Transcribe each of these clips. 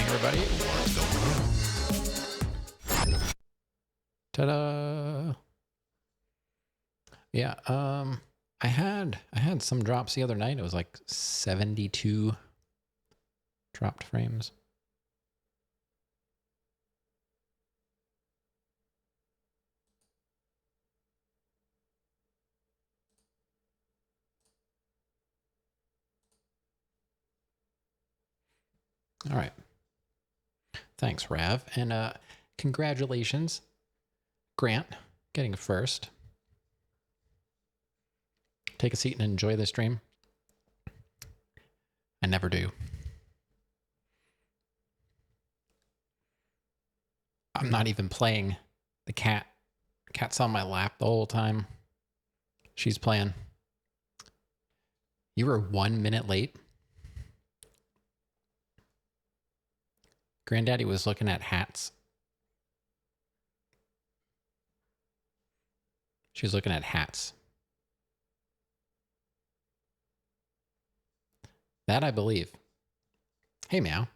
Everybody, what's going on? Ta-da! Yeah, I had some drops the other night. It was like 72 dropped frames. All right. Thanks, Rav. And congratulations, Grant, getting first. Take a seat and enjoy the stream. I never do. I'm not even playing. The cat's on my lap the whole time. She's playing. You were 1 minute late. Granddaddy was looking at hats. She was looking at hats. That I believe. Hey, Meow.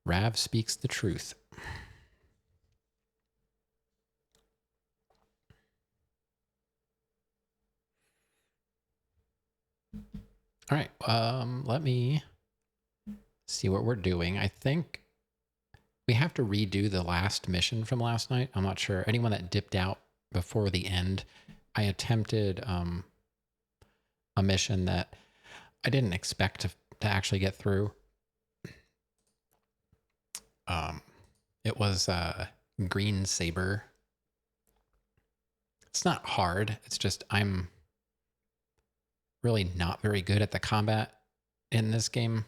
Rav speaks the truth. All right, let me see what we're doing. I think we have to redo the last mission from last night. I'm not sure. Anyone that dipped out before the end, I attempted a mission that I didn't expect to actually get through. It was Green Sabre. It's not hard. It's just I'm really not very good at the combat in this game.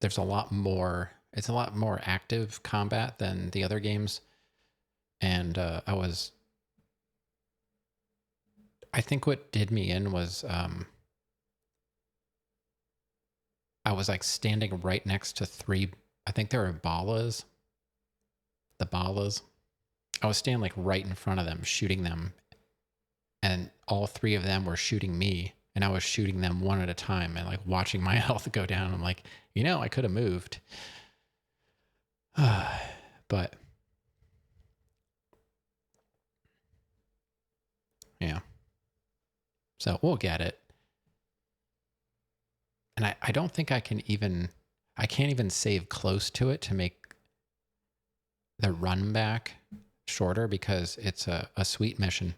There's a lot more It's a lot more active combat than the other games. And I think what did me in was I was like standing right next to three, I think there were balas, the balas. I was standing like right in front of them, shooting them. And all three of them were shooting me. And I was shooting them one at a time and like watching my health go down. I'm like, I could have moved. But yeah. So we'll get it. And I don't think I can't even save close to it to make the run back shorter because it's a sweet mission.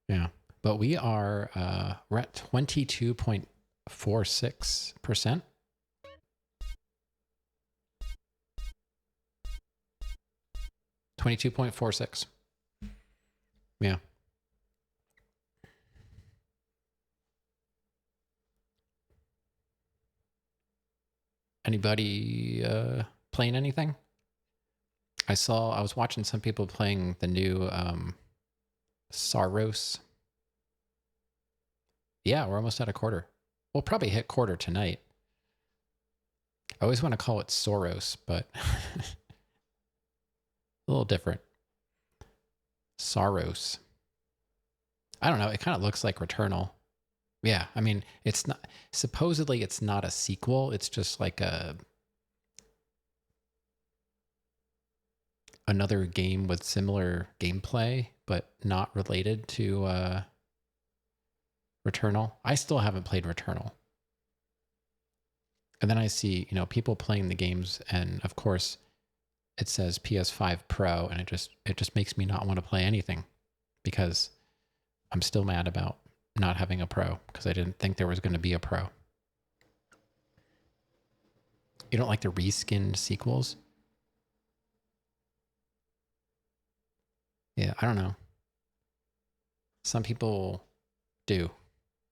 Yeah. But we're at 22.46%. 22.46. Yeah. Anybody playing anything? I was watching some people playing the new Saros. Yeah, we're almost at a quarter. We'll probably hit quarter tonight. I always want to call it Soros, but a little different. Saros. I don't know. It kind of looks like Returnal. Yeah, I mean, it's not, supposedly it's not a sequel. It's just like another game with similar gameplay, but not related to Returnal. I still haven't played Returnal. And then I see, people playing the games, and of course it says PS5 Pro, and it just makes me not want to play anything because I'm still mad about not having a Pro because I didn't think there was going to be a Pro. You don't like the reskinned sequels? Yeah, I don't know. Some people do.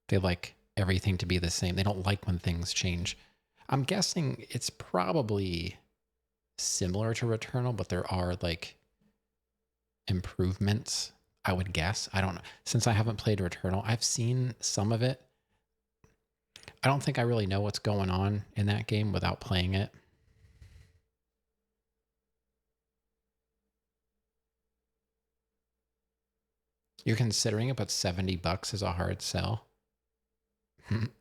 They like everything to be the same. They don't like when things change. I'm guessing it's probably similar to Returnal, but there are like improvements, I would guess. I don't know. Since I haven't played Returnal, I've seen some of it. I don't think I really know what's going on in that game without playing it. You're considering it, but $70 is a hard sell.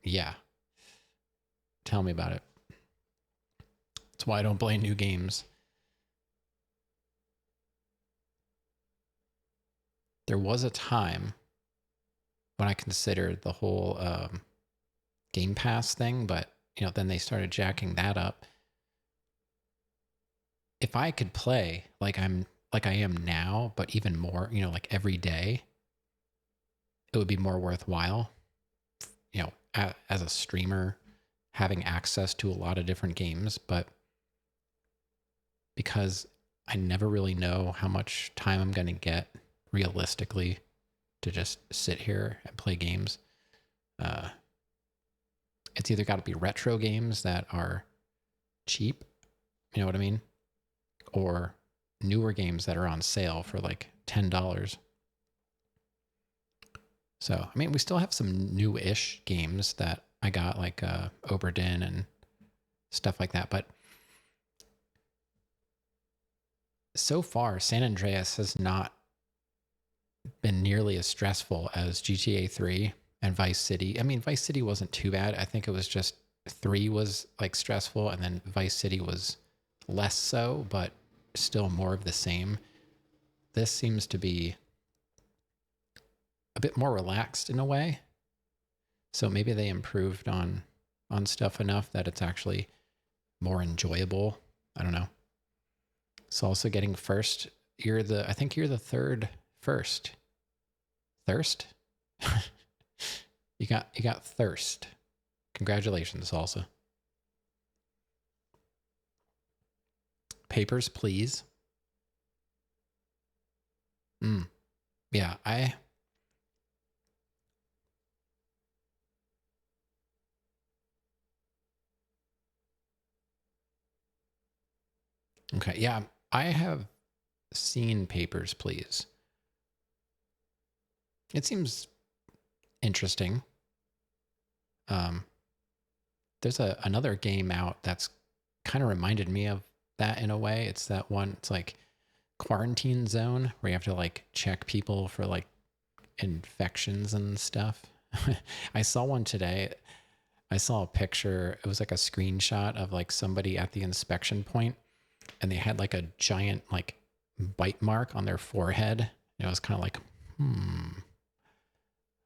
Yeah. Tell me about it. That's why I don't play new games. There was a time when I considered the whole Game Pass thing, but then they started jacking that up. If I could play like I am now, but even more, like every day, it would be more worthwhile. As a streamer, having access to a lot of different games, but because I never really know how much time I'm going to get realistically to just sit here and play games. It's either got to be retro games that are cheap, you know what I mean? Or newer games that are on sale for like $10. So, I mean, we still have some new-ish games that I got, like Oberdin and stuff like that. But so far, San Andreas has not been nearly as stressful as GTA 3 and Vice City. I mean, Vice City wasn't too bad. I think it was just 3 was like stressful, and then Vice City was less so, but still more of the same. This seems to be a bit more relaxed in a way. So maybe they improved on stuff enough that it's actually more enjoyable. I don't know. It's also getting first. I think you're the third first. Thirst? You got thirst. Congratulations, Salsa. Papers, please. Yeah, Okay, yeah, I have seen Papers, Please. It seems interesting. Um, there's another game out that's kind of reminded me of that in a way. It's that one. It's like Quarantine Zone, where you have to like check people for like infections and stuff. I saw one today. I saw a picture. It was like a screenshot of like somebody at the inspection point, and they had like a giant like bite mark on their forehead. And it was kind of like,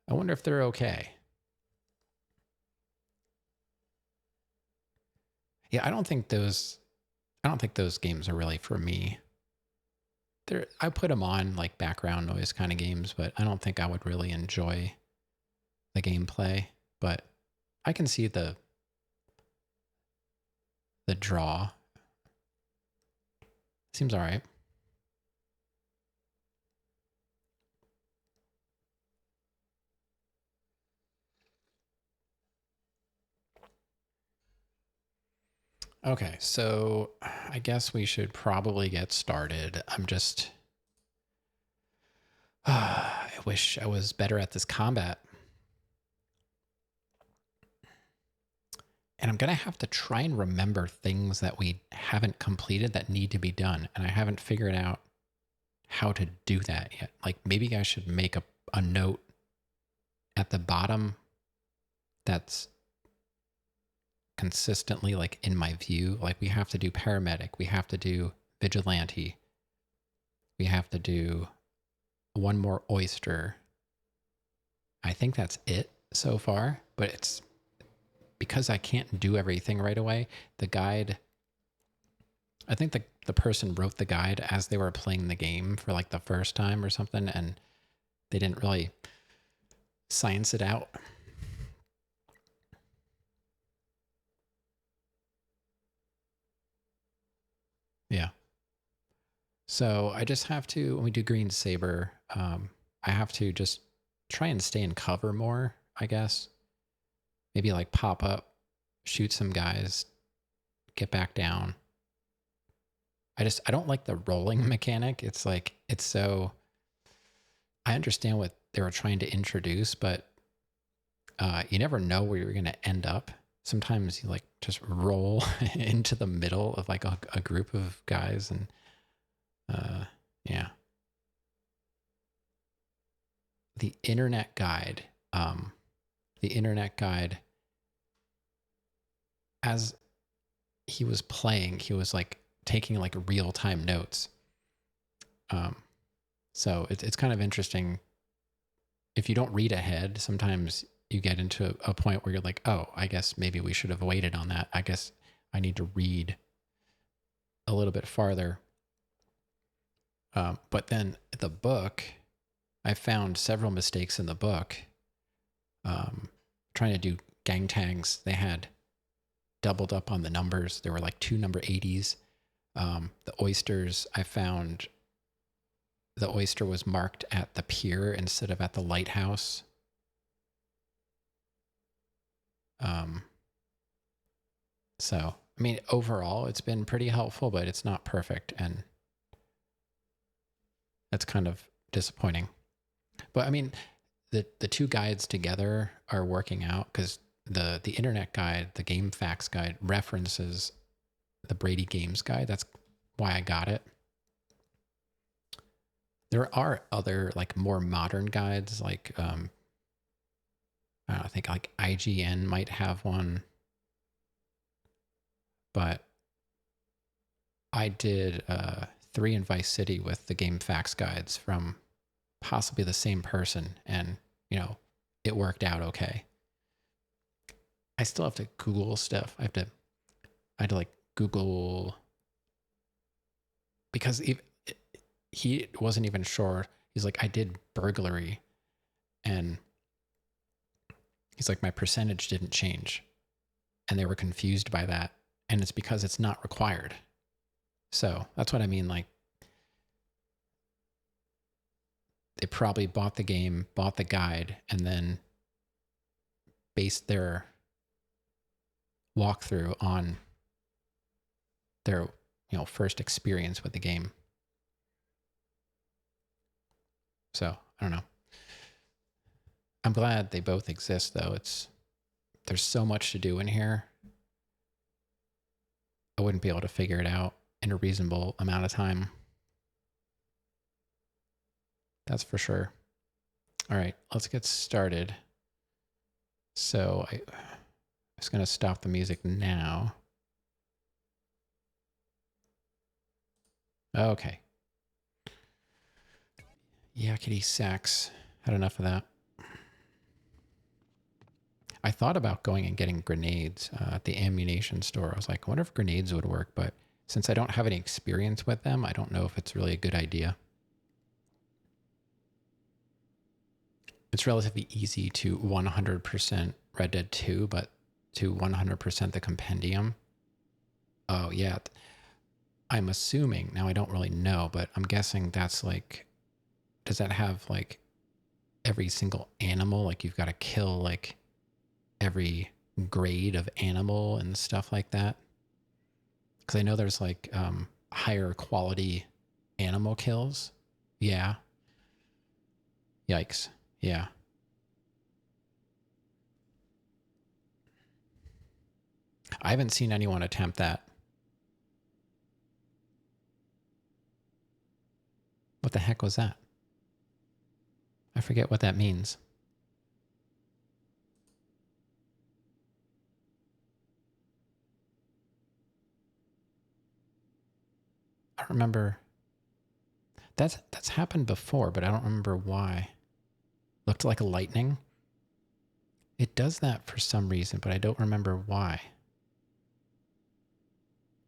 I wonder if they're okay. Yeah, I don't think those games are really for me. I put them on like background noise kind of games, but I don't think I would really enjoy the gameplay. But I can see the draw. Seems all right. Okay, so I guess we should probably get started. I wish I was better at this combat. And I'm going to have to try and remember things that we haven't completed that need to be done. And I haven't figured out how to do that yet. Like maybe I should make a note at the bottom that's consistently like in my view. Like we have to do paramedic, we have to do vigilante, we have to do one more oyster. I think that's it so far, but it's because I can't do everything right away. The guide, I think the person wrote the guide as they were playing the game for like the first time or something, and they didn't really science it out. Yeah. So I just have to, when we do green saber, I have to just try and stay in cover more, I guess. Maybe like pop up, shoot some guys, get back down. I don't like the rolling mechanic. It's like, it's so, I understand what they were trying to introduce, but you never know where you're going to end up. Sometimes you like just roll into the middle of like a group of guys, and yeah. The internet guide, um, the internet guide, as he was playing, he was like taking like real time notes. Um, so it's kind of interesting. If you don't read ahead, sometimes you get into a point where you're like, oh, I guess maybe we should have waited on that. I guess I need to read a little bit farther. But then the book, I found several mistakes in the book. Trying to do gang tags, they had doubled up on the numbers. There were like 2 number 80s. The oysters, I found the oyster was marked at the pier instead of at the lighthouse. So, I mean, overall, it's been pretty helpful, but it's not perfect, and that's kind of disappointing. But I mean, the 2 guides together are working out because the internet guide, the game facts guide, references the Brady Games guide. That's why I got it. There are other like more modern guides, like I think like IGN might have one, but I did 3 in Vice City with the game facts guides from possibly the same person, and you know, it worked out okay. I still have to Google stuff. I had to like Google, because he wasn't even sure. He's like, I did burglary, and he's like, my percentage didn't change, and they were confused by that, and it's because it's not required. So that's what I mean. Like, they probably bought the game, bought the guide, and then based their walkthrough on their you know, first experience with the game. So I don't know. I'm glad they both exist though. There's so much to do in here. I wouldn't be able to figure it out in a reasonable amount of time. That's for sure. All right, let's get started. So I'm just going to stop the music now. Okay. Yakety sax. Had enough of that. I thought about going and getting grenades at the ammunition store. I was like, I wonder if grenades would work, but since I don't have any experience with them, I don't know if it's really a good idea. It's relatively easy to 100% Red Dead 2, but to 100% the compendium. Oh, yeah. I'm assuming, now I don't really know, but I'm guessing that's like, does that have like every single animal? Like you've got to kill like every grade of animal and stuff like that? Because I know there's like higher quality animal kills. Yeah. Yikes. Yeah. I haven't seen anyone attempt that. What the heck was that? I forget what that means. I don't remember. That's happened before, but I don't remember why. Looked like lightning. It does that for some reason, but I don't remember why.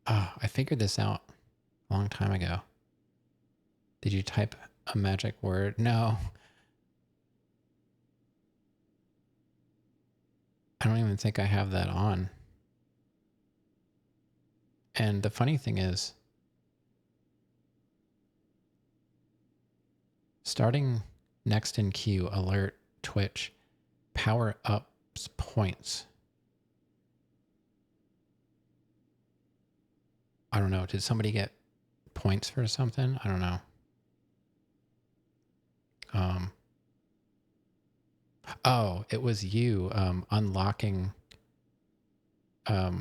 Ah, I figured this out a long time ago. Did you type a magic word? No. I don't even think I have that on. And the funny thing is, starting next in queue, alert, Twitch, power ups points. I don't know. Did somebody get points for something? I don't know. Oh, it was you unlocking a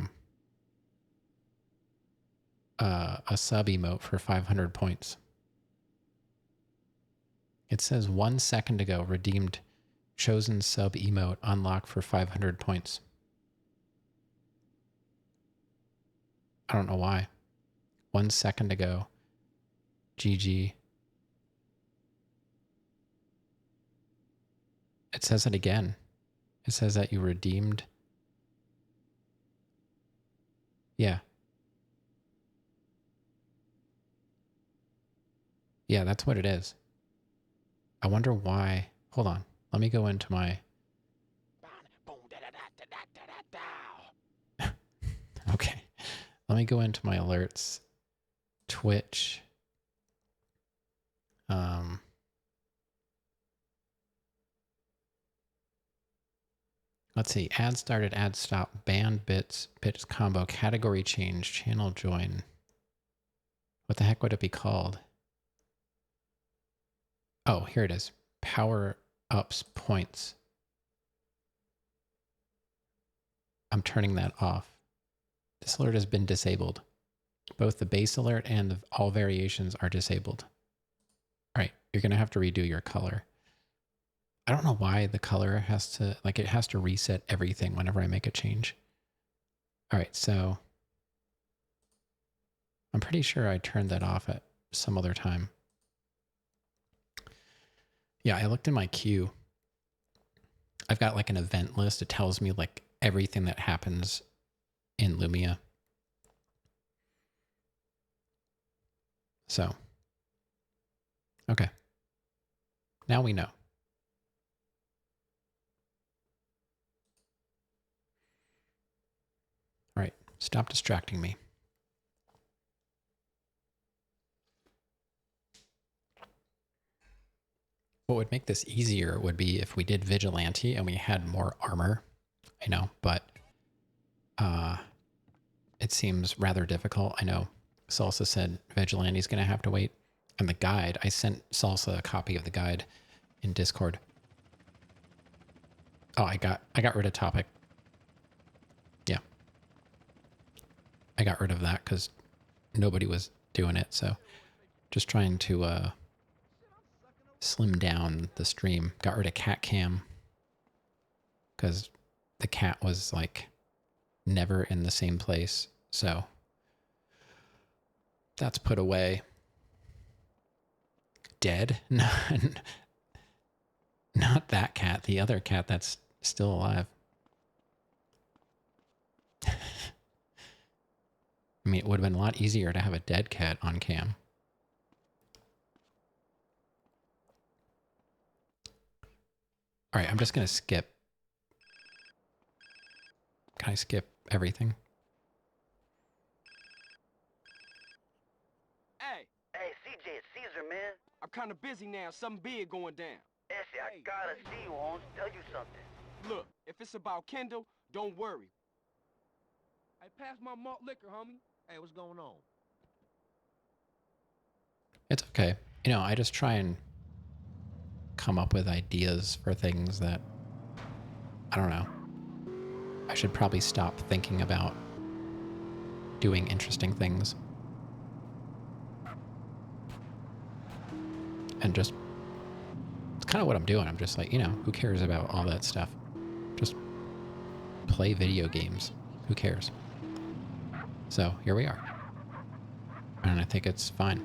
sub emote for 500 points. It says 1 second ago, redeemed chosen sub emote unlocked for 500 points. I don't know why. 1 second ago. GG. It says it again. It says that you redeemed. Yeah. Yeah, that's what it is. I wonder why. Hold on. Let me go into my... Okay. Let me go into my alerts. Twitch. Let's see. Ad started, ad stop, band bits combo, category change, channel join. What the heck would it be called? Oh, here it is. Power ups points. I'm turning that off. This alert has been disabled. Both the base alert and all variations are disabled. All right, you're going to have to redo your color. I don't know why the color has to, like, it has to reset everything whenever I make a change. All right, so I'm pretty sure I turned that off at some other time. Yeah, I looked in my queue. I've got like an event list. It tells me like everything that happens in Lumia. So, okay. Now we know. All right, stop distracting me. What would make this easier would be if we did Vigilante and we had more armor, I know, but it seems rather difficult. I know Salsa said Vigilante's going to have to wait. And the guide, I sent Salsa a copy of the guide in Discord. Oh, I got rid of topic. Yeah. I got rid of that because nobody was doing it. So just trying to slim down the stream. Got rid of cat cam because the cat was like never in the same place. So that's put away. Dead? Not that cat. The other cat that's still alive. I mean, it would have been a lot easier to have a dead cat on cam. All right, I'm just going to skip. Can I skip everything? Hey, CJ, it's Caesar, man. I'm kind of busy now. Something big going down. Essie, I gotta see you, Holmes. Tell you something. Look, if it's about Kendall, don't worry. Hey, pass my malt liquor, homie. Hey, what's going on? It's okay. You know, I just try and come up with ideas for things that, I don't know. I should probably stop thinking about doing interesting things. And just, it's kind of what I'm doing. I'm just like, you know, who cares about all that stuff? Just play video games. Who cares? So here we are. And I think it's fine.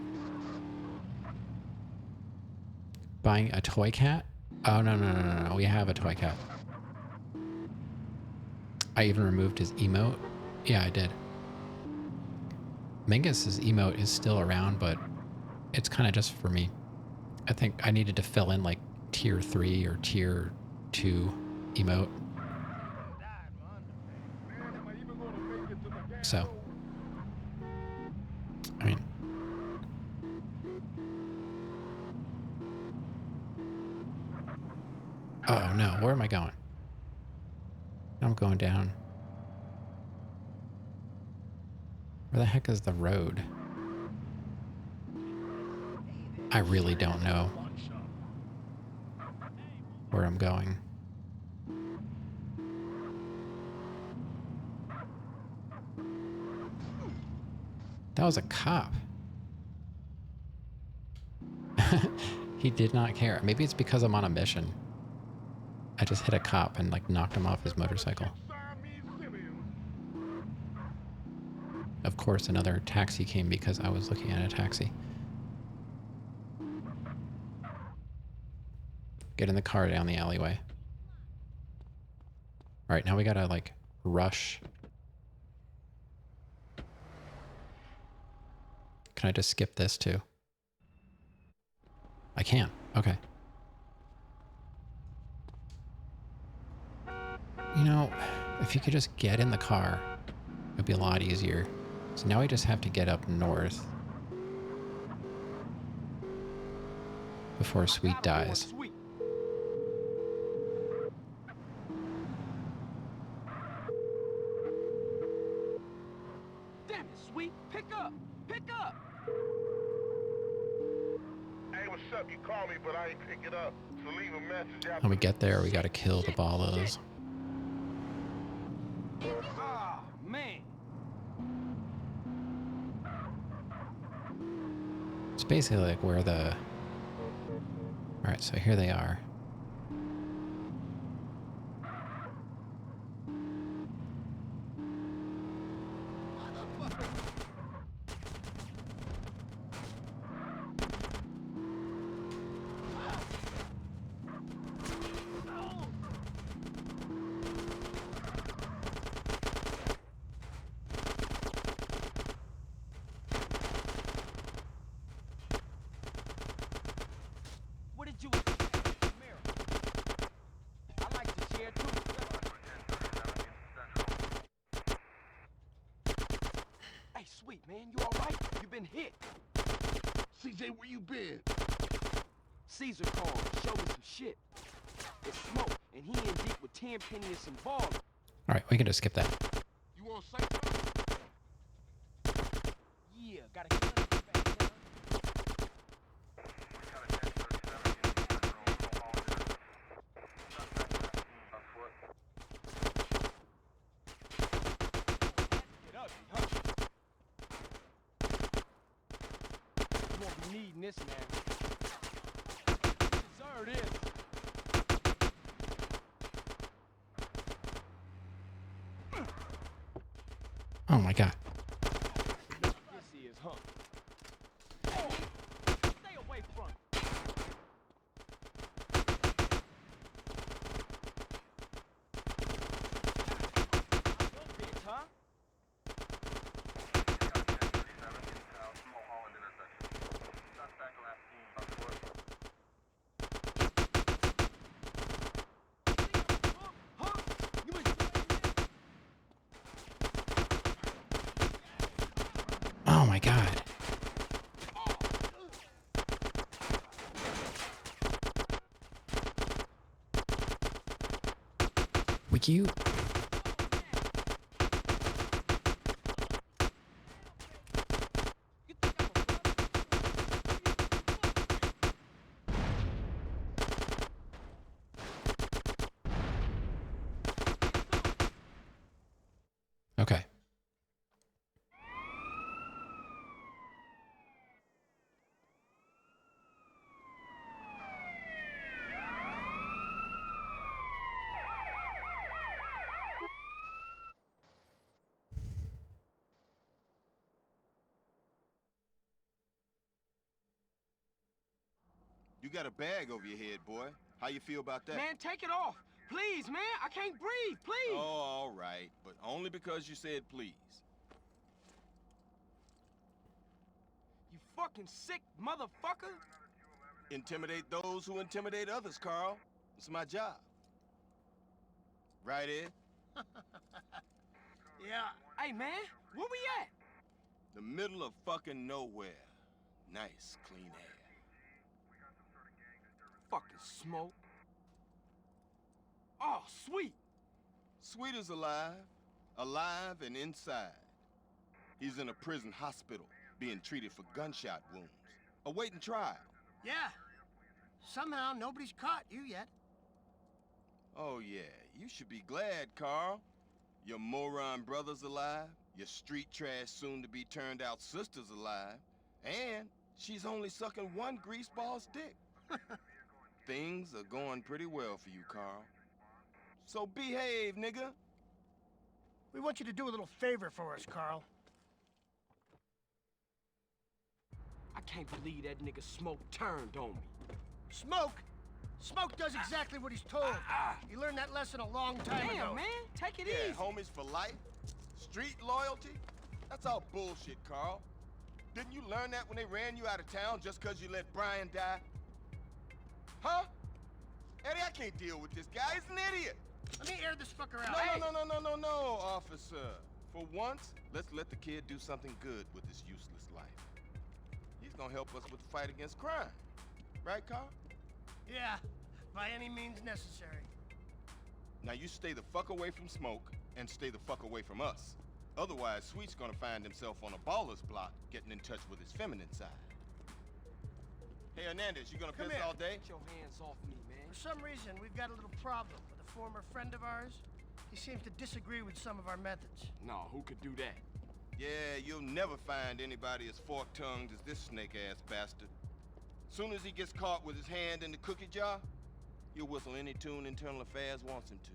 Buying a toy cat? Oh, no. We have a toy cat. I even removed his emote. Yeah, I did. Mingus's emote is still around, but it's kind of just for me. I think I needed to fill in like tier 3 or tier 2 emote. So, I mean, oh no, where am I going? I'm going down. Where the heck is the road? I really don't know where I'm going. That was a cop. He did not care. Maybe it's because I'm on a mission. I just hit a cop and like knocked him off his motorcycle. Of course, another taxi came because I was looking at a taxi. Get in the car down the alleyway. All right, now we gotta like rush. Can I just skip this too? I can. Okay. You know, if you could just get in the car, it'd be a lot easier. So now we just have to get up north before Sweet dies. Damn it, Sweet. Pick up. Pick up. Hey, what's up? You called me, but I ain't pick it up. So leave a message after. When we get there, we gotta kill the ballos. Ah, man. It's basically like where the... Alright, so here they are. What did you... I like to share too. Hey, Sweet, man, you all right? You been hit. CJ, where you been? Caesar called, showed me some shit. It's smoke, and he in deep with Tenpenny and some ball. Alright, we can just skip that. You on site? Yeah, got a gun back down. Get ugly, huh? You won't be needing this, man. You deserve this. Oh my god. This is, huh? Oh, stay away from it. Your bitch, huh? Huh? You was Oh my god. Would you? You think I'm a Okay. You got a bag over your head, boy. How you feel about that? Man, take it off. Please, man. I can't breathe. Please. Oh, all right. But only because you said please. You fucking sick motherfucker. Intimidate those who intimidate others, Carl. It's my job. Right, Ed? Yeah. Hey, man. Where we at? The middle of fucking nowhere. Nice, clean air. Fucking smoke. Oh, sweet. Sweet is alive. Alive and inside. He's in a prison hospital, being treated for gunshot wounds. Awaiting trial. Yeah. Somehow nobody's caught you yet. Oh, yeah. You should be glad, Carl. Your moron brother's alive. Your street trash soon-to-be turned-out sister's alive. And she's only sucking one greaseball's dick. Things are going pretty well for you, Carl. So behave, nigga. We want you to do a little favor for us, Carl. I can't believe that nigga Smoke turned on me. Smoke? Smoke does exactly what he's told. He learned that lesson a long time ago. Damn, man. Take it Yeah, easy. homies for life. Street loyalty. That's all bullshit, Carl. Didn't you learn that when they ran you out of town just because you let Brian die? Huh? Eddie, I can't deal with this guy. He's an idiot. Let me air this fucker out. No, officer. For once, let's let the kid do something good with his useless life. He's gonna help us with the fight against crime. Right, Carl? Yeah, by any means necessary. Now you stay the fuck away from Smoke and stay the fuck away from us. Otherwise, Sweet's gonna find himself on a baller's block getting in touch with his feminine side. Hey, Hernandez, you gonna Come piss here. all day? Get your hands off me, man. For some reason, we've got a little problem with a former friend of ours. He seems to disagree with some of our methods. No, who could do that? Yeah, you'll never find anybody as fork-tongued as this snake-ass bastard. Soon as he gets caught with his hand in the cookie jar, he'll whistle any tune Internal Affairs wants him to.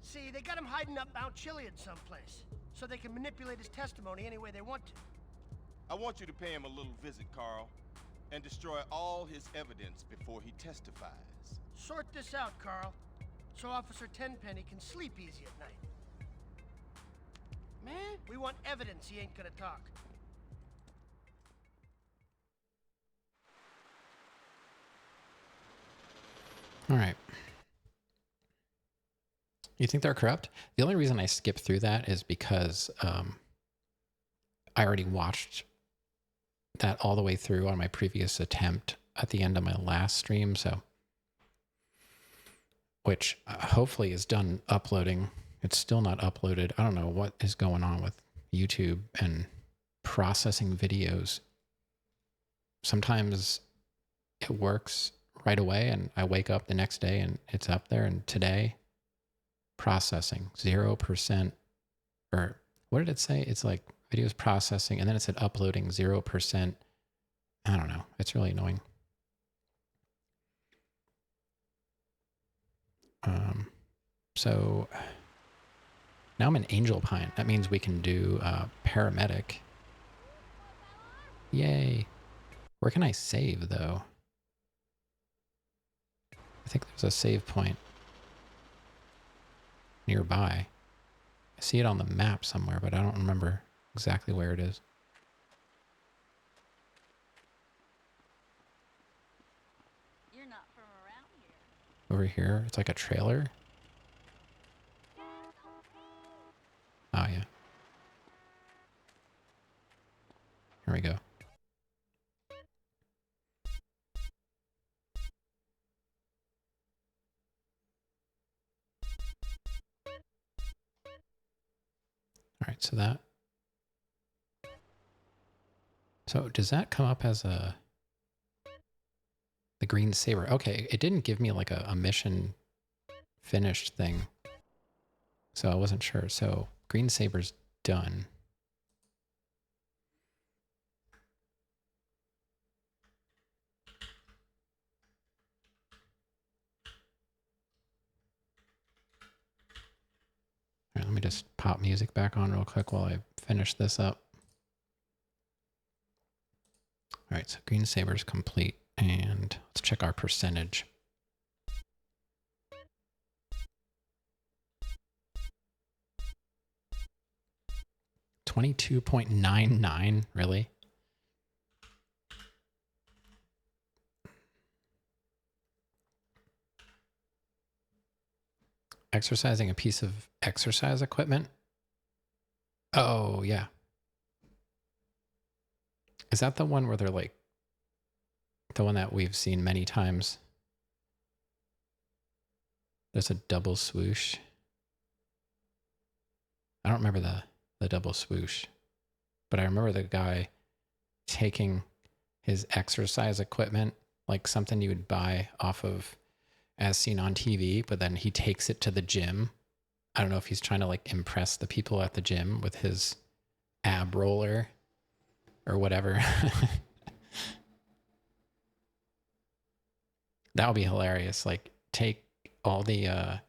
See, they got him hiding up Mount Chiliad someplace, so they can manipulate his testimony any way they want to. I want you to pay him a little visit, Carl, and destroy all his evidence before he testifies. Sort this out, Carl, so Officer Tenpenny can sleep easy at night. Man, We want evidence he ain't gonna talk. All right. You think they're corrupt? The only reason I skipped through that is because I already watched that all the way through on my previous attempt at the end of my last stream. So, which hopefully is done uploading. It's still not uploaded. I don't know what is going on with YouTube and processing videos. Sometimes it works right away and I wake up the next day and it's up there, and today processing 0%, or what did it say? It's like videos processing and then it said uploading 0%. I don't know. It's really annoying. So now I'm in Angel Pine. That means we can do paramedic. Yay. Where can I save though? I think there's a save point nearby. I see it on the map somewhere, but I don't remember exactly where it is. You're not from around here. Over here, it's like a trailer. Oh yeah. Here we go. All right, so that. So does that come up as the green saber? Okay, it didn't give me like a mission finished thing, so I wasn't sure. So green saber's done. All right, let me just pop music back on real quick while I finish this up. All right, so green saber's complete, and let's check our percentage. $22.99, really? Exercising a piece of exercise equipment? Oh, yeah. Is that the one where they're like, the one that we've seen many times? There's a double swoosh. I don't remember the double swoosh, but I remember the guy taking his exercise equipment, like something you would buy off of As Seen on TV, but then he takes it to the gym. I don't know if he's trying to like impress the people at the gym with his ab roller or whatever. That would be hilarious. Like take all the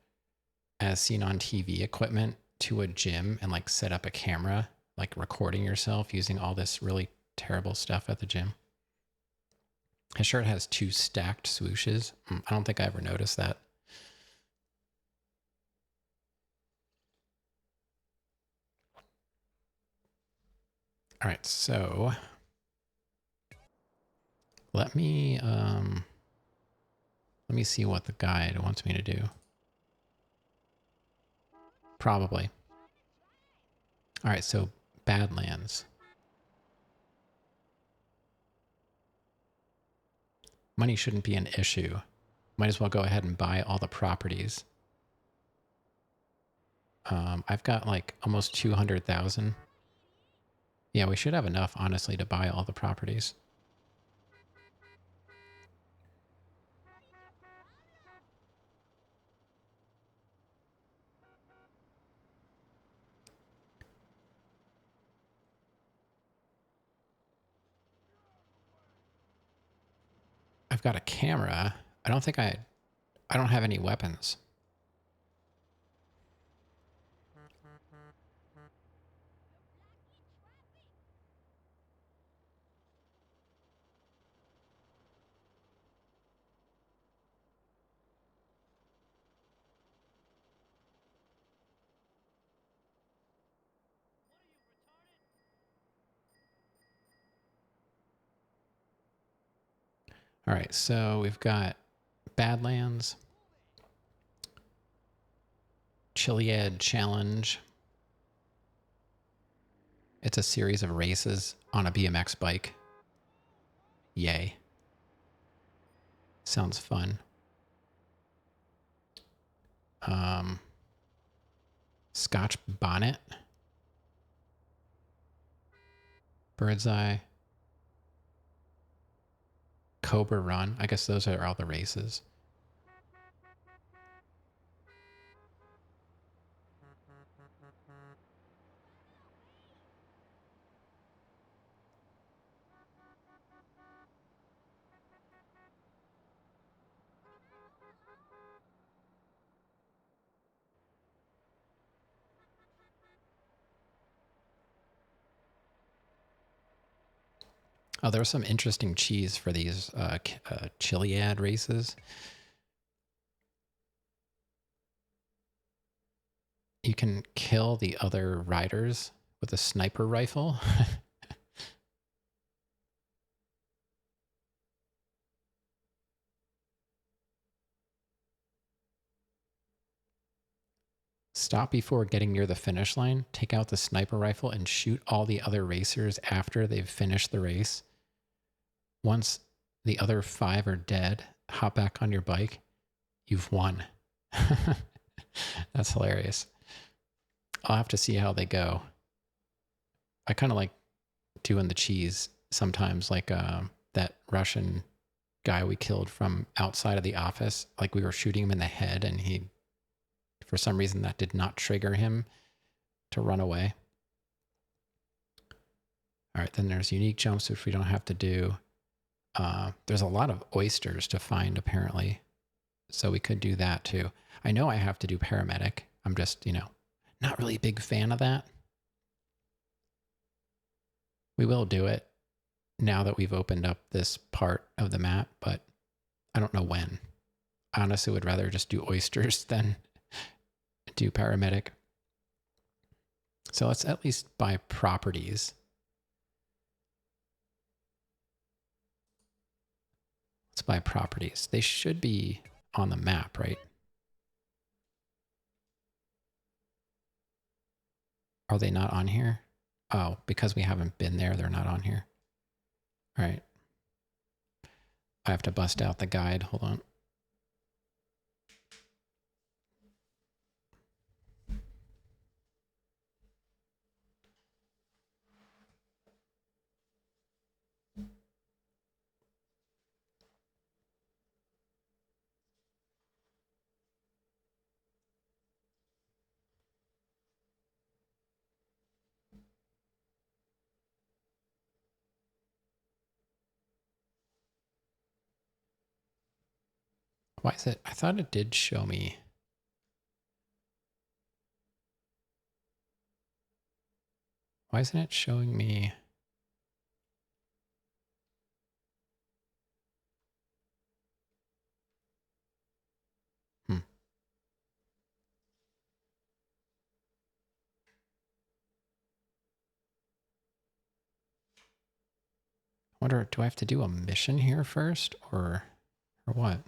As Seen on TV equipment to a gym and like set up a camera, like recording yourself using all this really terrible stuff at the gym. His shirt has 2 stacked swooshes. I don't think I ever noticed that. All right, so let me see what the guide wants me to do. Probably. All right, so Badlands. Money shouldn't be an issue. Might as well go ahead and buy all the properties. I've got like almost 200,000. Yeah, we should have enough, honestly, to buy all the properties. I've got a camera. I don't have any weapons. All right, so we've got Badlands, Chiliad Challenge. It's a series of races on a BMX bike. Yay. Sounds fun. Scotch Bonnet. Bird's Eye. Cobra Run. I guess those are all the races. Oh, there was some interesting cheese for these Chiliad races. You can kill the other riders with a sniper rifle. Stop before getting near the finish line, take out the sniper rifle, and shoot all the other racers after they've finished the race. Once the other 5 are dead, hop back on your bike. You've won. That's hilarious. I'll have to see how they go. I kind of like doing the cheese sometimes, like that Russian guy we killed from outside of the office. Like we were shooting him in the head and he, for some reason, that did not trigger him to run away. All right, then there's unique jumps, which we don't have to do. There's a lot of oysters to find, apparently. So we could do that too. I know I have to do paramedic. I'm just, not really a big fan of that. We will do it now that we've opened up this part of the map, but I don't know when. I honestly would rather just do oysters than do paramedic. So let's at least buy properties. Let's buy properties. They should be on the map, right? Are they not on here? Oh, because we haven't been there, they're not on here. All right. I have to bust out the guide. Hold on. Why is it? I thought it did show me. Why isn't it showing me? I wonder, do I have to do a mission here first or what?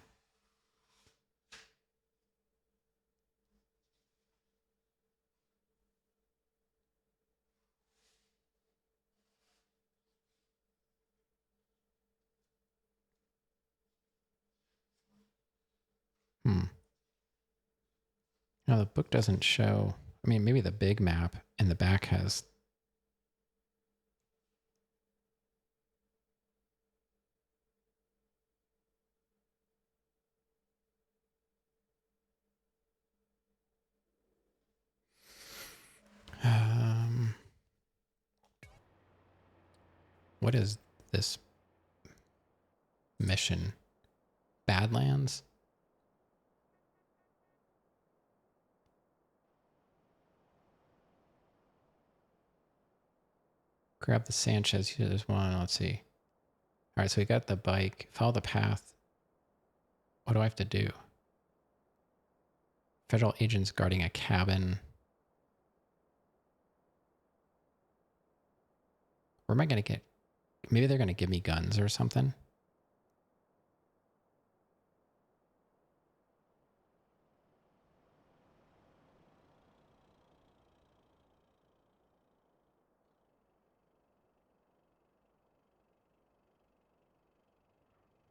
No, the book doesn't show. I mean, maybe the big map in the back has. What is this mission? Badlands? Grab the Sanchez. There's one. Let's see. All right, so we got the bike. Follow the path. What do I have to do? Federal agents guarding a cabin. Where am I going to get? Maybe they're going to give me guns or something.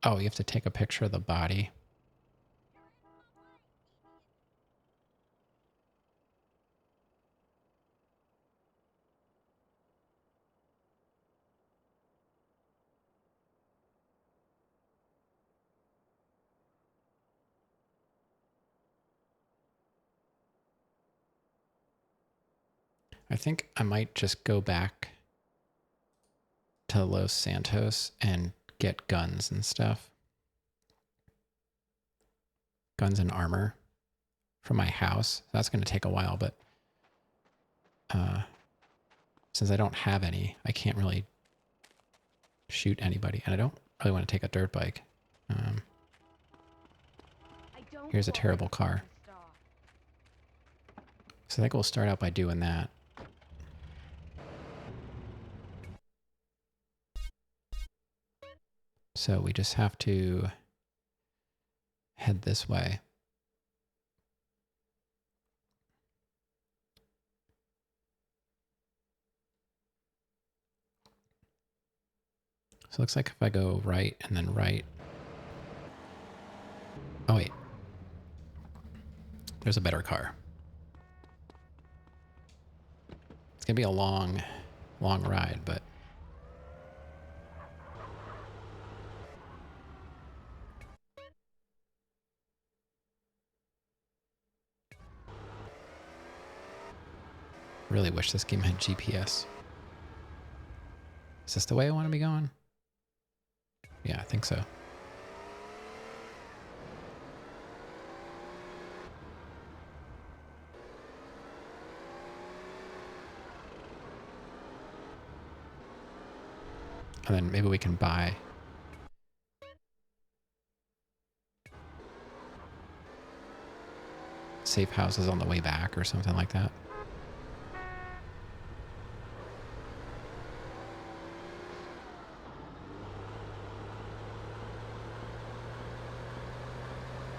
Oh, you have to take a picture of the body. I think I might just go back to Los Santos and get guns and stuff. Guns and armor from my house. That's going to take a while, but since I don't have any, I can't really shoot anybody. And I don't really want to take a dirt bike. Here's a terrible car. So I think we'll start out by doing that. So we just have to head this way. So it looks like if I go right and then right. Oh wait. There's a better car. It's gonna be a long ride, but really wish this game had GPS. Is this the way I want to be going? Yeah, I think so. And then maybe we can buy safe houses on the way back or something like that.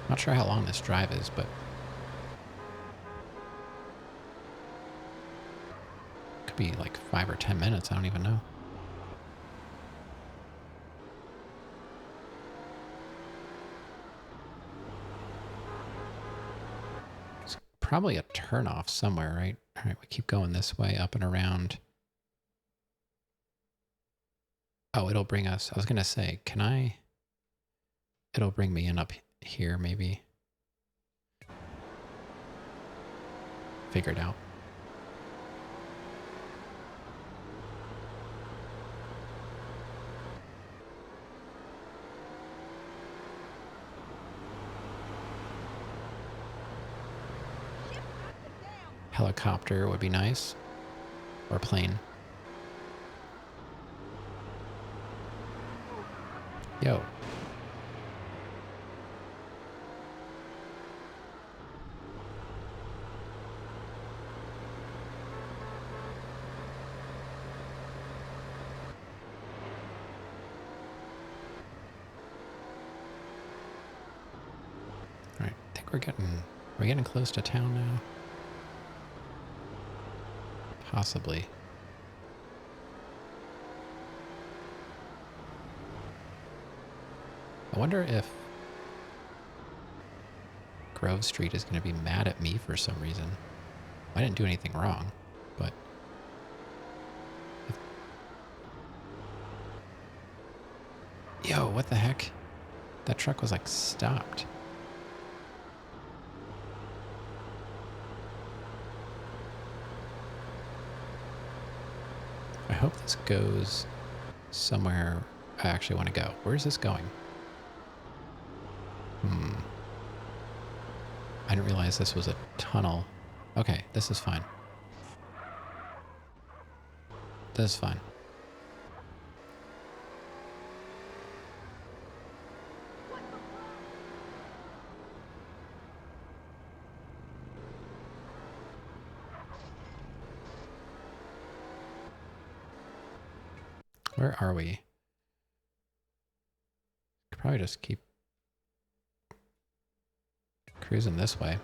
Not sure how long this drive is, but could be like 5 or 10 minutes. I don't even know. It's probably a turnoff somewhere, right? All right, we keep going this way, up and around. Oh, it'll bring us. I was going to say, can I? It'll bring me in up here, maybe. Figured out. Helicopter would be nice. Or plane. Yo. All right, I think we're getting close to town now. Possibly. I wonder if Grove Street is going to be mad at me for some reason. I didn't do anything wrong, but... Yo, what the heck? That truck was like stopped. I hope this goes somewhere I actually want to go. Where's this going? I didn't realize this was a tunnel. Okay, this is fine. This is fine. Where are we? Could probably just keep cruising this way.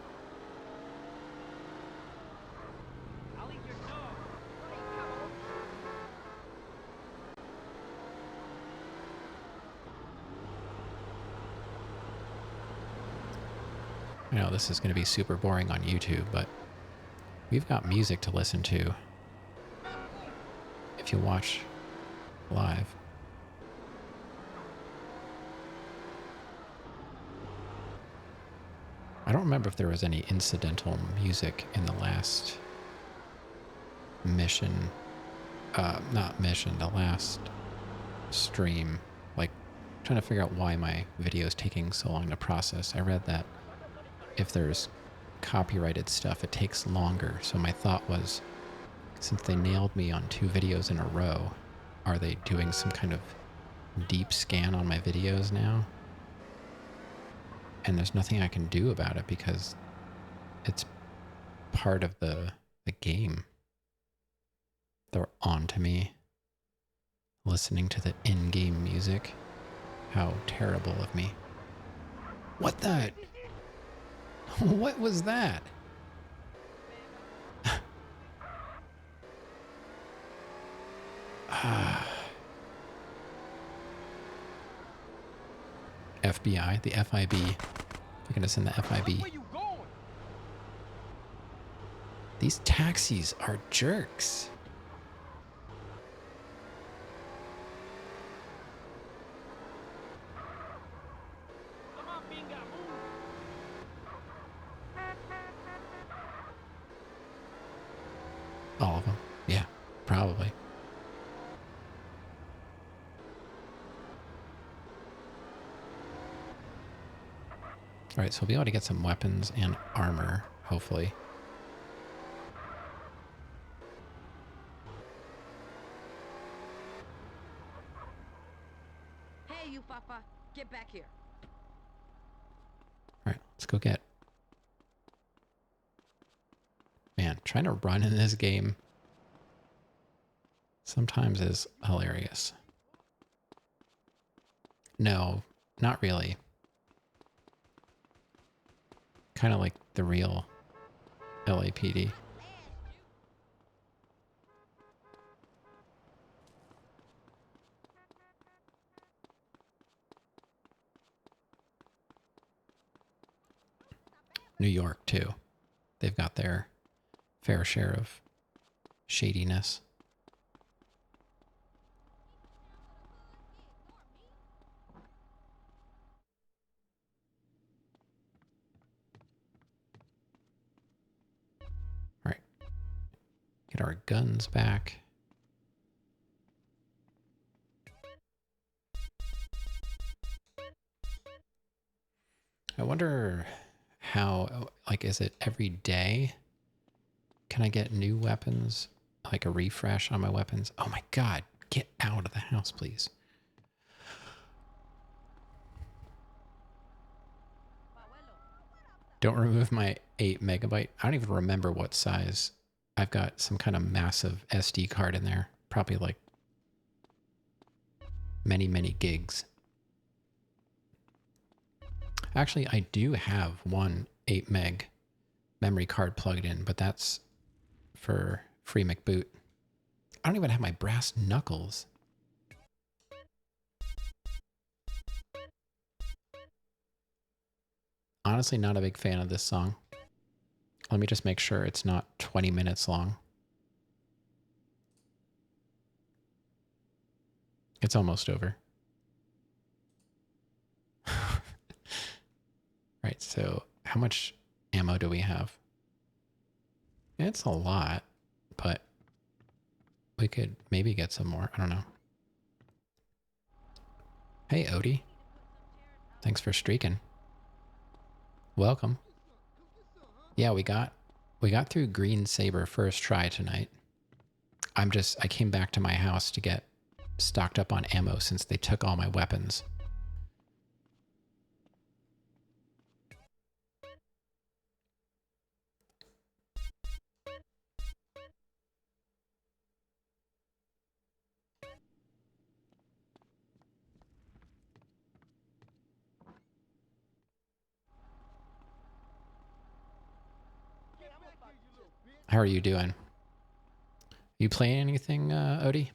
I know this is going to be super boring on YouTube, but we've got music to listen to if you watch live. I don't remember if there was any incidental music in the last mission, not mission, the last stream, like trying to figure out why my video is taking so long to process. I read that if there's copyrighted stuff, it takes longer. So my thought was, since they nailed me on 2 videos in a row, are they doing some kind of deep scan on my videos now? And there's nothing I can do about it because it's part of the game. They're on to me, listening to the in-game music. How terrible of me. What the? What was that? FBI, the FIB. They're gonna send the FIB. Where you going? These taxis are jerks. Come on, Binga, move. All of them. Yeah, probably. All right, so we'll be able to get some weapons and armor, hopefully. Hey, you papa, get back here. All right, let's go get... Man, trying to run in this game sometimes is hilarious. No, not really. Kind of like the real LAPD. New York, too. They've got their fair share of shadiness. All right. Get our guns back. I wonder how, like, is it every day? Can I get new weapons? Like a refresh on my weapons? Oh my God, get out of the house, please. Don't remove my 8 megabyte. I don't even remember what size. I've got some kind of massive SD card in there. Probably like many, many gigs. Actually, I do have one 8 meg memory card plugged in, but that's for free McBoot. I don't even have my brass knuckles. Honestly, not a big fan of this song. Let me just make sure it's not 20 minutes long. It's almost over. Right, so how much ammo do we have? It's a lot, but we could maybe get some more. I don't know. Hey, Odie. Thanks for streaking. Welcome. Yeah, we got through Green Sabre first try tonight. I came back to my house to get stocked up on ammo since they took all my weapons. How are you doing? You playing anything, Odie?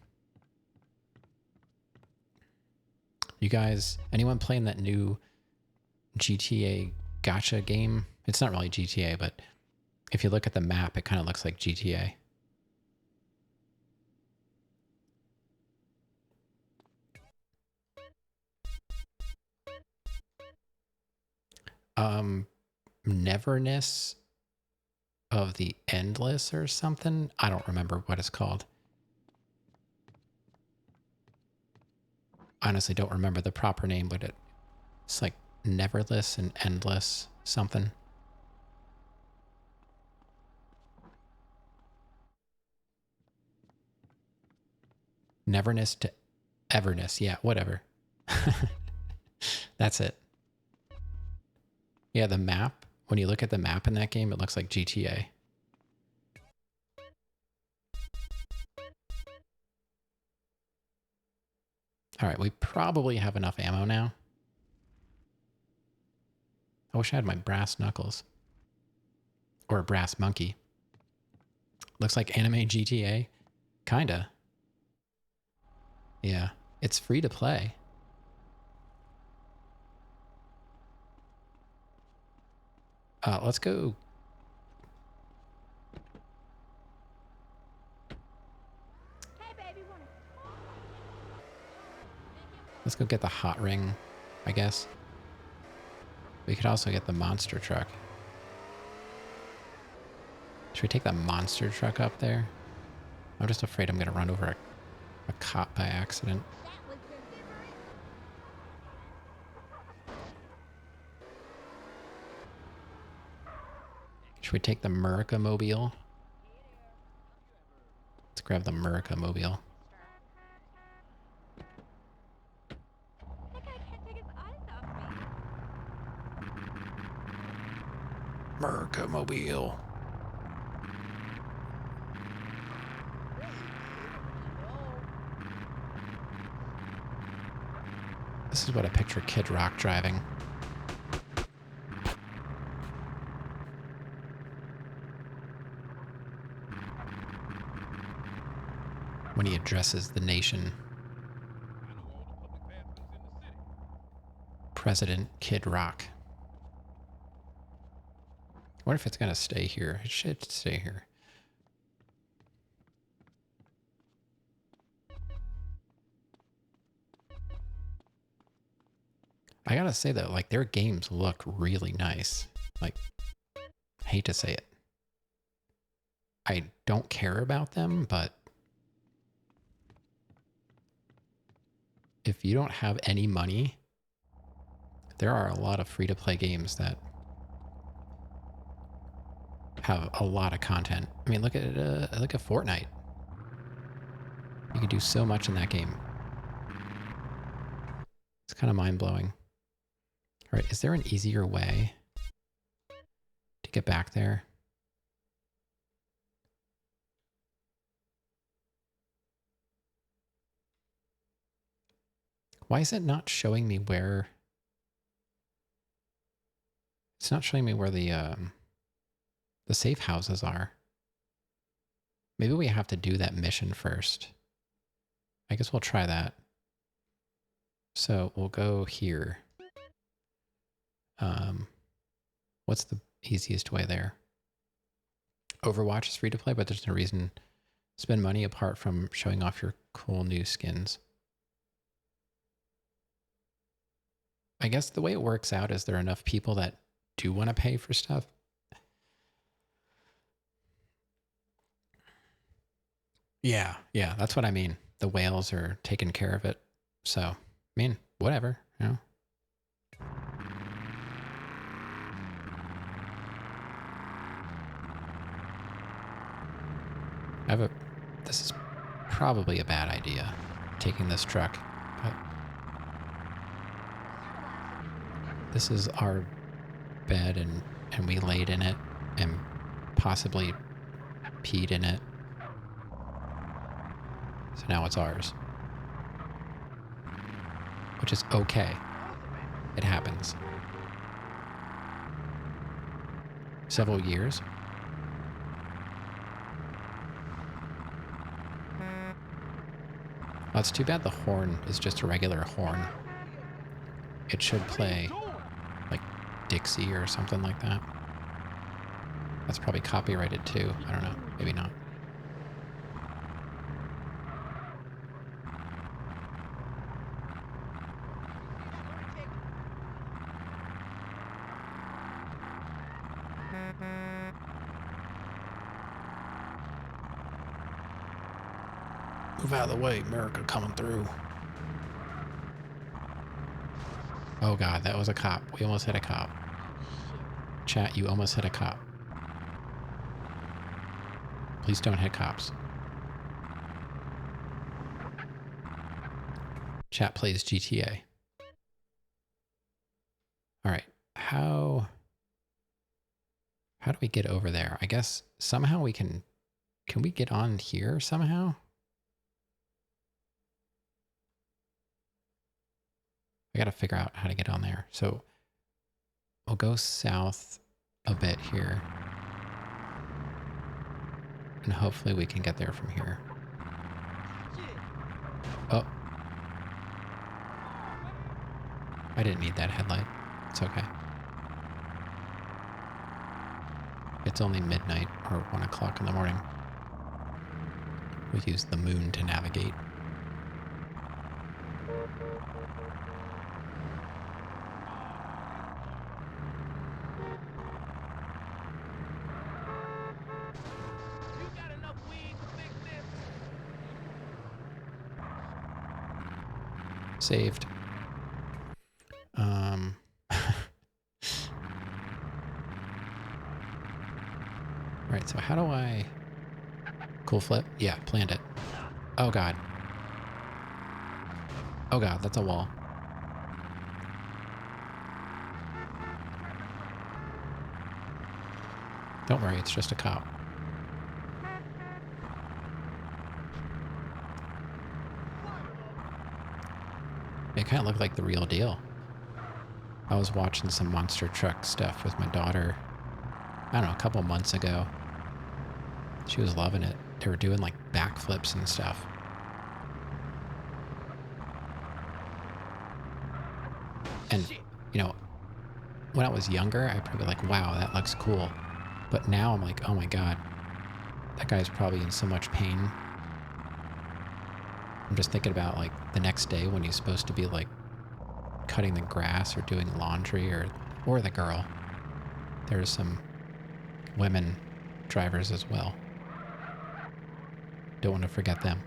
You guys, anyone playing that new GTA gacha game? It's not really GTA, but if you look at the map, it kind of looks like GTA. Neverness. of the Endless or something. I don't remember what it's called. Honestly, don't remember the proper name, but it's like Neverless and Endless something. Neverness to Everness. Yeah, whatever. That's it. Yeah, the map. When you look at the map in that game, it looks like GTA. All right, we probably have enough ammo now. I wish I had my brass knuckles. Or a brass monkey. Looks like anime GTA. Kinda. Yeah, it's free to play. Let's go. Let's go get the hot ring, I guess. We could also get the monster truck. Should we take that monster truck up there? I'm just afraid I'm going to run over a cop by accident. Should we take the Murica Mobile? Let's grab the Murica Mobile. Murica Mobile. This is what I picture Kid Rock driving. When he addresses the nation. President Kid Rock. I wonder if it's going to stay here. It should stay here. I gotta say though, like their games look really nice. Like, I hate to say it. I don't care about them, but if you don't have any money, there are a lot of free-to-play games that have a lot of content. I mean, look at Fortnite. You can do so much in that game. It's kind of mind-blowing. All right, is there an easier way to get back there? Why is it not showing me where? It's not showing me where the safe houses are. Maybe we have to do that mission first. I guess we'll try that. So we'll go here. What's the easiest way there? Overwatch is free to play, but there's no reason to spend money apart from showing off your cool new skins. I guess the way it works out is there are enough people that do want to pay for stuff. Yeah, that's what I mean. The whales are taking care of it. So, I mean, whatever, you know. This is probably a bad idea, taking this truck, but this is our bed and we laid in it and possibly peed in it. So now it's ours. Which is okay. It happens. Several years. Oh, it's too bad the horn is just a regular horn. It should play like Dixie or something like that. That's probably copyrighted too. I don't know. Maybe not. Move out of the way, America coming through. Oh god, that was a cop. We almost hit a cop. Chat, you almost hit a cop. Please don't hit cops. Chat plays GTA. Alright, how do we get over there? I guess somehow we can we get on here somehow? I gotta figure out how to get on there. So we'll go south a bit here. And hopefully we can get there from here. Oh. I didn't need that headlight. It's okay. It's only midnight or 1 o'clock in the morning. We use the moon to navigate. Saved. Alright, so how do I... Cool flip? Yeah, planned it. Oh god. Oh god, that's a wall. Don't worry, it's just a cop. It kind of looked like the real deal. I was watching some monster truck stuff with my daughter, I don't know, a couple months ago. She was loving it. They were doing like backflips and stuff. And, you know, when I was younger, I'd probably be like, wow, that looks cool. But now I'm like, oh my god, that guy's probably in so much pain. I'm just thinking about like the next day when he's supposed to be like cutting the grass or doing laundry or the girl. There's some women drivers as well. Don't want to forget them.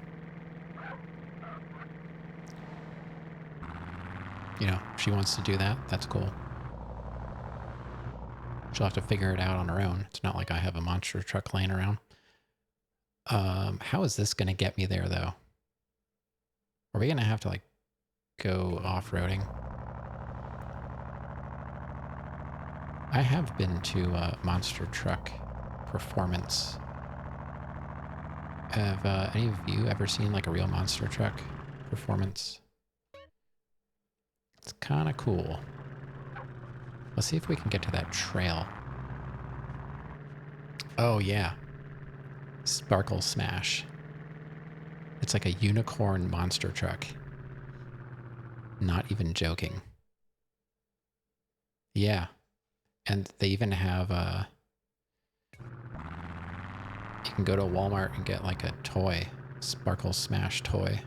You know, if she wants to do that, that's cool. She'll have to figure it out on her own. It's not like I have a monster truck laying around. How is this going to get me there, though? Are we going to have to, like, go off-roading? I have been to monster truck performance. Have any of you ever seen, like, a real monster truck performance? It's kind of cool. Let's see if we can get to that trail. Oh, yeah. Sparkle Smash. It's like a unicorn monster truck. Not even joking. Yeah. And they even have you can go to Walmart and get like a toy. Sparkle Smash toy.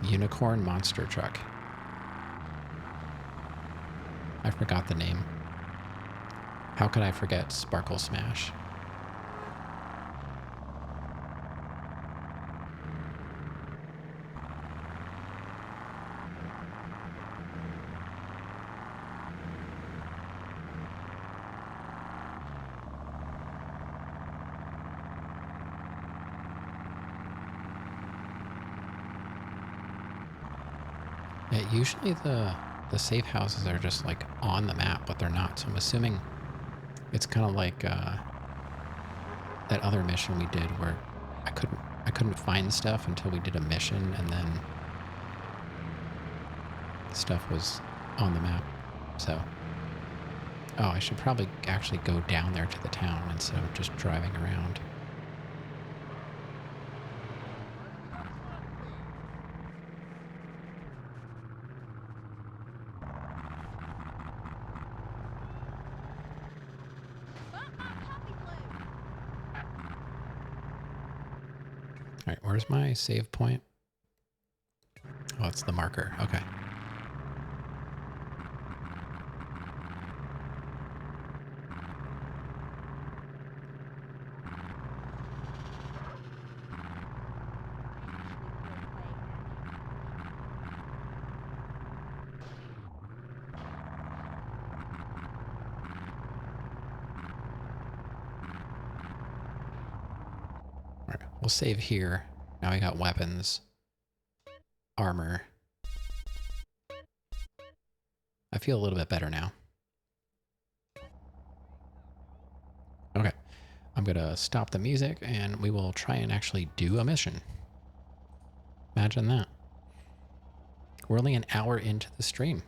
Unicorn monster truck. I forgot the name. How could I forget Sparkle Smash? Yeah, usually the safe houses are just like on the map, but they're not. So I'm assuming it's kind of like that other mission we did where I couldn't find stuff until we did a mission, and then stuff was on the map. So, oh, I should probably actually go down there to the town instead of just driving around. Alright, where's my save point? Oh, it's the marker. Okay. We'll save here. Now we got weapons. Armor. I feel a little bit better now. Okay. I'm gonna stop the music and we will try and actually do a mission. Imagine that. We're only an hour into the stream.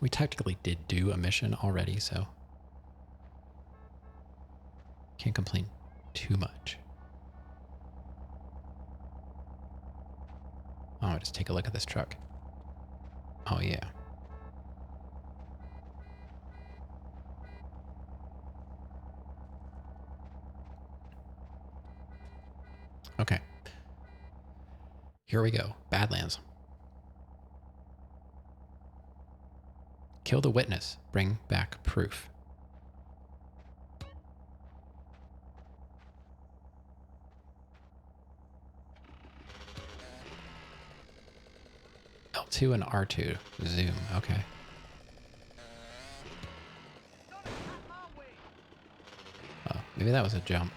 We technically did do a mission already, so can't complain too much. Oh, just take a look at this truck. Oh, yeah. Okay. Here we go. Badlands. Kill the witness. Bring back proof. L2 and R2. Zoom. Okay. Oh, maybe that was a jump.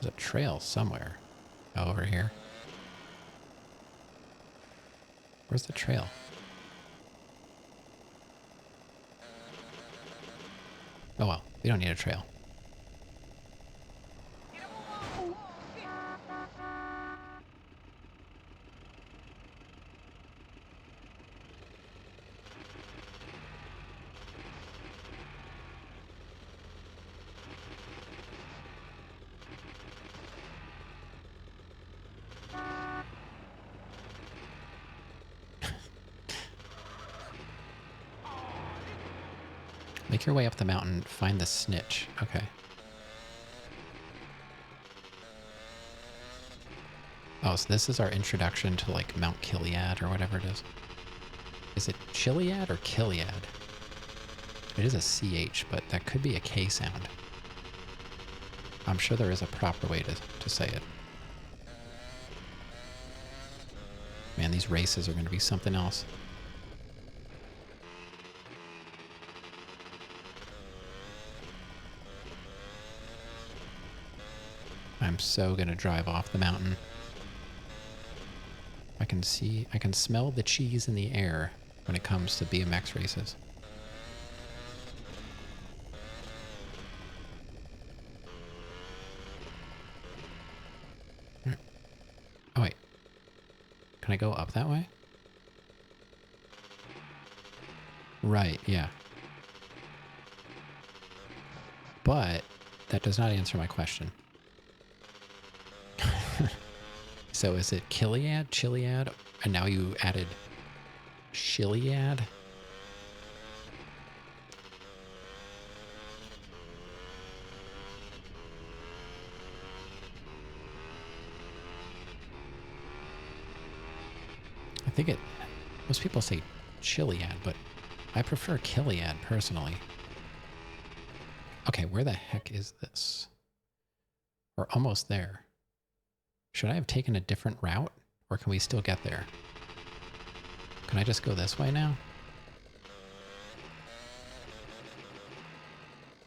There's a trail somewhere. Oh, over here. Where's the trail? Oh well, we don't need a trail. Make your way up the mountain, find the snitch. Okay. Oh, so this is our introduction to like Mount Chiliad or whatever it is. Is it Chiliad or Kiliad? It is a CH, but that could be a K sound. I'm sure there is a proper way to say it. Man, these races are going to be something else. I'm so going to drive off the mountain. I can smell the cheese in the air when it comes to BMX races. Oh wait, can I go up that way? Right, yeah. But that does not answer my question. So is it Kiliad, Chiliad, and now you added Chiliad? I think most people say Chiliad, but I prefer Kiliad personally. Okay, where the heck is this? We're almost there. Should I have taken a different route, or can we still get there? Can I just go this way now?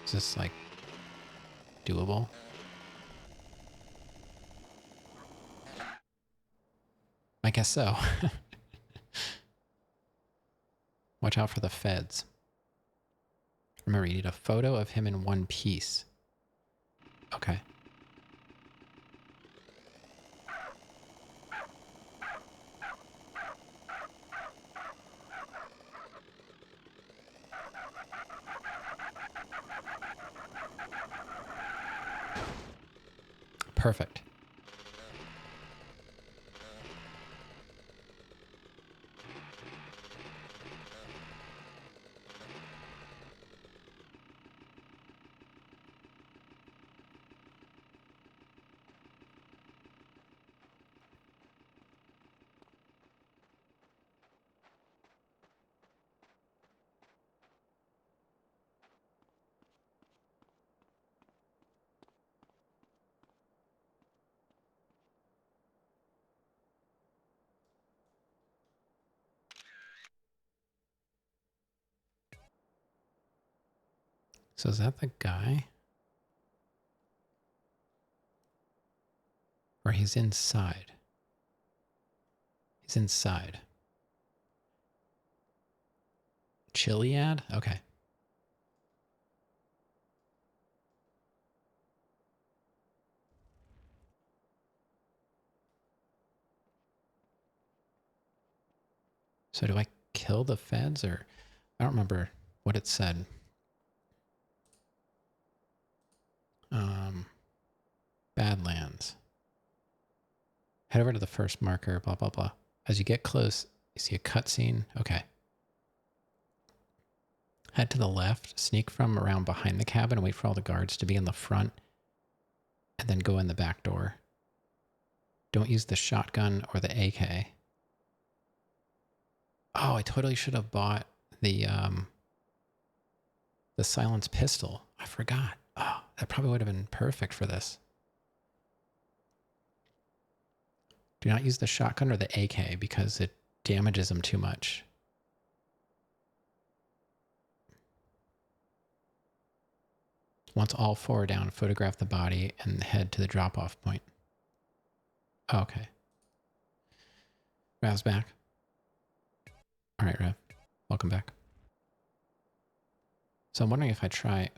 Is this, like, doable? I guess so. Watch out for the feds. Remember, you need a photo of him in one piece. Okay. Perfect. So is that the guy? Or he's inside? He's inside. Chiliad? Okay. So do I kill the feds or I don't remember what it said. Badlands. Head over to the first marker, blah, blah, blah. As you get close, you see a cutscene. Okay. Head to the left, sneak from around behind the cabin, and wait for all the guards to be in the front, and then go in the back door. Don't use the shotgun or the AK. Oh, I totally should have bought the silenced pistol. I forgot. Oh, that probably would have been perfect for this. Do not use the shotgun or the AK because it damages them too much. Once all four are down, photograph the body and head to the drop-off point. Oh, okay. Rav's back. All right, Rav. Welcome back. So I'm wondering if I try...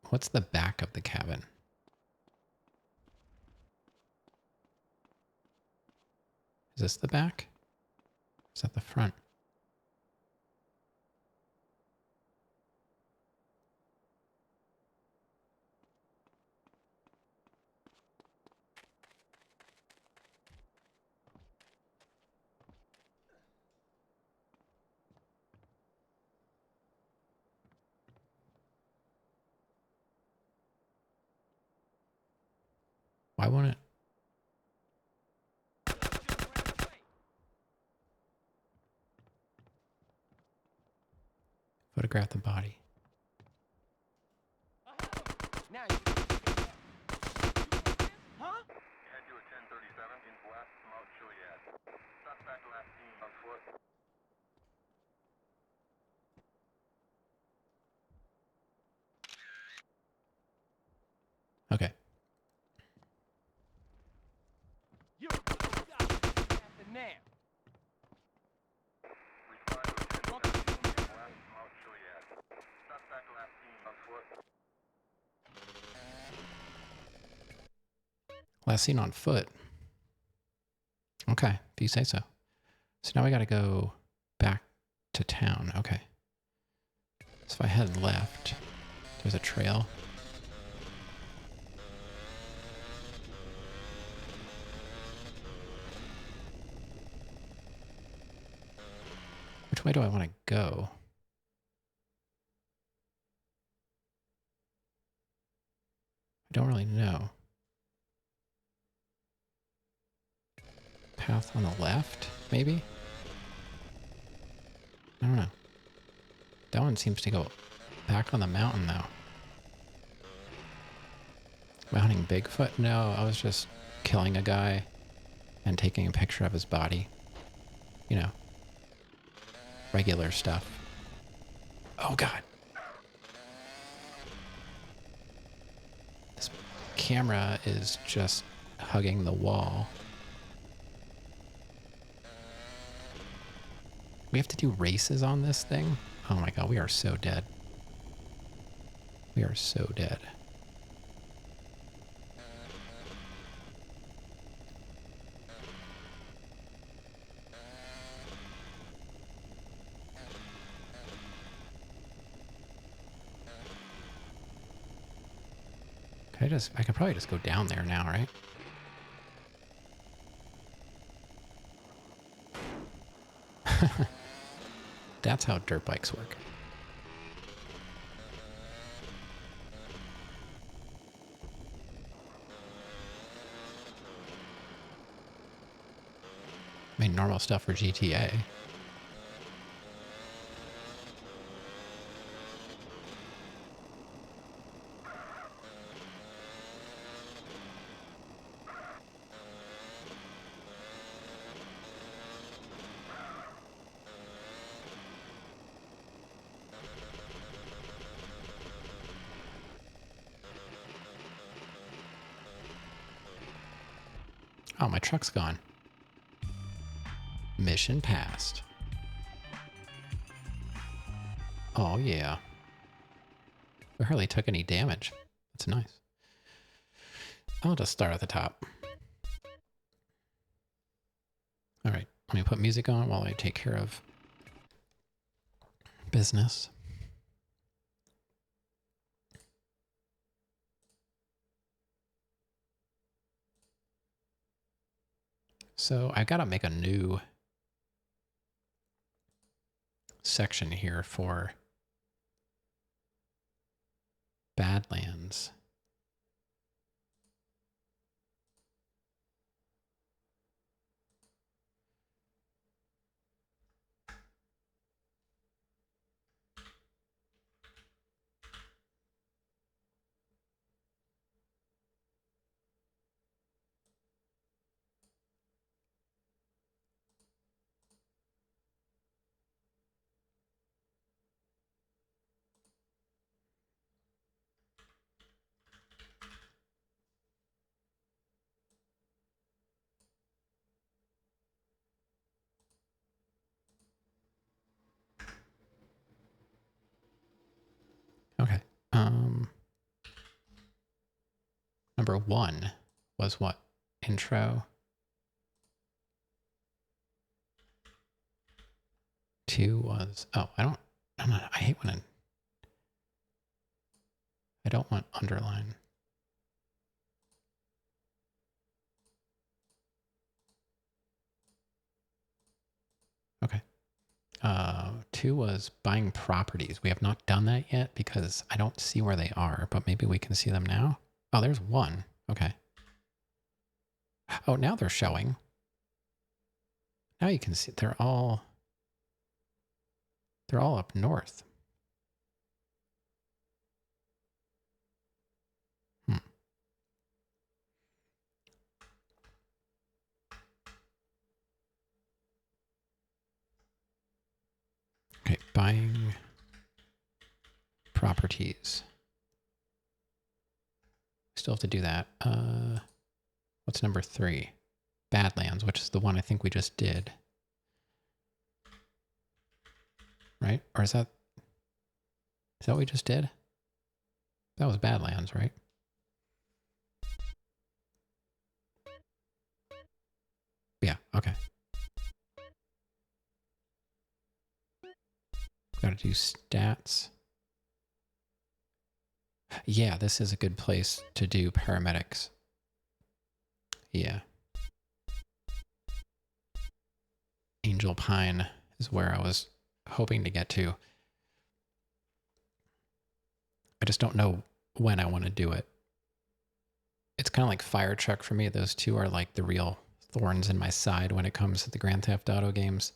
What's the back of the cabin? Is this the back? Is that the front? Why won't it? Photograph the body. Now you huh? Head to a 1037 in west Mount Chiliad. Suspect last seen on foot. Okay. You after now. Respond to 1017 in west Mount Chiliad. Suspect last seen on foot. Last seen on foot. Okay, if you say so. So now we gotta go back to town. Okay. So if I head left, there's a trail. Which way do I want to go? I don't really know. Path on the left, maybe? I don't know. That one seems to go back on the mountain, though. Am I hunting Bigfoot? No, I was just killing a guy and taking a picture of his body. You know, regular stuff. Oh, God. This camera is just hugging the wall. We have to do races on this thing? Oh my God, we are so dead. We are so dead. I could probably just go down there now, right? That's how dirt bikes work. I mean, normal stuff for GTA. Oh, my truck's gone. Mission passed. Oh, yeah. We hardly took any damage. That's nice. I'll just start at the top. All right, let me put music on while I take care of business. So I gotta make a new section here for Badlands. Okay. Number 1 was what? Intro. 2 was, oh, I hate when I don't want underline. Okay. 2 was buying properties. We have not done that yet because I don't see where they are, but maybe we can see them now. Oh, there's 1. Okay. Oh, now they're showing. Now you can see they're all up north. Okay, buying properties. Still have to do that. What's number 3? Badlands, which is the one I think we just did. Right? Or is that what we just did? That was Badlands, right? Yeah, okay. Gotta do stats. Yeah, this is a good place to do paramedics. Yeah. Angel Pine is where I was hoping to get to. I just don't know when I want to do it. It's kind of like Fire Truck for me. Those two are like the real thorns in my side when it comes to the Grand Theft Auto games.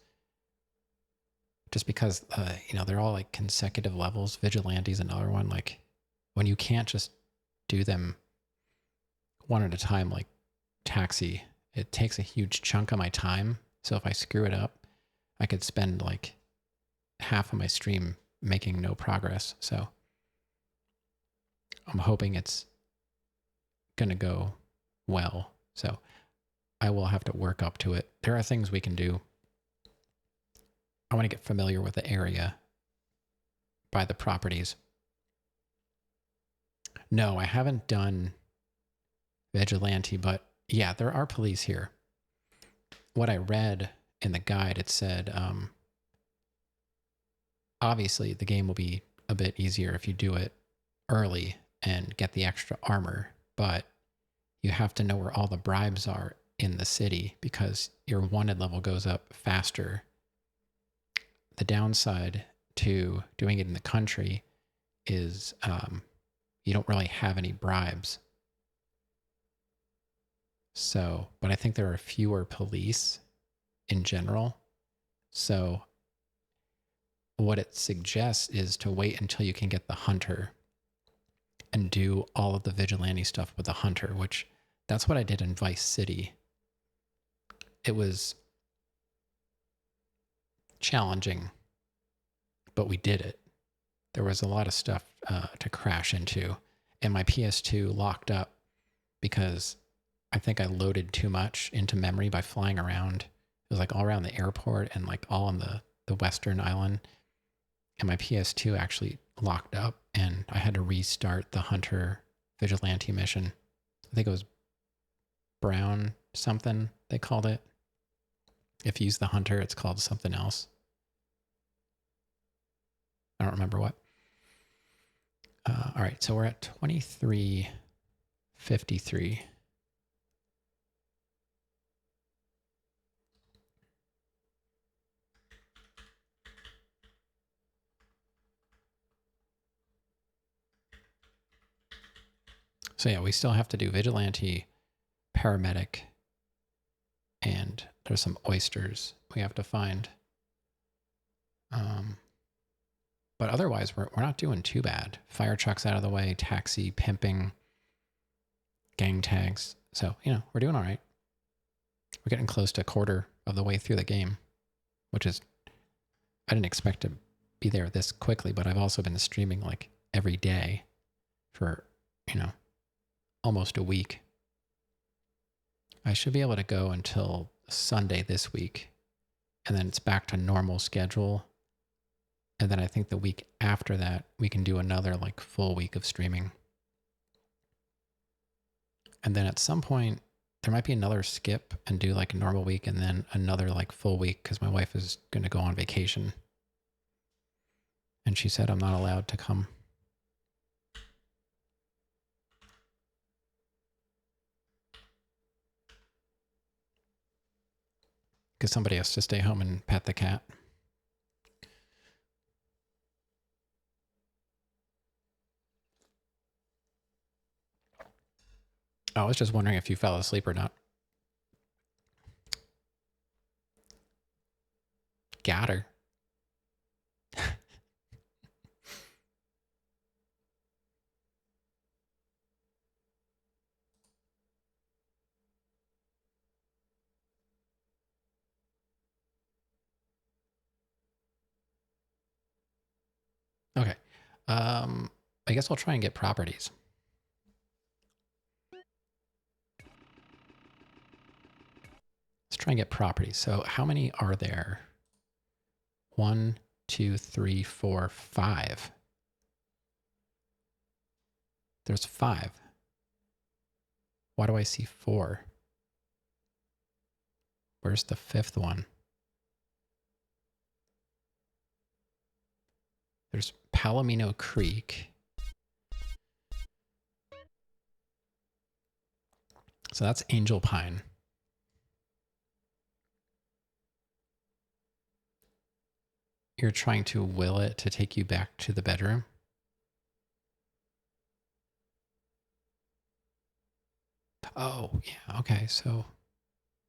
Just because, they're all like consecutive levels. Vigilante's another one. Like when you can't just do them one at a time, like Taxi, it takes a huge chunk of my time. So if I screw it up, I could spend like half of my stream making no progress. So I'm hoping it's going to go well. So I will have to work up to it. There are things we can do. I want to get familiar with the area by the properties. No, I haven't done Vigilante, but yeah, there are police here. What I read in the guide, it said, obviously the game will be a bit easier if you do it early and get the extra armor, but you have to know where all the bribes are in the city because your wanted level goes up faster. The downside to doing it in the country is you don't really have any bribes. So, but I think there are fewer police in general. So what it suggests is to wait until you can get the hunter and do all of the vigilante stuff with the hunter, which that's what I did in Vice City. It was challenging, but we did it. There was a lot of stuff to crash into, and my PS2 locked up because I think I loaded too much into memory by flying around. It was like all around the airport and like all on the Western Island. And my PS2 actually locked up and I had to restart the Hunter Vigilante mission. I think it was Brown something they called it. If you use the Hunter, it's called something else. I don't remember what. All right, so we're at 23:53. So yeah, we still have to do Vigilante, Paramedic, and there's some oysters we have to find. But otherwise, we're not doing too bad. Fire trucks out of the way, taxi, pimping, gang tags. So, you know, we're doing all right. We're getting close to a quarter of the way through the game, which is, I didn't expect to be there this quickly, but I've also been streaming like every day for, you know, almost a week. I should be able to go until Sunday this week, and then it's back to normal schedule. And then I think the week after that, we can do another like full week of streaming. And then at some point, there might be another skip and do like a normal week and then another like full week because my wife is going to go on vacation. And she said I'm not allowed to come. Because somebody has to stay home and pet the cat. I was just wondering if you fell asleep or not. Got her. Okay. I guess I'll try and get properties. Let's try and get properties. So how many are there? 1, 2, 3, 4, 5. There's 5. Why do I see 4? Where's the 5th one? There's Palomino Creek. So that's Angel Pine. You're trying to will it to take you back to the bedroom? Oh, yeah, okay, so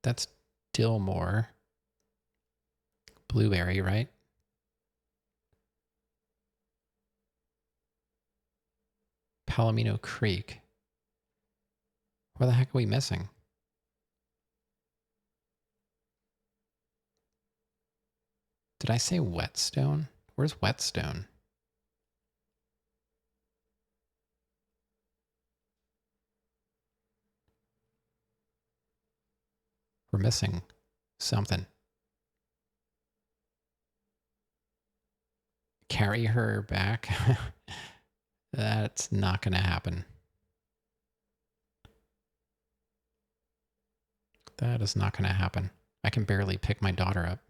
that's Dillmore. Blueberry, right? Palomino Creek. Where the heck are we missing? Did I say Whetstone? Where's Whetstone? We're missing something. Carry her back? That's not going to happen. That is not going to happen. I can barely pick my daughter up.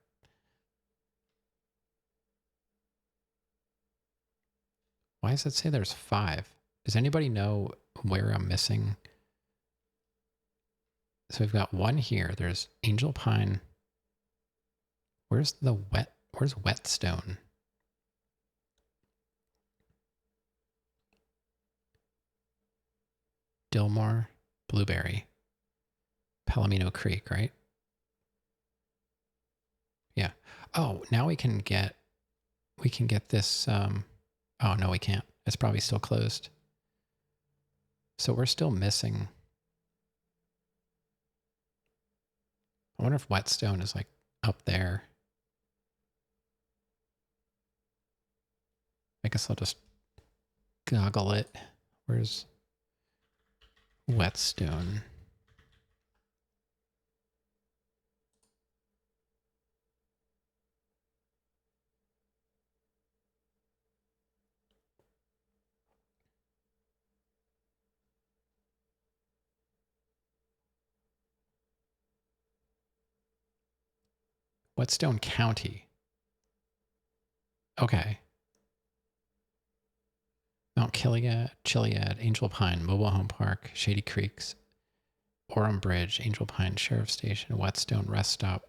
Why does it say there's 5? Does anybody know where I'm missing? So we've got 1 here. There's Angel Pine. Where's Whetstone? Dillmore, Blueberry, Palomino Creek, right? Yeah. Oh, now we can get this. Oh, no, we can't. It's probably still closed. So we're still missing. I wonder if Whetstone is like up there. I guess I'll just goggle it. Where's Whetstone? Whetstone County. Okay. Mount Chiliad, Angel Pine, Mobile Home Park, Shady Creeks, Orem Bridge, Angel Pine Sheriff Station, Whetstone Rest Stop.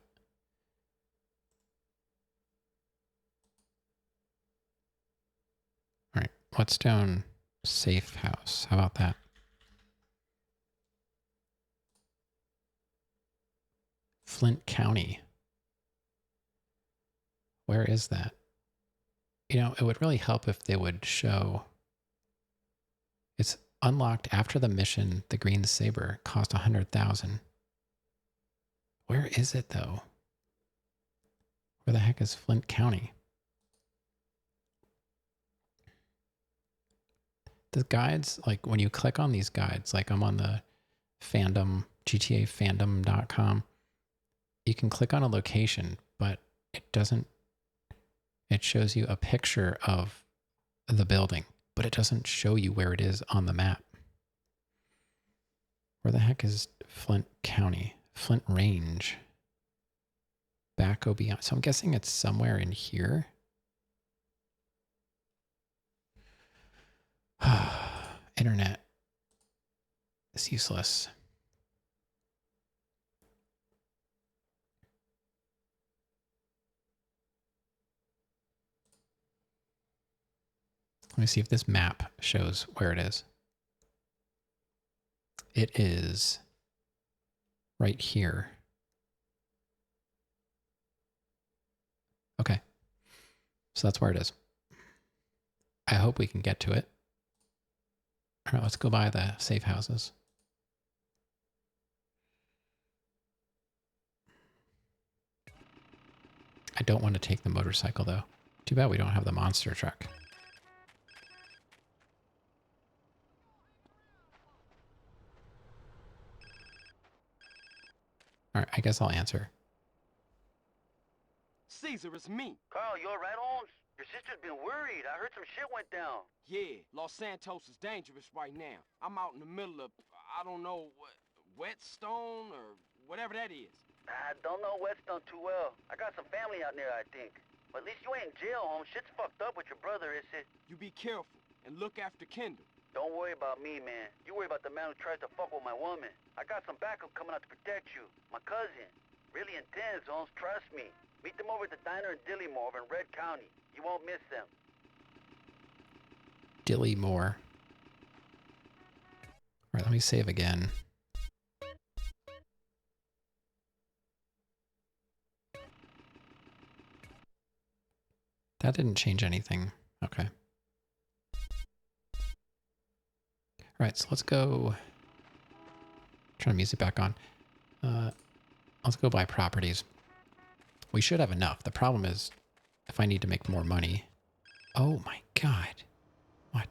All right, Whetstone Safe House. How about that? Flint County. Where is that? You know, it would really help if they would show. It's unlocked after the mission. The green Sabre cost 100,000. Where is it though? Where the heck is Flint County? The guides, like when you click on these guides, like I'm on the fandom, GTAfandom.com, you can click on a location, but it doesn't, it shows you a picture of the building, but it doesn't show you where it is on the map. Where the heck is Flint County? Flint Range. Backo Beyond. So I'm guessing it's somewhere in here. Internet. It's useless. Let me see if this map shows where it is. It is right here. Okay. So that's where it is. I hope we can get to it. All right, let's go by the safe houses. I don't want to take the motorcycle, though. Too bad we don't have the monster truck. All right, I guess I'll answer. Caesar, it's me. Carl, you alright, Holmes? Your sister's been worried. I heard some shit went down. Yeah, Los Santos is dangerous right now. I'm out in the middle of, I don't know, Whetstone or whatever that is. I don't know Whetstone too well. I got some family out there, I think. But at least you ain't in jail, Holmes. Shit's fucked up with your brother, is it? You be careful and look after Kendall. Don't worry about me, man. You worry about the man who tries to fuck with my woman. I got some backup coming out to protect you. My cousin. Really intense, Holmes. Trust me. Meet them over at the diner in Dillymore over in Red County. You won't miss them. Dillymore. All right, let me save again. That didn't change anything. Okay. All right, so let's go. Turn the music back on. Let's go buy properties. We should have enough. The problem is if I need to make more money. Oh my God. What?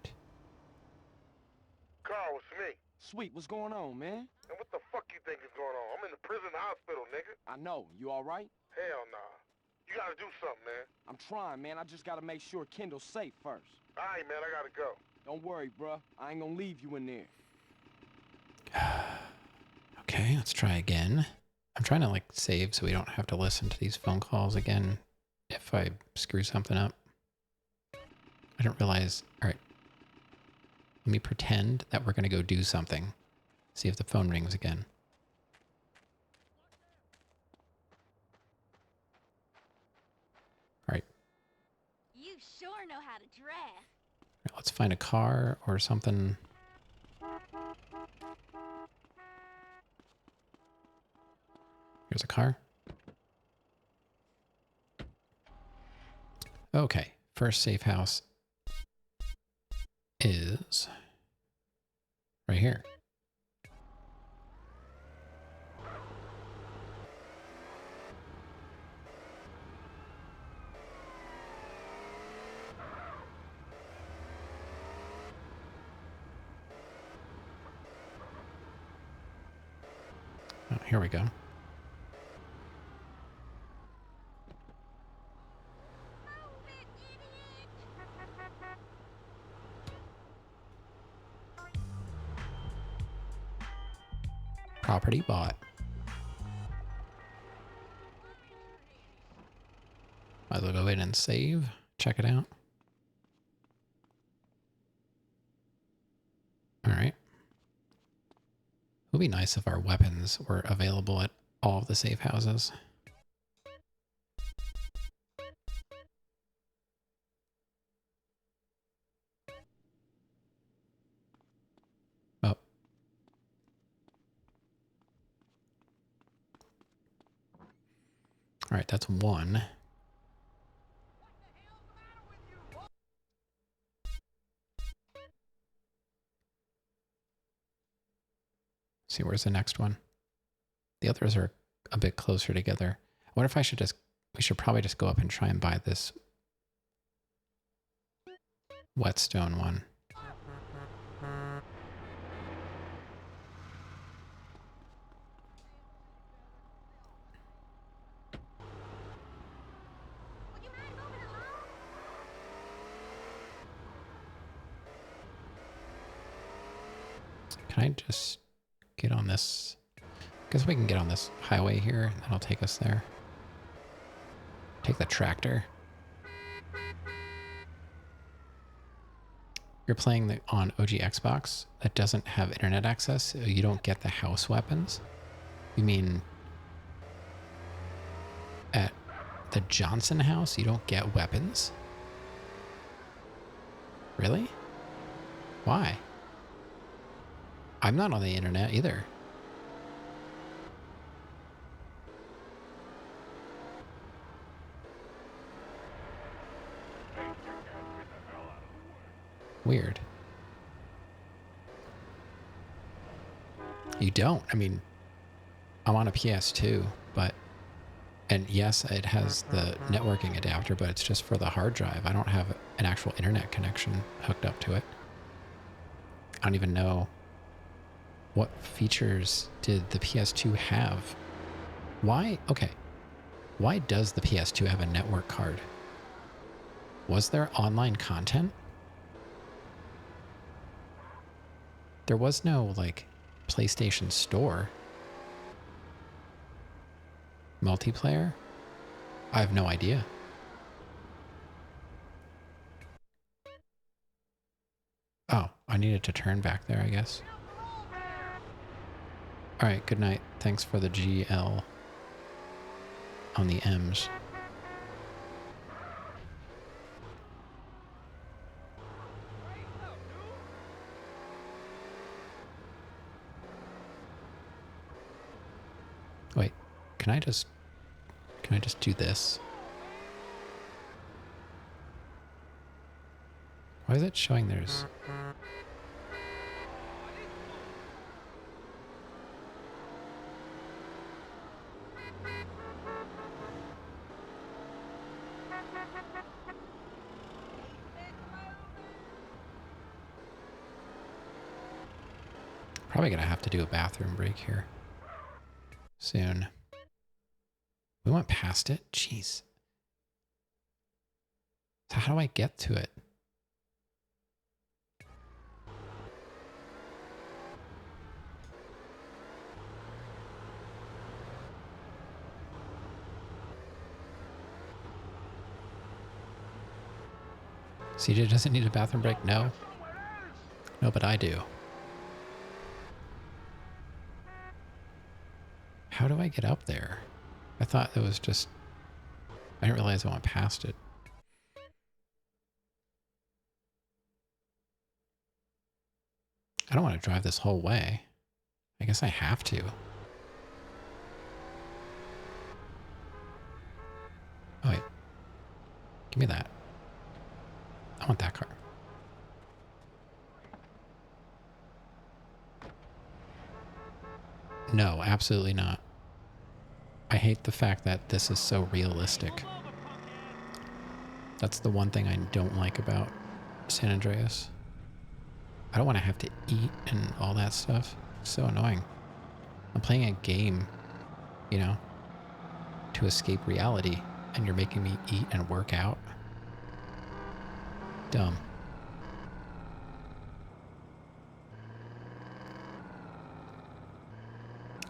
Carl, it's me. Sweet, what's going on, man? And what the fuck you think is going on? I'm in the prison hospital, nigga. I know. You all right? Hell nah. You gotta do something, man. I'm trying, man. I just gotta make sure Kendall's safe first. All right, man, I gotta go. Don't worry, bruh. I ain't gonna leave you in there. Okay, let's try again. I'm trying to like save so we don't have to listen to these phone calls again if I screw something up. I don't realize. All right. Let me pretend that we're going to go do something. See if the phone rings again. All right. You sure know how to dress. All right, let's find a car or something. Here's a car. Okay, first safe house is right here. Oh, here we go. Property bought. Might as well go in and save. Check it out. All right. It would be nice if our weapons were available at all of the safe houses. Oh. All right, that's one. See, where's the next one? The others are a bit closer together. I wonder if I should just, we should probably just go up and try and buy this Whetstone one. Can I just get on this? I guess we can get on this highway here, and that'll take us there. Take the tractor. You're playing on OG Xbox that doesn't have internet access, so you don't get the house weapons? You mean at the Johnson house you don't get weapons? Really? Why? I'm not on the internet either. Weird. You don't. I mean, I'm on a PS2, but, and yes, it has the networking adapter, but it's just for the hard drive. I don't have an actual internet connection hooked up to it. I don't even know what features did the PS2 have. Why? Okay. Why does the PS2 have a network card? Was there online content? There was no, like, PlayStation Store. Multiplayer? I have no idea. Oh, I needed to turn back there, I guess. Alright, good night. Thanks for the GL on the M's. Wait, can I just do this? Why is it showing there's... Probably gonna have to do a bathroom break here soon. We went past it? Jeez. So how do I get to it? CJ doesn't need a bathroom break? No. No, but I do. How do I get up there? I thought it was just... I didn't realize I went past it. I don't want to drive this whole way. I guess I have to. Oh, wait. Give me that. I want that car. No, absolutely not. I hate the fact that this is so realistic. That's the one thing I don't like about San Andreas. I don't want to have to eat and all that stuff. It's so annoying. I'm playing a game, you know, to escape reality, and you're making me eat and work out. Dumb.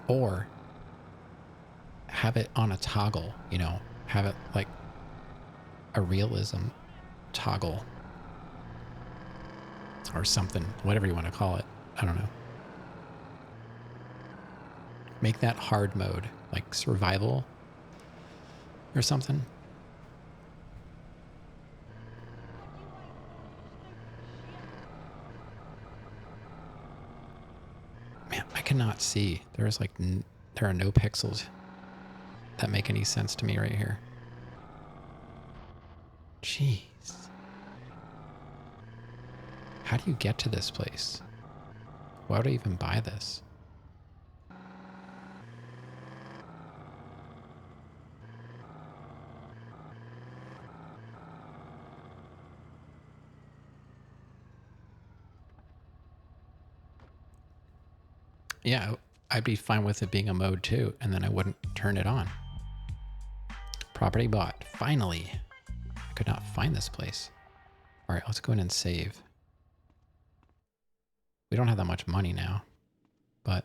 Or have it on a toggle, you know, have it like a realism toggle or something, whatever you want to call it. I don't know. Make that hard mode, like survival or something. Man, I cannot see. There's like, there are no pixels that make any sense to me right here. Jeez. How do you get to this place? Why would I even buy this? Yeah, I'd be fine with it being a mode too, and then I wouldn't turn it on. Property bought. Finally. I could not find this place. All right, let's go in and save. We don't have that much money now, but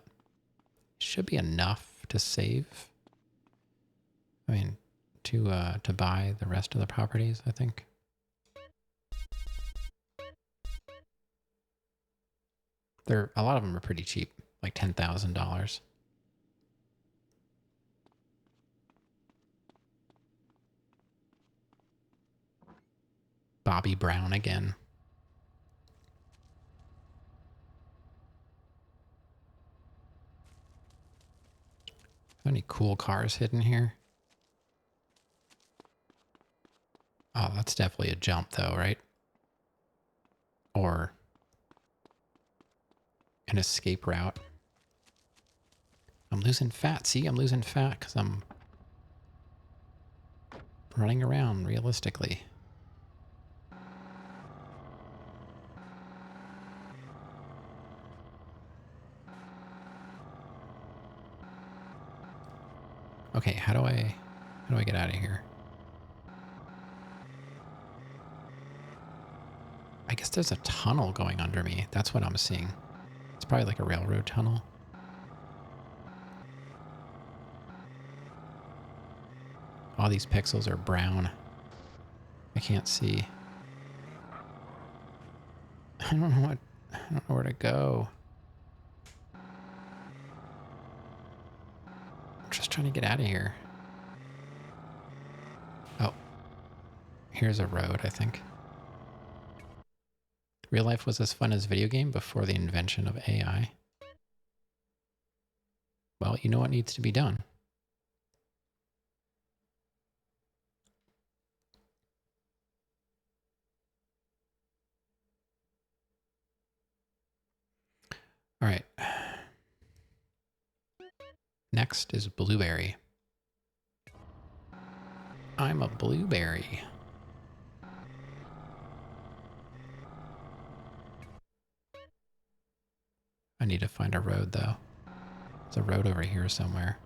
it should be enough to save. I mean, to buy the rest of the properties, I think. A lot of them are pretty cheap, like $10,000. Bobby Brown again. Any cool cars hidden here? Oh, that's definitely a jump though, right? Or an escape route. I'm losing fat. See, I'm losing fat because I'm running around realistically. Okay, how do I get out of here? I guess there's a tunnel going under me. That's what I'm seeing. It's probably like a railroad tunnel. All these pixels are brown. I can't see. I don't know where to go. I'm just trying to get out of here. Oh. Here's a road, I think. Real life was as fun as video game before the invention of AI. Well, you know what needs to be done. All right. Next is blueberry. I'm a blueberry. I need to find a road, though. There's a road over here somewhere.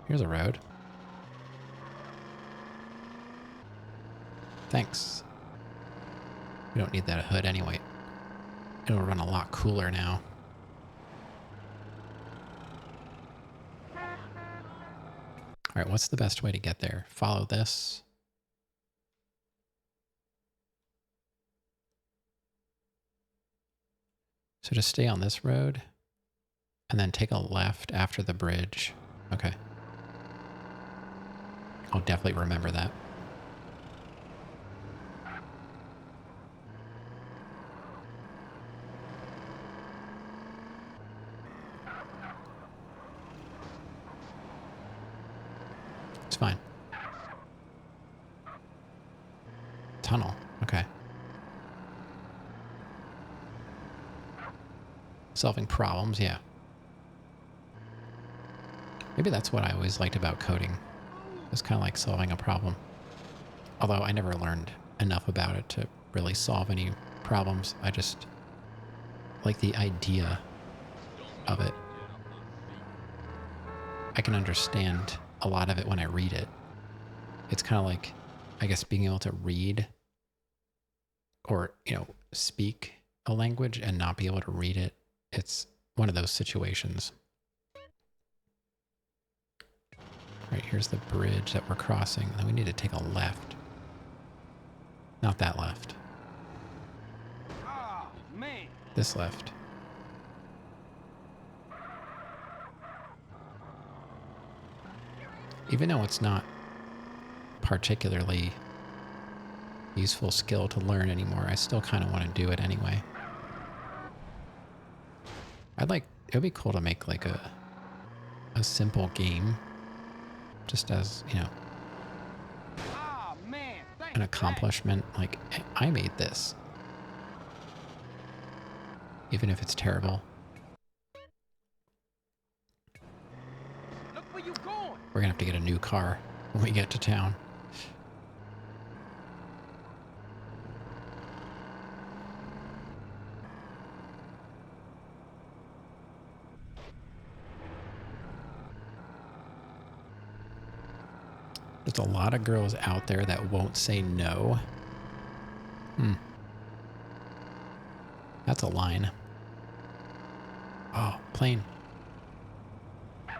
Here's a road. Thanks. We don't need that hood anyway. It'll run a lot cooler now. All right, what's the best way to get there? Follow this. So just stay on this road and then take a left after the bridge. Okay. I'll definitely remember that. It's fine. Tunnel. Okay. Solving problems, yeah. Maybe that's what I always liked about coding. It was kind of like solving a problem. Although I never learned enough about it to really solve any problems. I just like the idea of it. I can understand a lot of it when I read it. It's kind of like, I guess, being able to read or, speak a language and not be able to read it it's one of those situations. All right, here's the bridge that we're crossing. Then we need to take a left. Not that left. Oh, man. This left. Even though it's not particularly useful skill to learn anymore, I still kind of want to do it anyway. It would be cool to make like a simple game, just as, you know, Oh, man. Thank an you. accomplishment. Like, I made this. Even if it's terrible. Look where you going. We're gonna have to get a new car when we get to town. There's a lot of girls out there that won't say no. That's a line. Oh, plane. I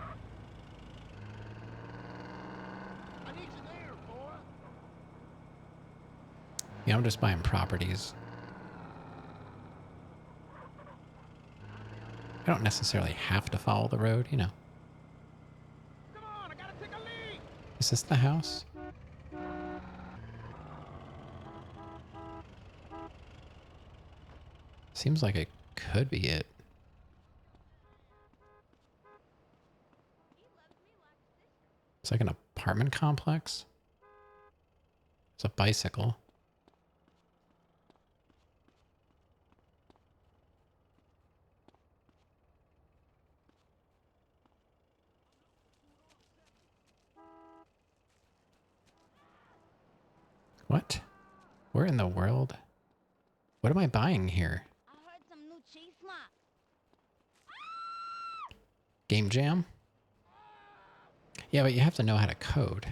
need you there, boy. Yeah, I'm just buying properties. I don't necessarily have to follow the road, you know. Come on, I gotta take a lead. Is this the house? Seems like it could be it. It's like an apartment complex. It's a bicycle. What? Where in the world? What am I buying here? I heard some new cheese smocks. Game Jam? Yeah, but you have to know how to code.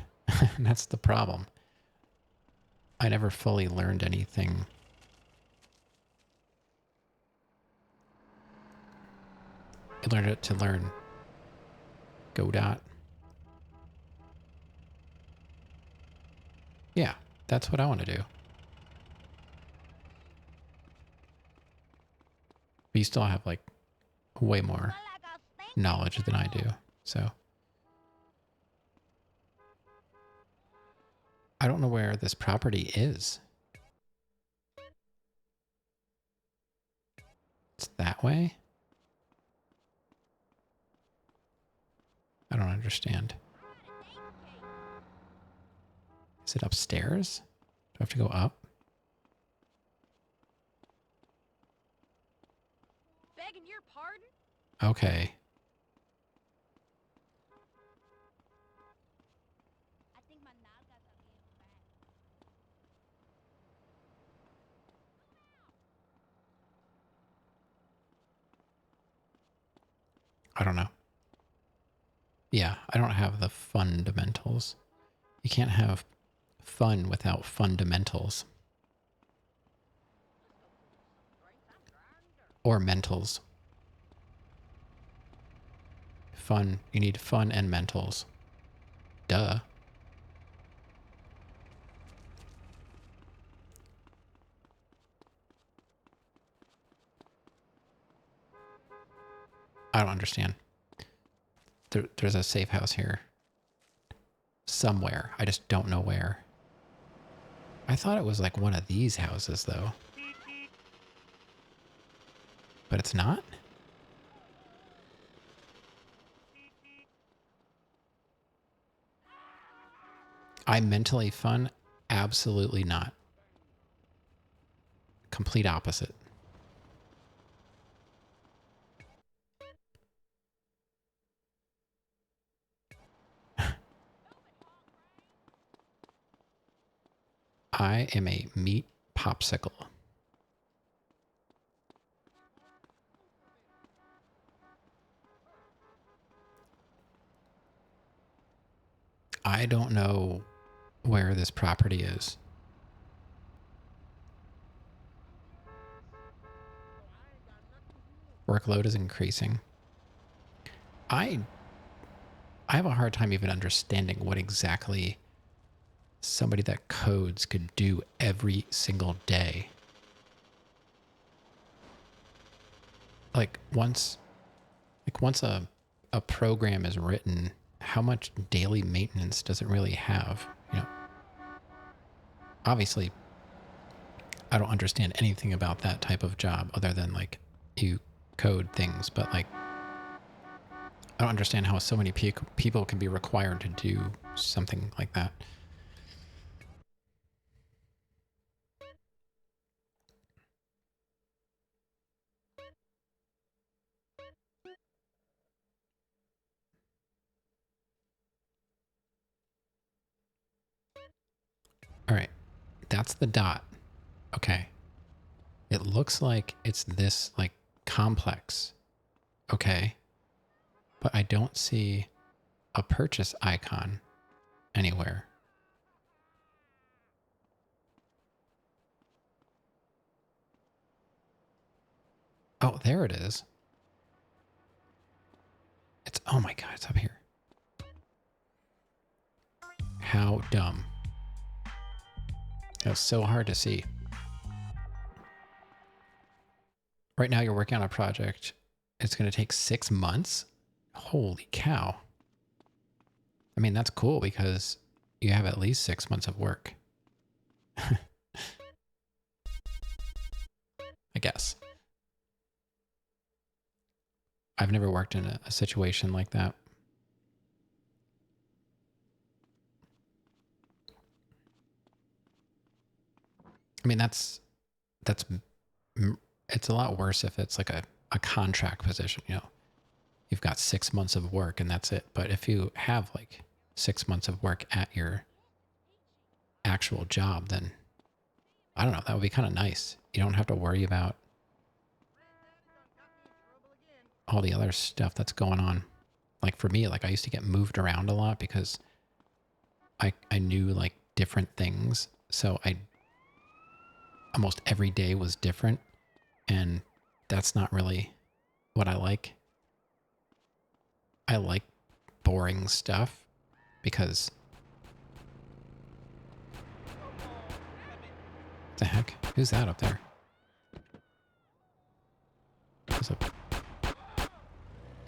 And that's the problem. I never fully learned anything. I learned it to learn Godot. Yeah, that's what I want to do. But you still have like way more Well, I got stank knowledge than I do. So I don't know where this property is. It's that way? I don't understand. Is it upstairs? Do I have to go up? begging your pardon? Okay. I think my nalgas are getting fat. I don't know. Yeah, I don't have the fundamentals. You can't have fun without fundamentals. Or mentals. Fun. You need fun and mentals. Duh. I don't understand. There's a safe house here. Somewhere. I just don't know where. I thought it was like one of these houses, though. But it's not? I'm mentally fun? Absolutely not. Complete opposite. I am a meat popsicle. I don't know where this property is. Workload is increasing. I have a hard time even understanding what exactly somebody that codes could do every single day. Like once a program is written, how much daily maintenance does it really have? You know, obviously I don't understand anything about that type of job other than like you code things, but like I don't understand how so many people can be required to do something like that. All right, that's the dot. Okay. It looks like it's this like complex. Okay. But I don't see a purchase icon anywhere. Oh, there it is. It's, oh my God, it's up here. How dumb. That was so hard to see. Right now you're working on a project. It's going to take 6 months. Holy cow. I mean, that's cool because you have at least 6 months of work. I guess. I've never worked in a situation like that. I mean, it's a lot worse if it's like a contract position, you know. You've got 6 months of work and that's it. But if you have like 6 months of work at your actual job, then I don't know, that would be kind of nice. You don't have to worry about all the other stuff that's going on. Like for me, like I used to get moved around a lot because I knew like different things. So almost every day was different, and that's not really what I like. I like boring stuff because what the heck? Who's that up there?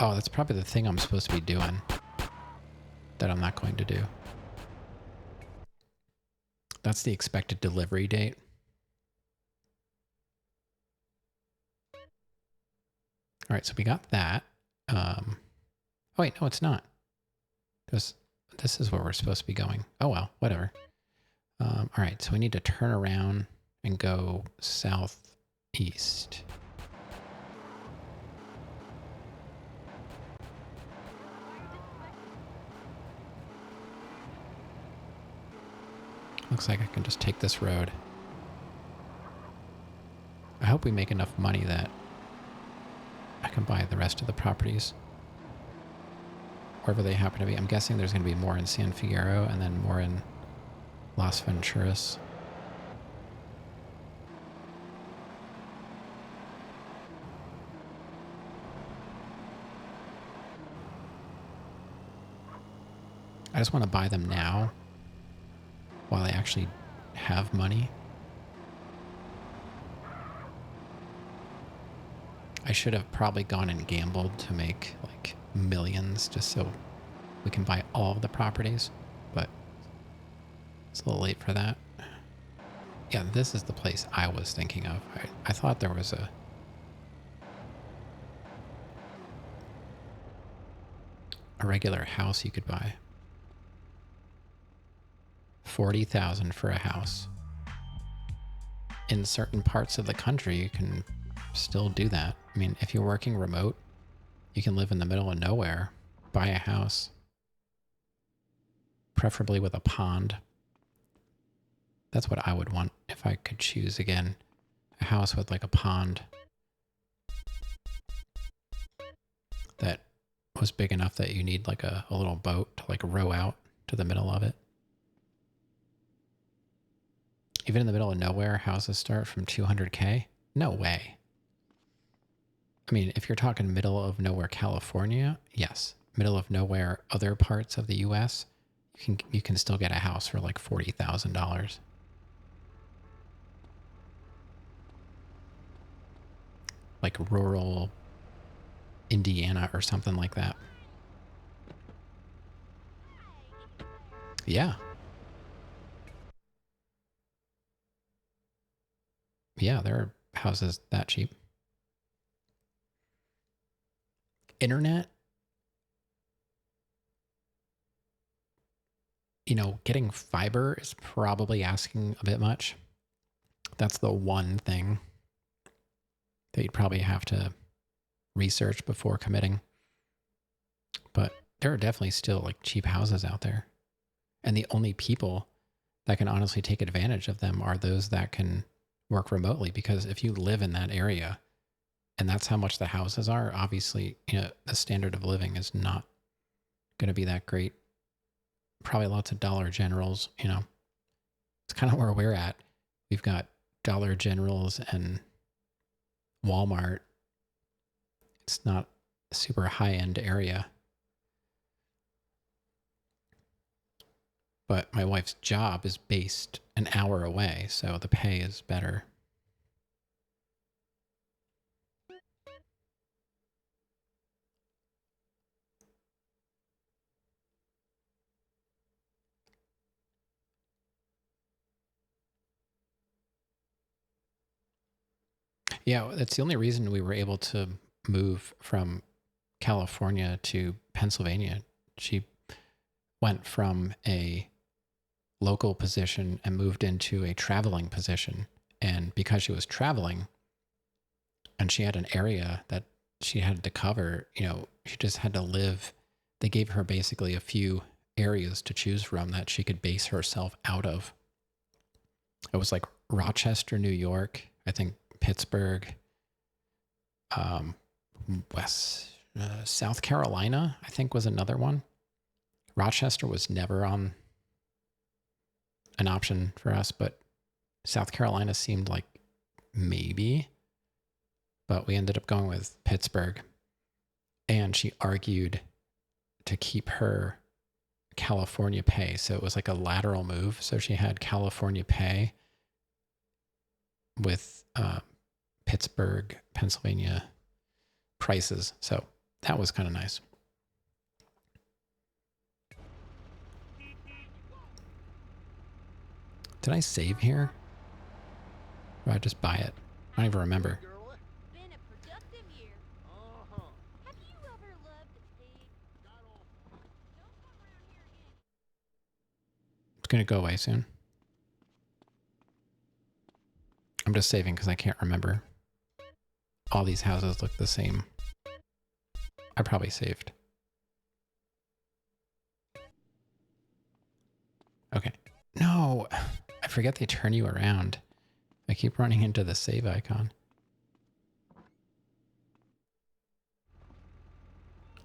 Oh, that's probably the thing I'm supposed to be doing that I'm not going to do. That's the expected delivery date. All right, so we got that. Oh wait, no, it's not. This is where we're supposed to be going. Oh well, whatever. All right, so we need to turn around and go southeast. Looks like I can just take this road. I hope we make enough money that I can buy the rest of the properties wherever they happen to be. I'm guessing there's going to be more in San Fierro and then more in Las Venturas. I just want to buy them now while I actually have money. I should have probably gone and gambled to make like millions just so we can buy all of the properties, but it's a little late for that. Yeah, this is the place I was thinking of. I thought there was a regular house you could buy. 40,000 for a house. In certain parts of the country, you can still do that. I mean, if you're working remote, you can live in the middle of nowhere, buy a house, preferably with a pond. That's what I would want if I could choose again. A house with like a pond that was big enough that you need like a little boat to like row out to the middle of it. Even in the middle of nowhere, houses start from 200K? No way. I mean, if you're talking middle of nowhere California, yes. Middle of nowhere other parts of the US, you can still get a house for like $40,000. Like rural Indiana or something like that. Yeah. Yeah, there are houses that cheap. Internet, you know, getting fiber is probably asking a bit much. That's the one thing that you'd probably have to research before committing. But there are definitely still like cheap houses out there. And the only people that can honestly take advantage of them are those that can work remotely. Because if you live in that area and that's how much the houses are, obviously, you know, the standard of living is not going to be that great. Probably lots of Dollar Generals, you know. It's kind of where we're at. We've got Dollar Generals and Walmart. It's not a super high-end area. But my wife's job is based an hour away, so the pay is better. Yeah, that's the only reason we were able to move from California to Pennsylvania. She went from a local position and moved into a traveling position. And because she was traveling and she had an area that she had to cover, you know, she just had to live. They gave her basically a few areas to choose from that she could base herself out of. It was like Rochester, New York, I think Pittsburgh, South Carolina, I think was another one. Rochester was never on an option for us, but South Carolina seemed like maybe, but we ended up going with Pittsburgh. And she argued to keep her California pay. So it was like a lateral move. So she had California pay with Pittsburgh, Pennsylvania prices. So that was kind of nice. Did I save here? Or did I just buy it? I don't even remember. Been a productive year. Have you ever loved a pig? Don't come around here again. It's going to go away soon. I'm just saving because I can't remember. All these houses look the same. I probably saved. Okay. No, I forget they turn you around. I keep running into the save icon.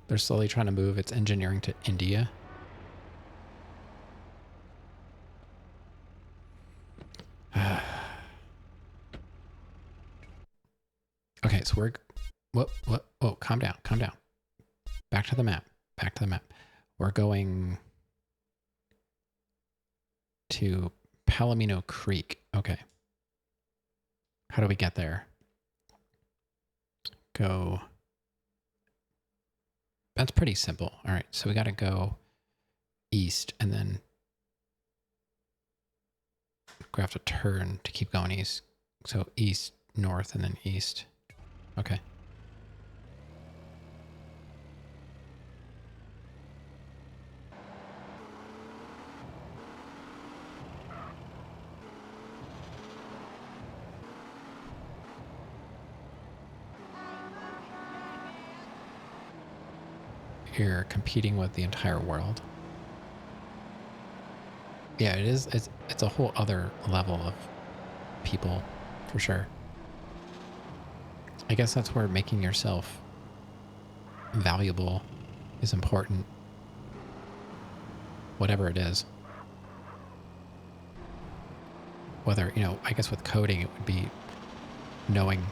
They're slowly trying to move its engineering to India. Okay, so we're... Whoa, calm down, calm down. Back to the map, back to the map. We're going to Palomino Creek. Okay. How do we get there? Go... That's pretty simple. All right, so we got to go east and then we have to turn to keep going east. So east, north, and then east. Okay. You're competing with the entire world. Yeah, it is. It's a whole other level of people, for sure. I guess that's where making yourself valuable is important. Whatever it is. Whether, you know, I guess with coding it would be knowing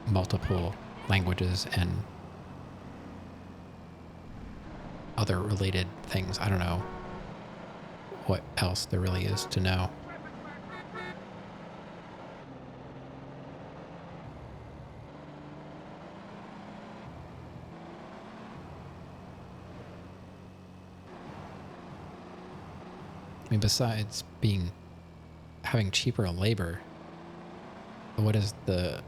multiple languages and other related things. I don't know what else there really is to know. I mean, besides having cheaper labor, what is that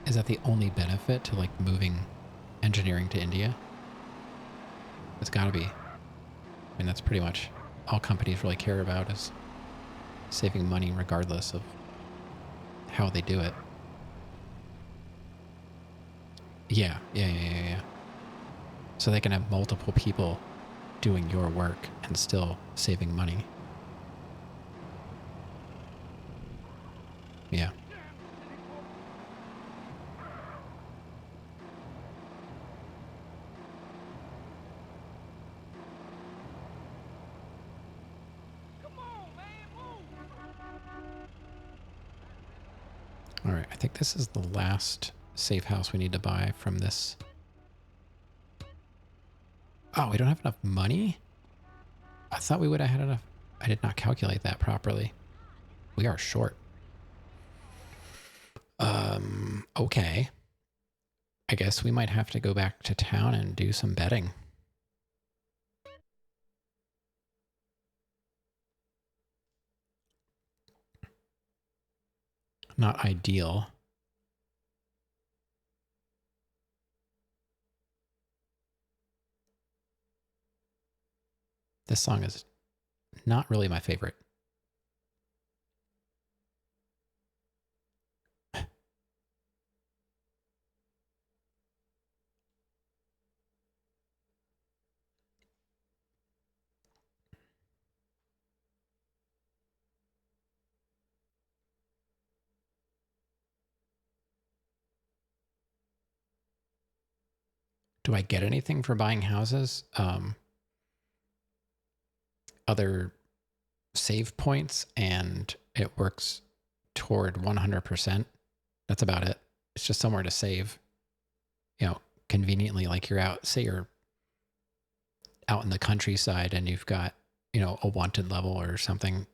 the only benefit to like moving engineering to India? It's gotta be. I mean, that's pretty much all companies really care about is saving money regardless of how they do it. Yeah. So they can have multiple people doing your work and still saving money. Yeah. All right, I think this is the last safe house we need to buy from this. Oh, we don't have enough money? I thought we would have had enough. I did not calculate that properly. We are short. Okay. I guess we might have to go back to town and do some betting. Not ideal. This song is not really my favorite. Do I get anything for buying houses? Other save points, and it works toward 100%. That's about it. It's just somewhere to save, you know, conveniently. Like you're out, say you're out in the countryside and you've got, you know, a wanted level or something,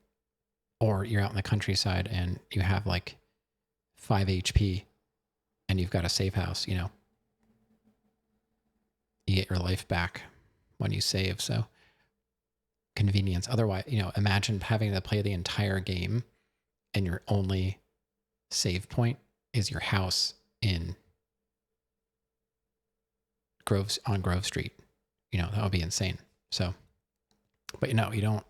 or you're out in the countryside and you have like 5 HP and you've got a safe house, you know, you get your life back when you save. So convenience. Otherwise, you know, imagine having to play the entire game and your only save point is your house in on Grove Street. You know, that would be insane. So, but you know, you don't.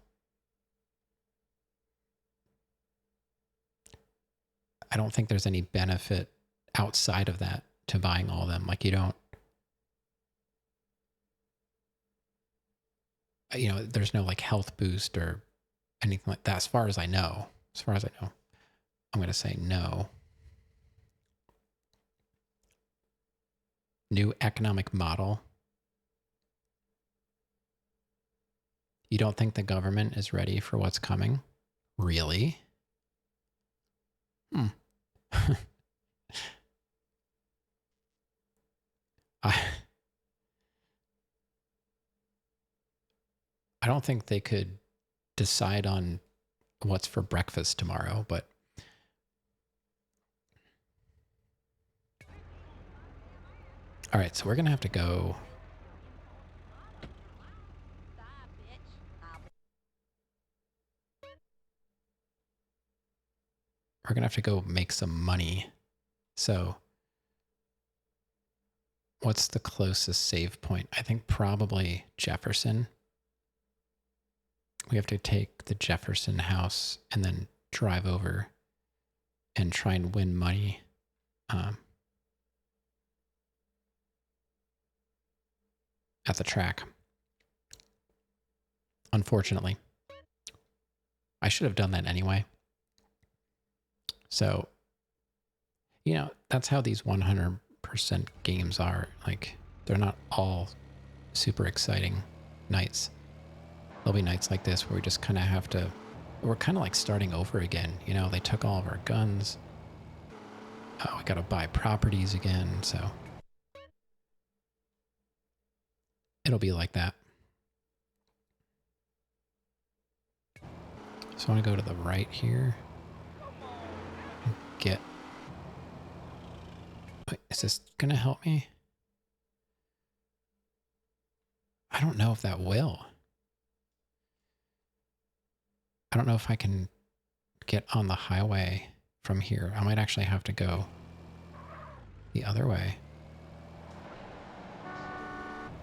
I don't think there's any benefit outside of that to buying all of them. Like you don't. You know, there's no like health boost or anything like that. As far as I know, I'm going to say no. New economic model. You don't think the government is ready for what's coming? Really? I don't think they could decide on what's for breakfast tomorrow, but all right, so we're going to have to go. We're going to have to go make some money. So what's the closest save point? I think probably Jefferson. We have to take the Jefferson house and then drive over and try and win money. At the track. Unfortunately. I should have done that anyway. So, you know, that's how these 100% games are. Like, they're not all super exciting nights. There'll be nights like this where we just kind of have to, we're kind of like starting over again. You know, they took all of our guns. We got to buy properties again. So it'll be like that. So I want to go to the right here. Get... Wait, is this going to help me? I don't know if that will. I don't know if I can get on the highway from here. I might actually have to go the other way.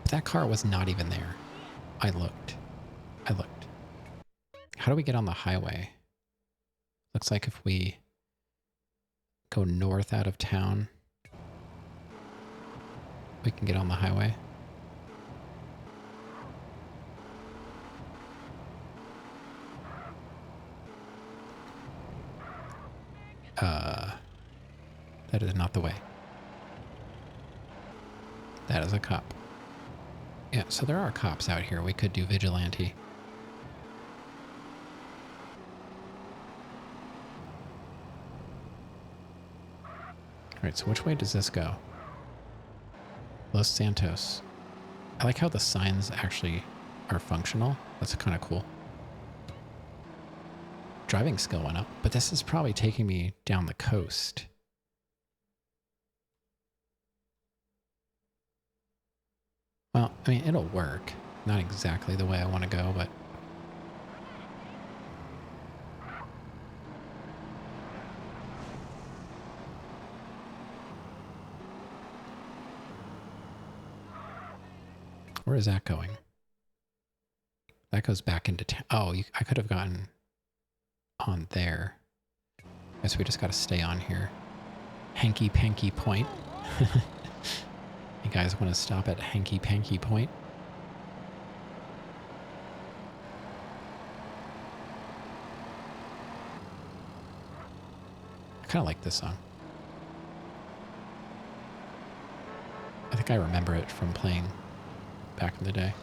But that car was not even there. I looked. How do we get on the highway? Looks like if we go north out of town, we can get on the highway. That is not the way. That is a cop. Yeah, so there are cops out here. We could do vigilante. Alright, so which way does this go? Los Santos. I like how the signs actually are functional. That's kind of cool. Driving skill went up, but this is probably taking me down the coast. Well, I mean, it'll work. Not exactly the way I want to go, but... Where is that going? That goes back into town. Oh, I could have gotten on there. Guess we just got to stay on here. Hanky Panky Point. You guys want to stop at Hanky Panky Point? I kind of like this song. I think I remember it from playing back in the day.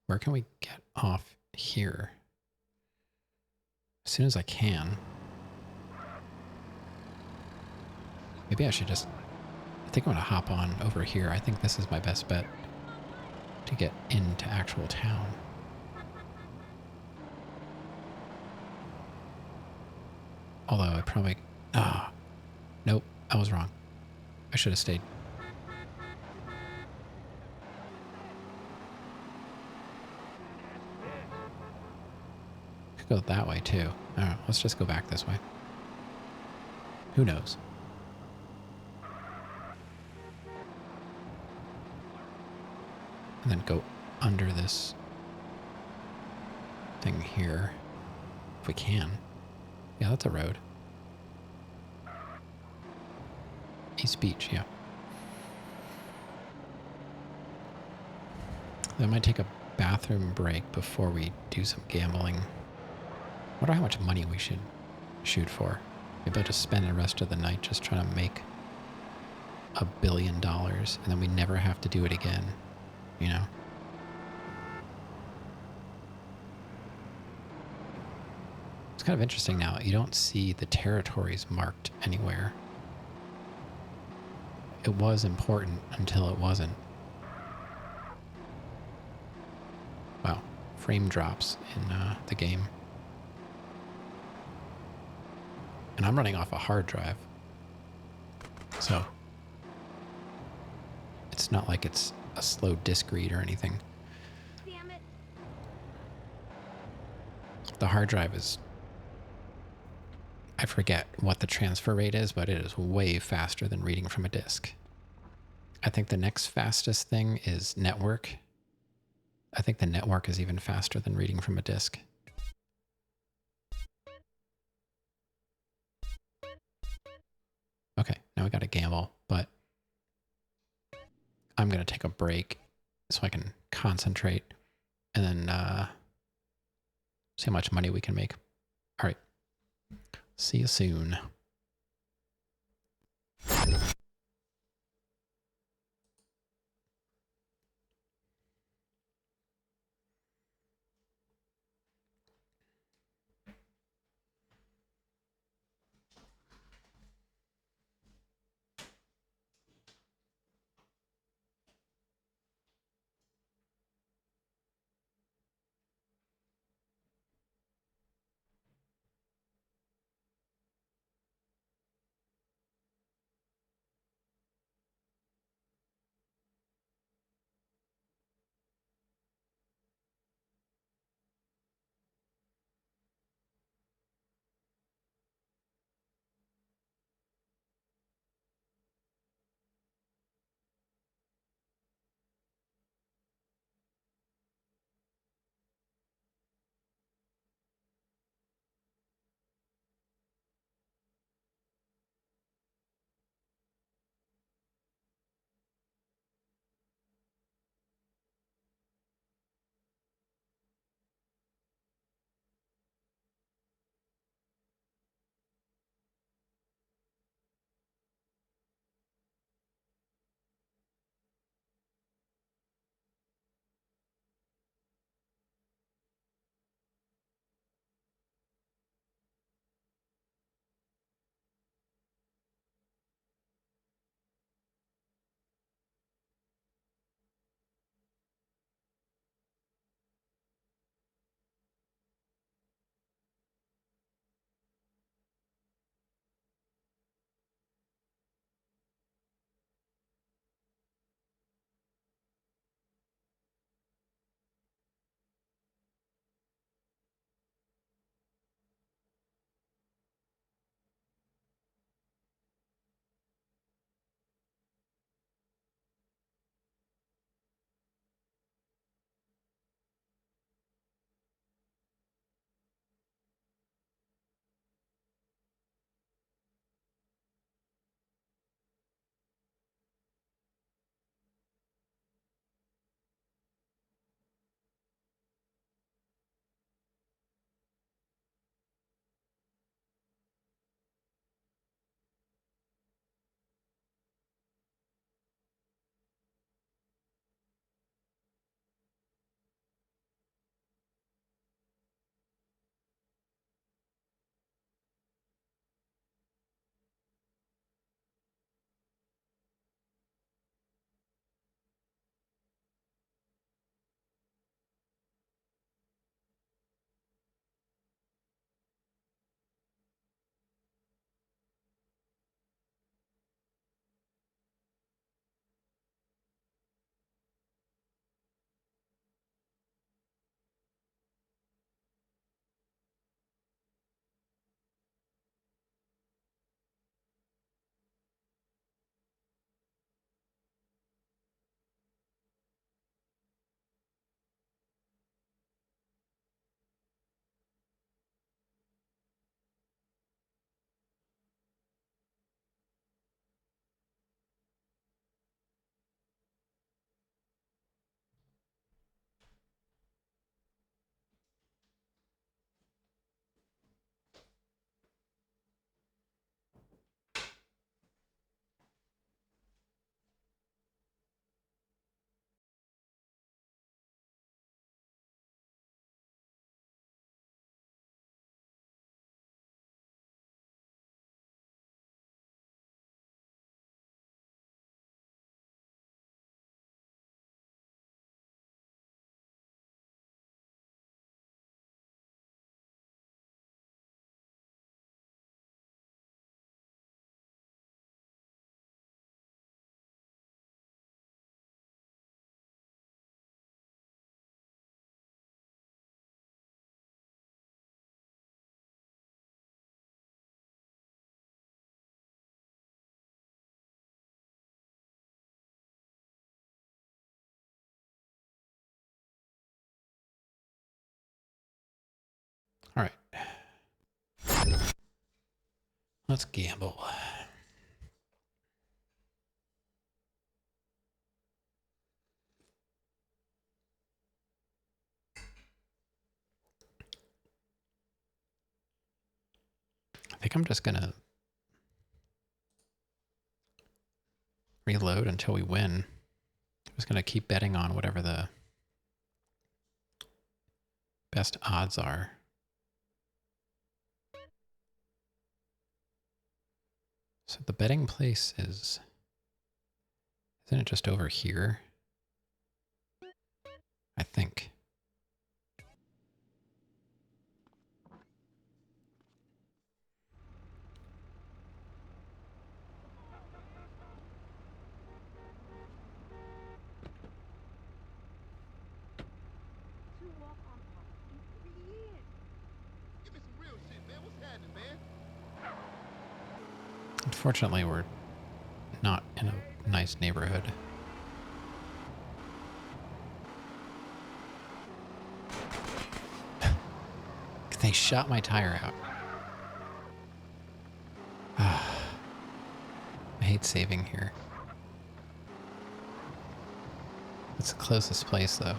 Where can we get off here? As soon as I can. Maybe I should just... I think I'm going to hop on over here. I think this is my best bet to get into actual town. Although I probably... Nope, I was wrong. I should have stayed. Could go that way too. I don't know, let's just go back this way. Who knows? And then go under this thing here. If we can. Yeah, that's a road. East Beach, yeah. I might take a bathroom break before we do some gambling. I wonder how much money we should shoot for. Maybe I'll just spend the rest of the night just trying to make $1 billion, and then we never have to do it again, you know? It's kind of interesting now. You don't see the territories marked anywhere. It was important until it wasn't. Wow. Frame drops in the game. And I'm running off a hard drive. So it's not like it's a slow disk read or anything. Damn it. The hard drive is... I forget what the transfer rate is, but it is way faster than reading from a disk. I think the next fastest thing is network. I think the network is even faster than reading from a disk. Okay, now we got to gamble, but I'm going to take a break so I can concentrate and then see how much money we can make. All right. See you soon. Let's gamble. I think I'm just gonna reload until we win. I'm just gonna keep betting on whatever the best odds are. So the betting place isn't it just over here? I think. To walk on park in 3 years. Give me some real shit, man. What's happening, man? Unfortunately, we're not in a nice neighborhood. They shot my tire out. I hate saving here. It's the closest place, though.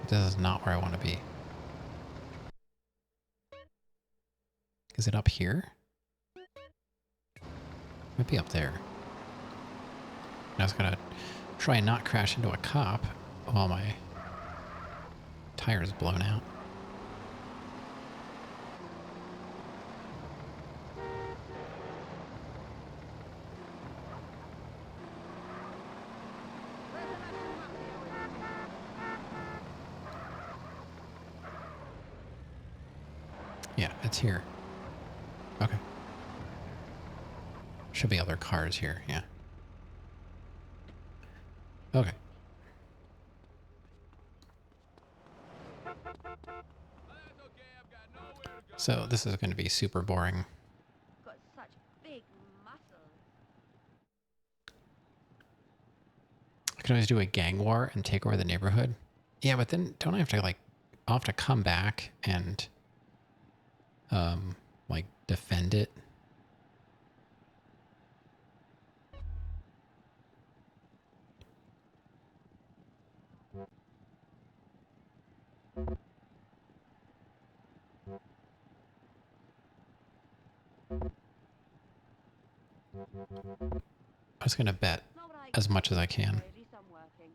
This is not where I want to be. Is it up here? Might be up there. I was gonna try and not crash into a cop while my tire is blown out. Yeah, it's here. Okay. Should be other cars here, yeah. Okay. So this is going to be super boring. Got such big muscles. I can always do a gang war and take over the neighborhood. Yeah, but then don't I have to I'll have to come back and like defend it. I'm just gonna bet Not what I as much as I can. At least I'm working.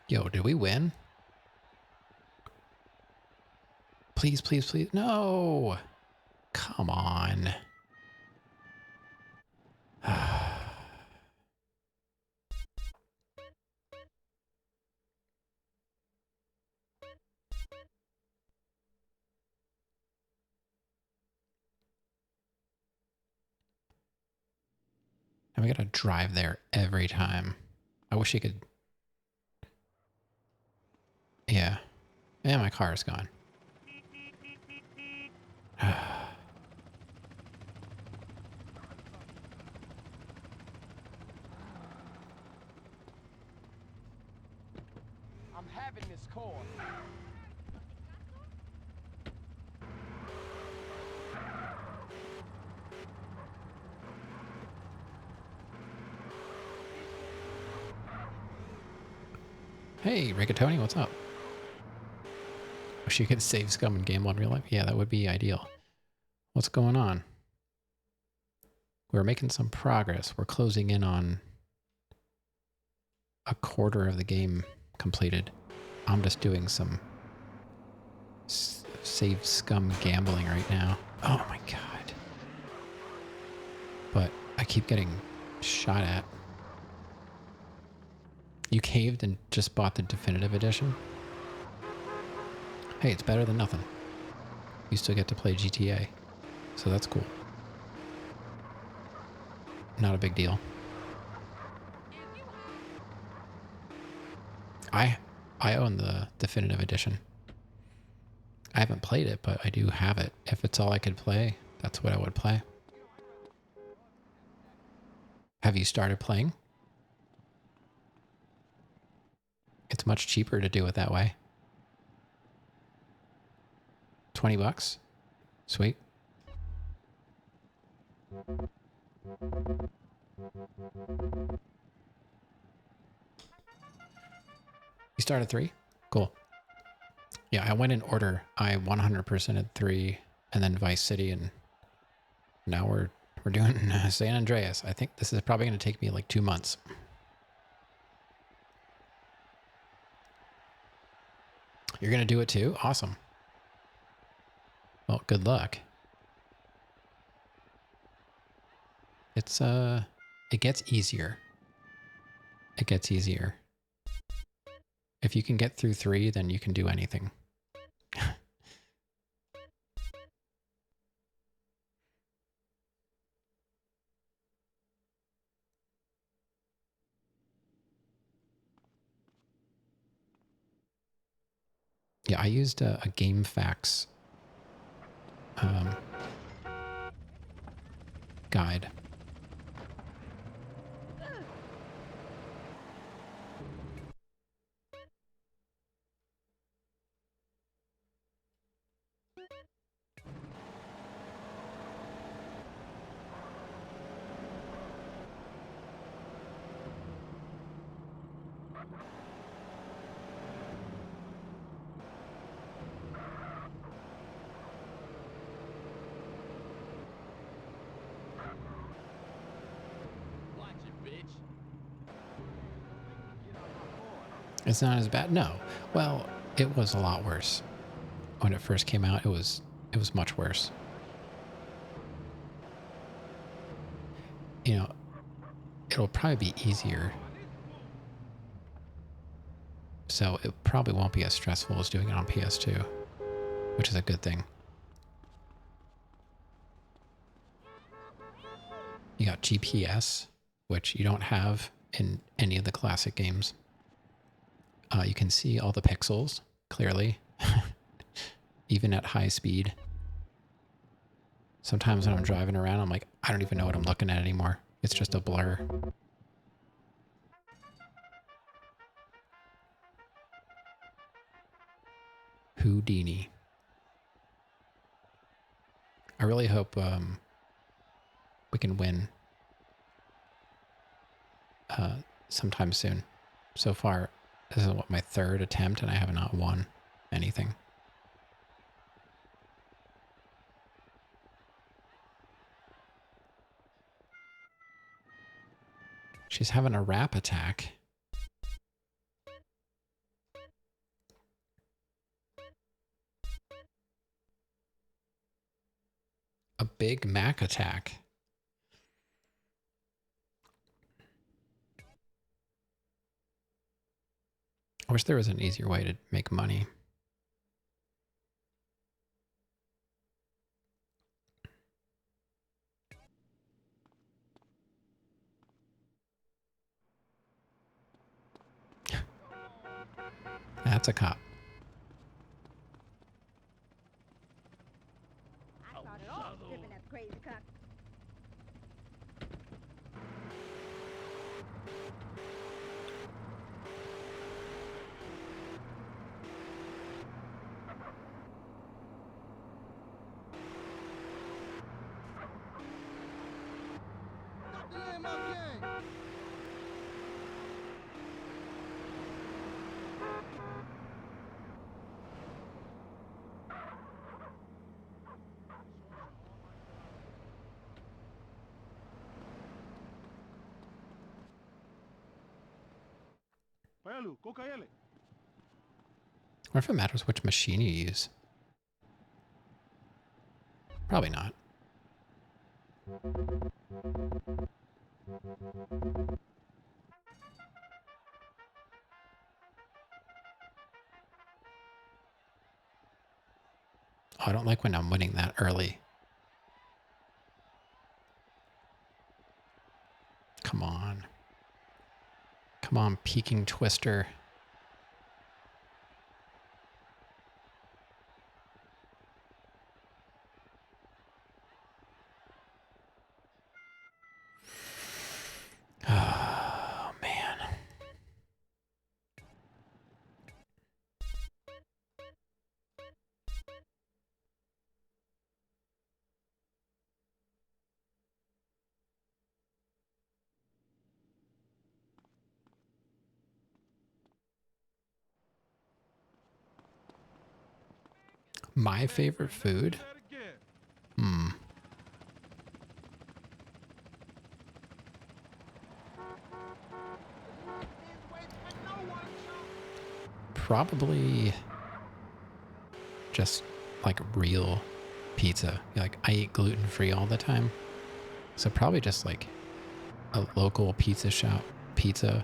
Yo, did we win? Please, please, please. No! Come on. And we gotta drive there every time. I wish you could. Yeah. Yeah, my car is gone. I'm having this call. Hey, Rigatoni, what's up? Wish you could save scum and gamble in real life. Yeah, that would be ideal. What's going on? We're making some progress. We're closing in on a quarter of the game completed. I'm just doing some save scum gambling right now. Oh my god. But I keep getting shot at. You caved and just bought the definitive edition? Hey, it's better than nothing. You still get to play GTA, so that's cool. Not a big deal. I own the definitive edition. I haven't played it, but I do have it. If it's all I could play, that's what I would play. Have you started playing? It's much cheaper to do it that way. 20 bucks? Sweet. You started 3? Cool. Yeah, I went in order. I 100%ed 3 and then Vice City, and now we're doing San Andreas. I think this is probably going to take me like 2 months. You're going to do it too? Awesome. Well, good luck. It's it gets easier. It gets easier. If you can get through 3, then you can do anything. Yeah, I used a GameFAQs guide. It's not as bad. No. Well, it was a lot worse. When it first came out, it was much worse. You know, it'll probably be easier. So it probably won't be as stressful as doing it on PS2, which is a good thing. You got GPS, which you don't have in any of the classic games. You can see all the pixels clearly, even at high speed. Sometimes when I'm driving around, I'm like, I don't even know what I'm looking at anymore. It's just a blur. Houdini. I really hope we can win sometime soon. So far, this is what, my 3rd attempt, and I have not won anything. She's having a rap attack. A Big Mac attack. I wish there was an easier way to make money. That's a cop. I thought it all tripping that crazy cock. Or if it matters which machine you use. Probably not. Oh, I don't like when I'm winning that early. Come on. Come on, Peking Twister. My favorite food? Hmm. Probably just like real pizza. Like I eat gluten-free all the time. So probably just like a local pizza shop pizza.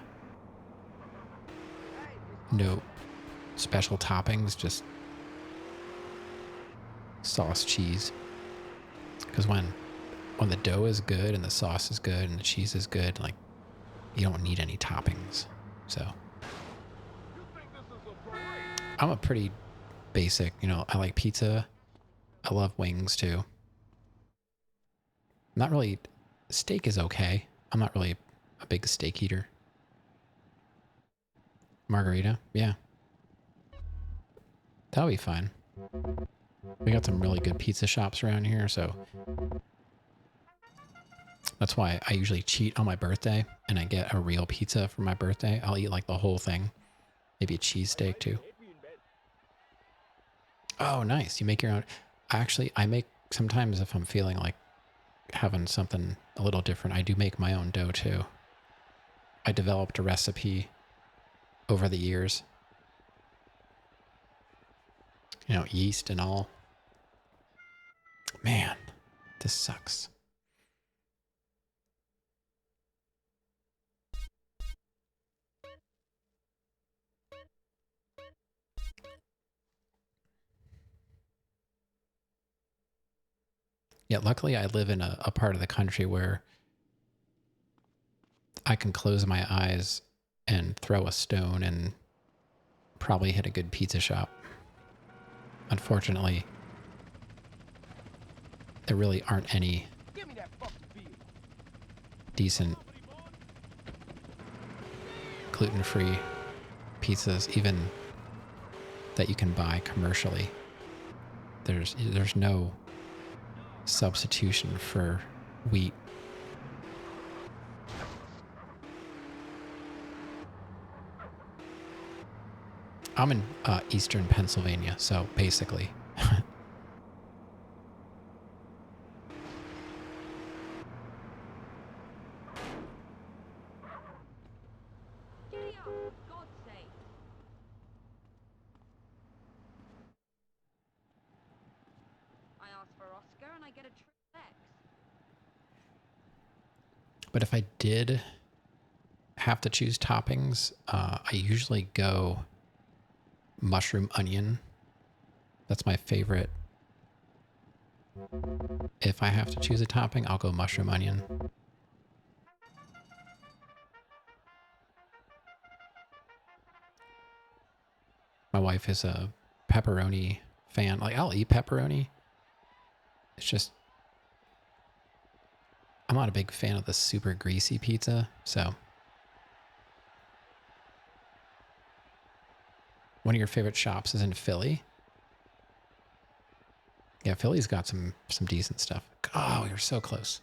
No special toppings, just sauce, cheese. Because when the dough is good and the sauce is good and the cheese is good, like you don't need any toppings. So I'm a pretty basic, you know, I like pizza. I love wings too. Not really, steak is okay. I'm not really a big steak eater. Margarita, yeah. That'll be fine. We got some really good pizza shops around here, so that's why I usually cheat on my birthday and I get a real pizza for my birthday. I'll eat like the whole thing. Maybe a cheesesteak too. Oh, nice. You make your own. Actually, I make sometimes if I'm feeling like having something a little different, I do make my own dough too. I developed a recipe over the years. You know, yeast and all. Man, this sucks. Yeah, luckily I live in a part of the country where I can close my eyes and throw a stone and probably hit a good pizza shop. Unfortunately, there really aren't any decent gluten-free pizzas, even that you can buy commercially. There's no substitution for wheat. I'm in eastern Pennsylvania, so basically. Giddy up, for God's sake. I ask for Oscar and I get a triple X. But if I did have to choose toppings, I usually go mushroom onion. That's my favorite. If I have to choose a topping, I'll go mushroom onion. My wife is a pepperoni fan. Like, I'll eat pepperoni. It's just, I'm not a big fan of the super greasy pizza, so. One of your favorite shops is in Philly? Yeah, Philly's got some decent stuff. Oh, you're so close.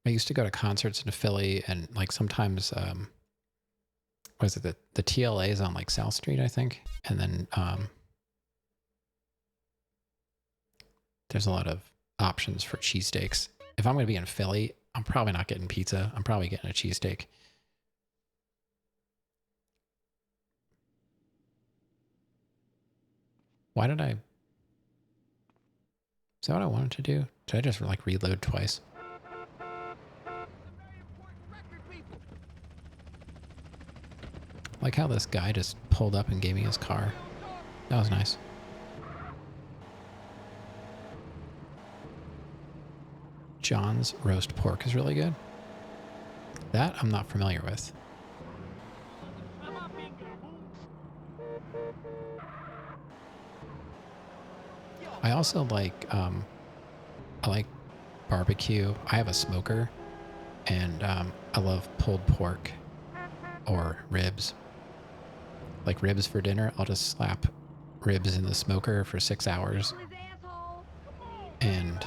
I used to go to concerts in Philly, and like sometimes, what is it? The TLA is on like South Street, I think, and then there's a lot of options for cheesesteaks. If I'm going to be in Philly, I'm probably not getting pizza. I'm probably getting a cheesesteak. Why did I? Is that what I wanted to do? Did I just like reload twice? Like how this guy just pulled up and gave me his car. That was nice. John's roast pork is really good. That I'm not familiar with. I also like, I like barbecue. I have a smoker, and I love pulled pork or ribs. Like ribs for dinner, I'll just slap ribs in the smoker for 6 hours, and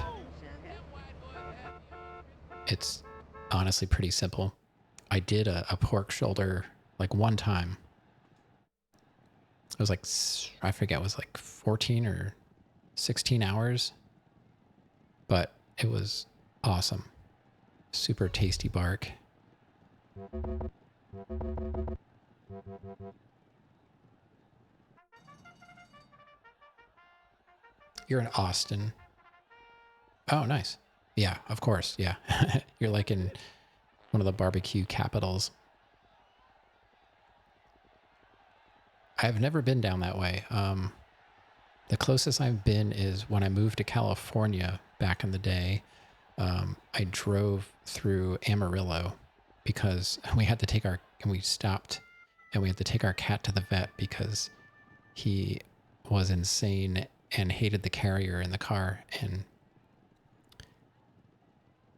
it's honestly pretty simple. I did a pork shoulder like one time. It was like, I forget, it was like 14 or 16 hours, but it was awesome. Super tasty bark. You're in Austin. Oh, nice. Yeah, of course. Yeah. You're like in one of the barbecue capitals. I've never been down that way. The closest I've been is when I moved to California back in the day. I drove through Amarillo because we had to take we stopped and we had to take our cat to the vet because he was insane and hated the carrier in the car, and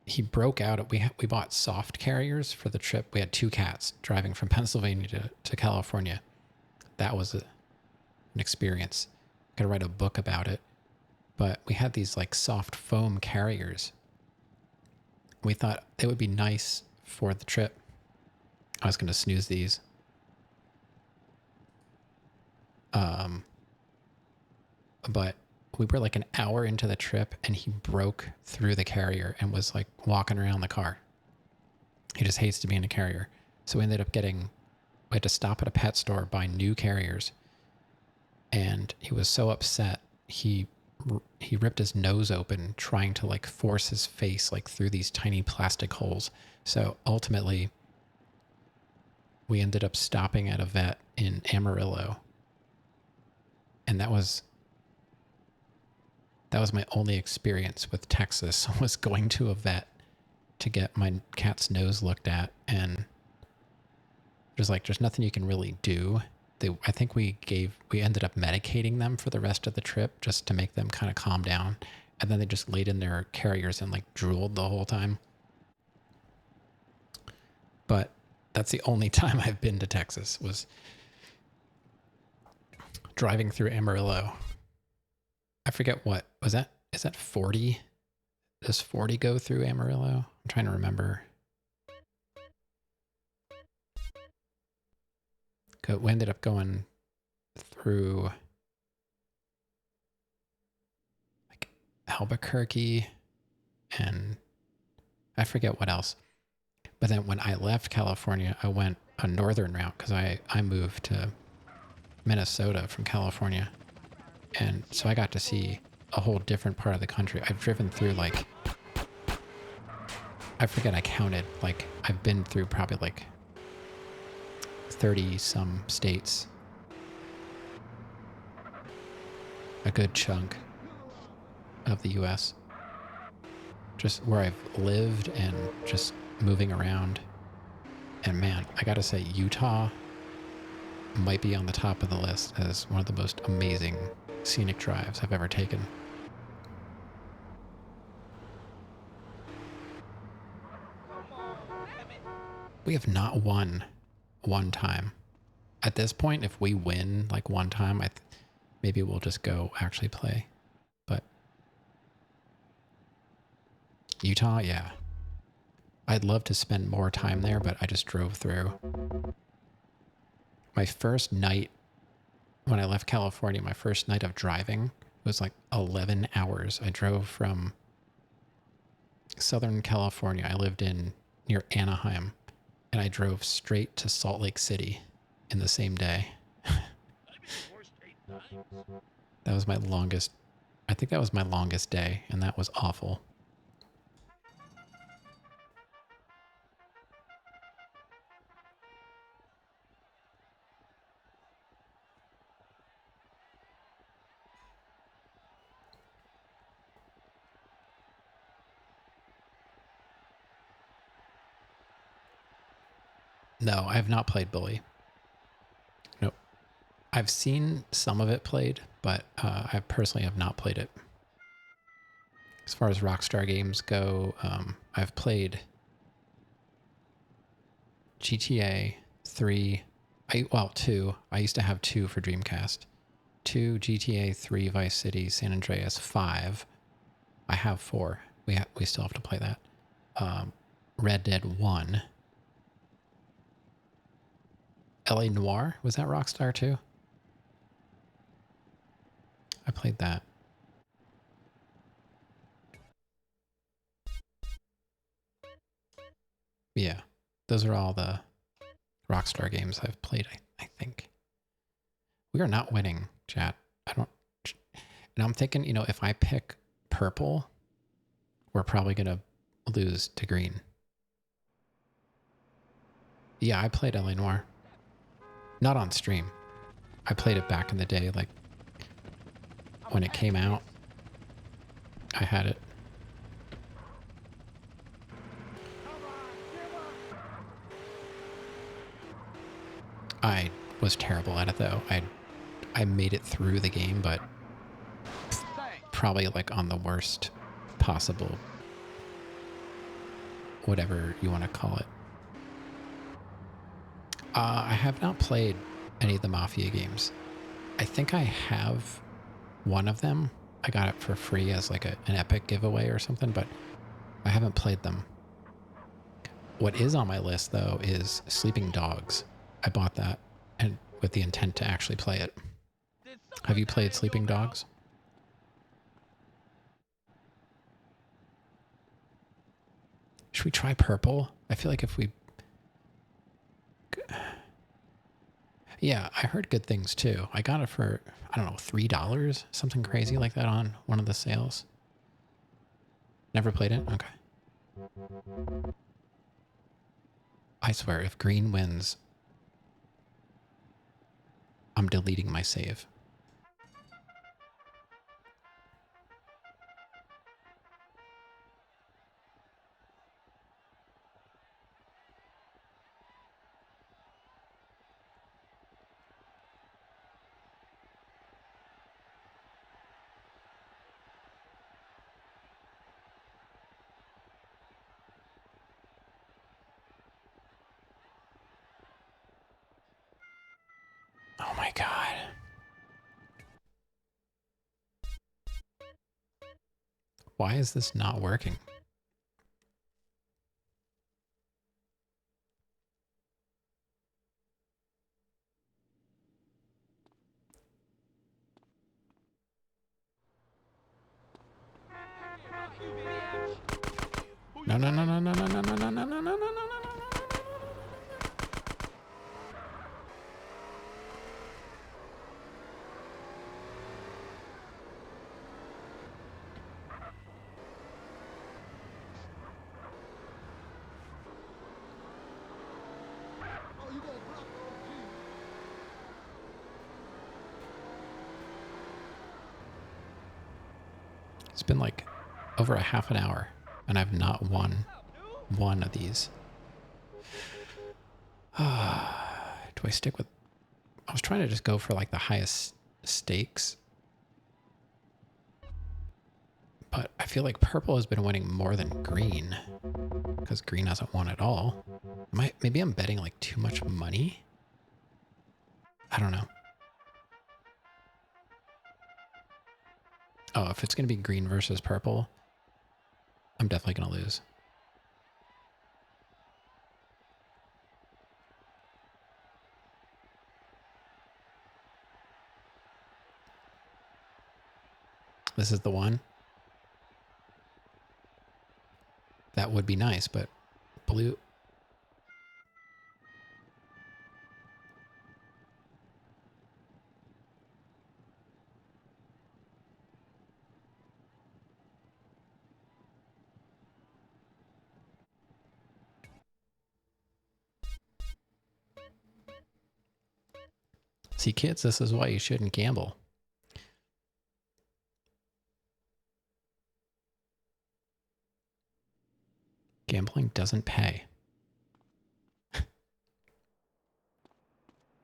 he broke out. We bought soft carriers for the trip. We had 2 cats driving from Pennsylvania to California. That was an experience. I could write a book about it. But we had these like soft foam carriers. We thought it would be nice for the trip. I was going to snooze these. But we were like an hour into the trip and he broke through the carrier and was like walking around the car. He just hates to be in a carrier. So we ended up we had to stop at a pet store, buy new carriers. And he was so upset. He ripped his nose open trying to like force his face like through these tiny plastic holes. So ultimately we ended up stopping at a vet in Amarillo. And that was my only experience with Texas, was going to a vet to get my cat's nose looked at. And there's nothing you can really do. I think we ended up medicating them for the rest of the trip just to make them kind of calm down. And then they just laid in their carriers and like drooled the whole time. But that's the only time I've been to Texas, was driving through Amarillo. I forget what was that. Is that 40? Does 40 go through Amarillo? I'm trying to remember. We ended up going through like Albuquerque and I forget what else. But then when I left California, I went a northern route because I moved to Minnesota from California. And so I got to see a whole different part of the country. I've driven through like, I forget, I counted, like I've been through probably like 30 some states. A good chunk of the US. Just where I've lived and just moving around. And man, I gotta say, Utah might be on the top of the list as one of the most amazing scenic drives I've ever taken. We have not won one time. At this point, if we win like one time, maybe we'll just go actually play. But Utah, yeah. I'd love to spend more time there, but I just drove through. My first night when I left California, my first night of driving was like 11 hours. I drove from Southern California. I lived near Anaheim, and I drove straight to Salt Lake City in the same day. That was my longest, I think that was my longest day, and that was awful. No, I have not played Bully. Nope. I've seen some of it played, but I personally have not played it. As far as Rockstar games go, I've played GTA 3, 2. I used to have 2 for Dreamcast. 2, GTA 3, Vice City, San Andreas, 5. I have 4. We still have to play that. Red Dead 1. LA Noire? Was that Rockstar too? I played that. Yeah. Those are all the Rockstar games I've played, I think. We are not winning, chat. I don't... And I'm thinking, you know, if I pick purple, we're probably going to lose to green. Yeah, I played LA Noire. Not on stream. I played it back in the day, like when it came out. I had it. I was terrible at it though. I made it through the game, but probably like on the worst possible, whatever you want to call it. I have not played any of the Mafia games. I think I have one of them. I got it for free as like an Epic giveaway or something, but I haven't played them. What is on my list though is Sleeping Dogs. I bought that and with the intent to actually play it. Have you played Sleeping Dogs? Should we try purple? I feel like if we... Yeah, I heard good things too. I got it for, I don't know, $3? Something crazy like that on one of the sales. Never played it? Okay. I swear, if green wins, I'm deleting my save. Oh my God. Why is this not working? No, no, no, no, no, no, no, no, no, no, no, no, no, no. It's been like over a half an hour and I've not won one of these. Do I stick with... I was trying to just go for like the highest stakes. But I feel like purple has been winning more than green. Because green hasn't won at all. Maybe I'm betting like too much money? I don't know. Oh, if it's going to be green versus purple, I'm definitely going to lose. This is the one. That would be nice, but blue... See, kids, this is why you shouldn't gamble. Gambling doesn't pay.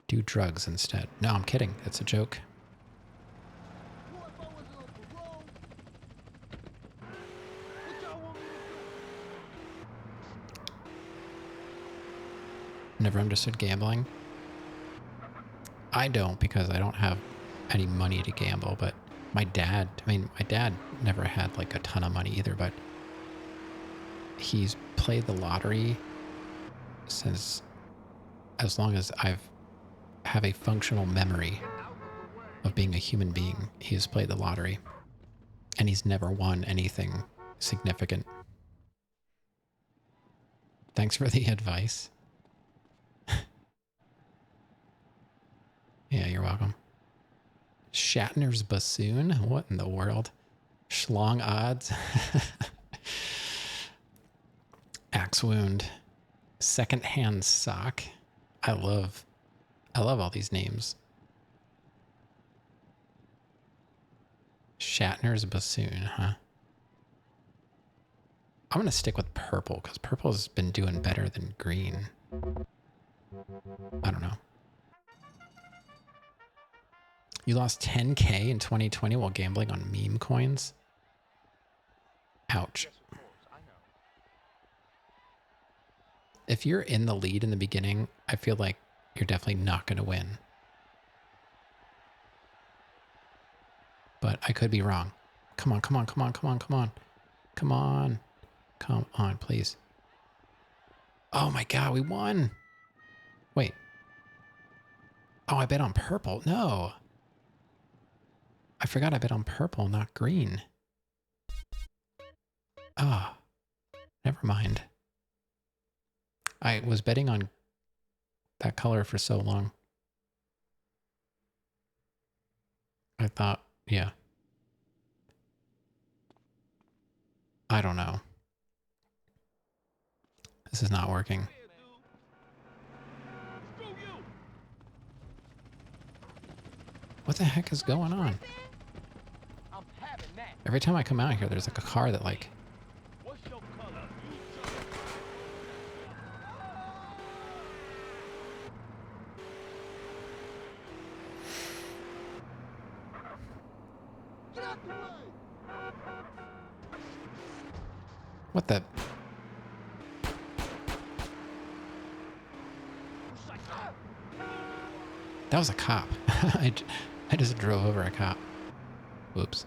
Do drugs instead. No, I'm kidding. It's a joke. Never understood gambling. I don't, because I don't have any money to gamble, but my dad never had like a ton of money either, but he's played the lottery since as long as I've have a functional memory of being a human being. He has played the lottery. And he's never won anything significant. Thanks for the advice. Yeah, you're welcome. Shatner's bassoon? What in the world? Schlong odds? Axe wound. Secondhand sock. I love all these names. Shatner's bassoon, huh? I'm gonna stick with purple because purple has been doing better than green. I don't know. You lost 10K in 2020 while gambling on meme coins? Ouch. If you're in the lead in the beginning, I feel like you're definitely not going to win. But I could be wrong. Come on, come on, come on, come on, come on. Come on. Come on, please. Oh my God, we won. Wait. Oh, I bet on purple. No. I forgot I bet on purple, not green. Ah, never mind. I was betting on that color for so long. I thought, yeah. I don't know. This is not working. What the heck is going on? Every time I come out here, there's like a car that like... What the... That was a cop. I just drove over a cop. Whoops.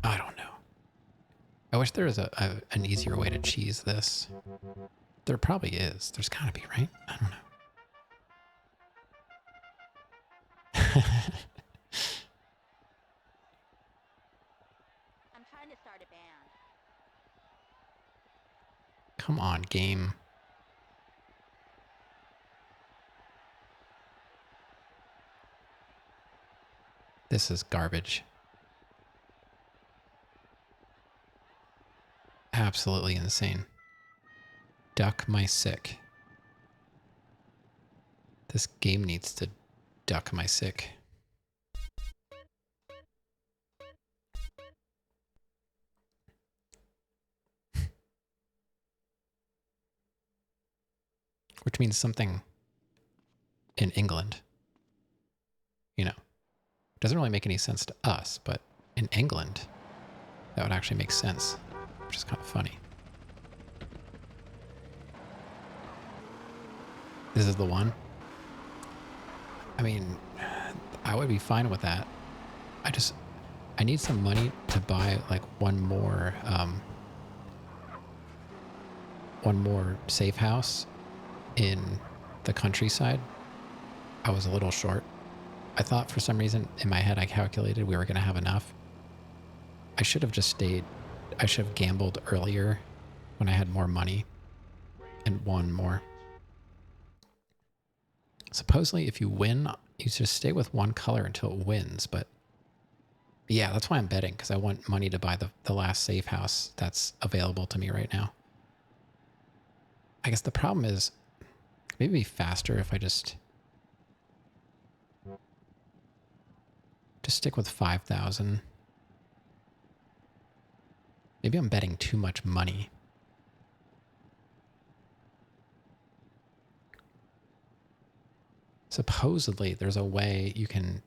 I don't know. I wish there was an easier way to cheese this. There probably is. There's gotta be, right? I don't know. I'm trying to start a band. Come on, game. This is garbage. Absolutely insane. Duck my sick. This game needs to duck my sick. Which means something in England. You know, doesn't really make any sense to us, but in England, that would actually make sense, which is kind of funny. This is the one. I mean, I would be fine with that. I need some money to buy like one more safe house in the countryside. I was a little short. I thought for some reason in my head I calculated we were going to have enough. I should have just stayed. I should have gambled earlier when I had more money and won more. Supposedly if you win, you just stay with one color until it wins, but yeah, that's why I'm betting, because I want money to buy the last safe house that's available to me right now. I guess the problem is maybe it'd be faster if I just stick with 5,000. Maybe I'm betting too much money. Supposedly there's a way you can,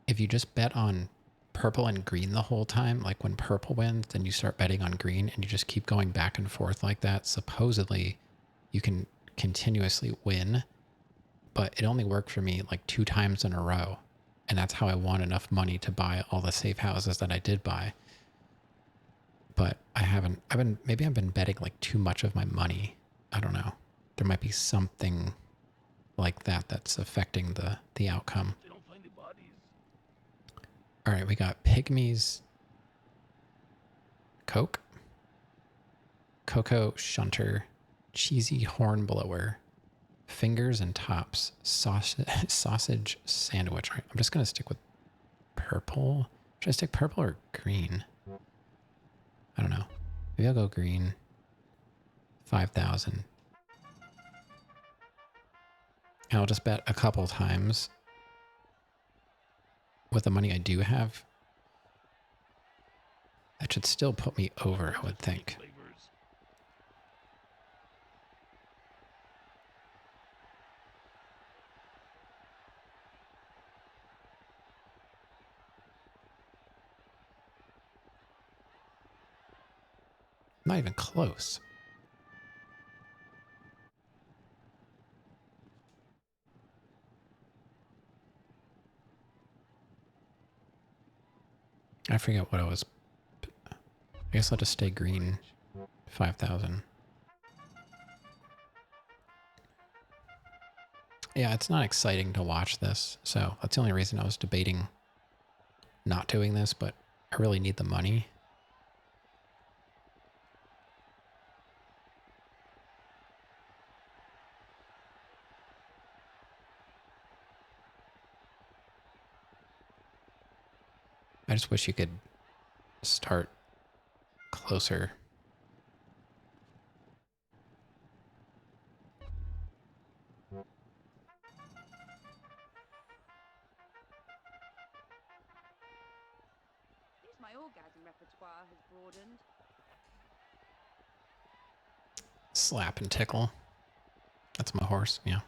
if you just bet on purple and green the whole time. Like when purple wins, then you start betting on green and you just keep going back and forth like that. Supposedly you can continuously win, but it only worked for me like 2 times in a row. And that's how I won enough money to buy all the safe houses that I did buy. But maybe I've been betting like too much of my money. I don't know. There might be something like that that's affecting the outcome. All right, we got Pygmies, Coke, Cocoa Shunter, Cheesy Hornblower, Fingers and Tops, Sausage Sandwich. All right, I'm just going to stick with purple. Should I stick purple or green? I don't know. Maybe I'll go green. 5,000. And I'll just bet a couple times with the money I do have. That should still put me over, I would think. Not even close. I forget what I was. I guess I'll just stay green. 5,000. Yeah, it's not exciting to watch this, so that's the only reason I was debating not doing this, but I really need the money. I just wish you could start closer. At least my orgasm repertoire has broadened. Slap and tickle. That's my horse, yeah.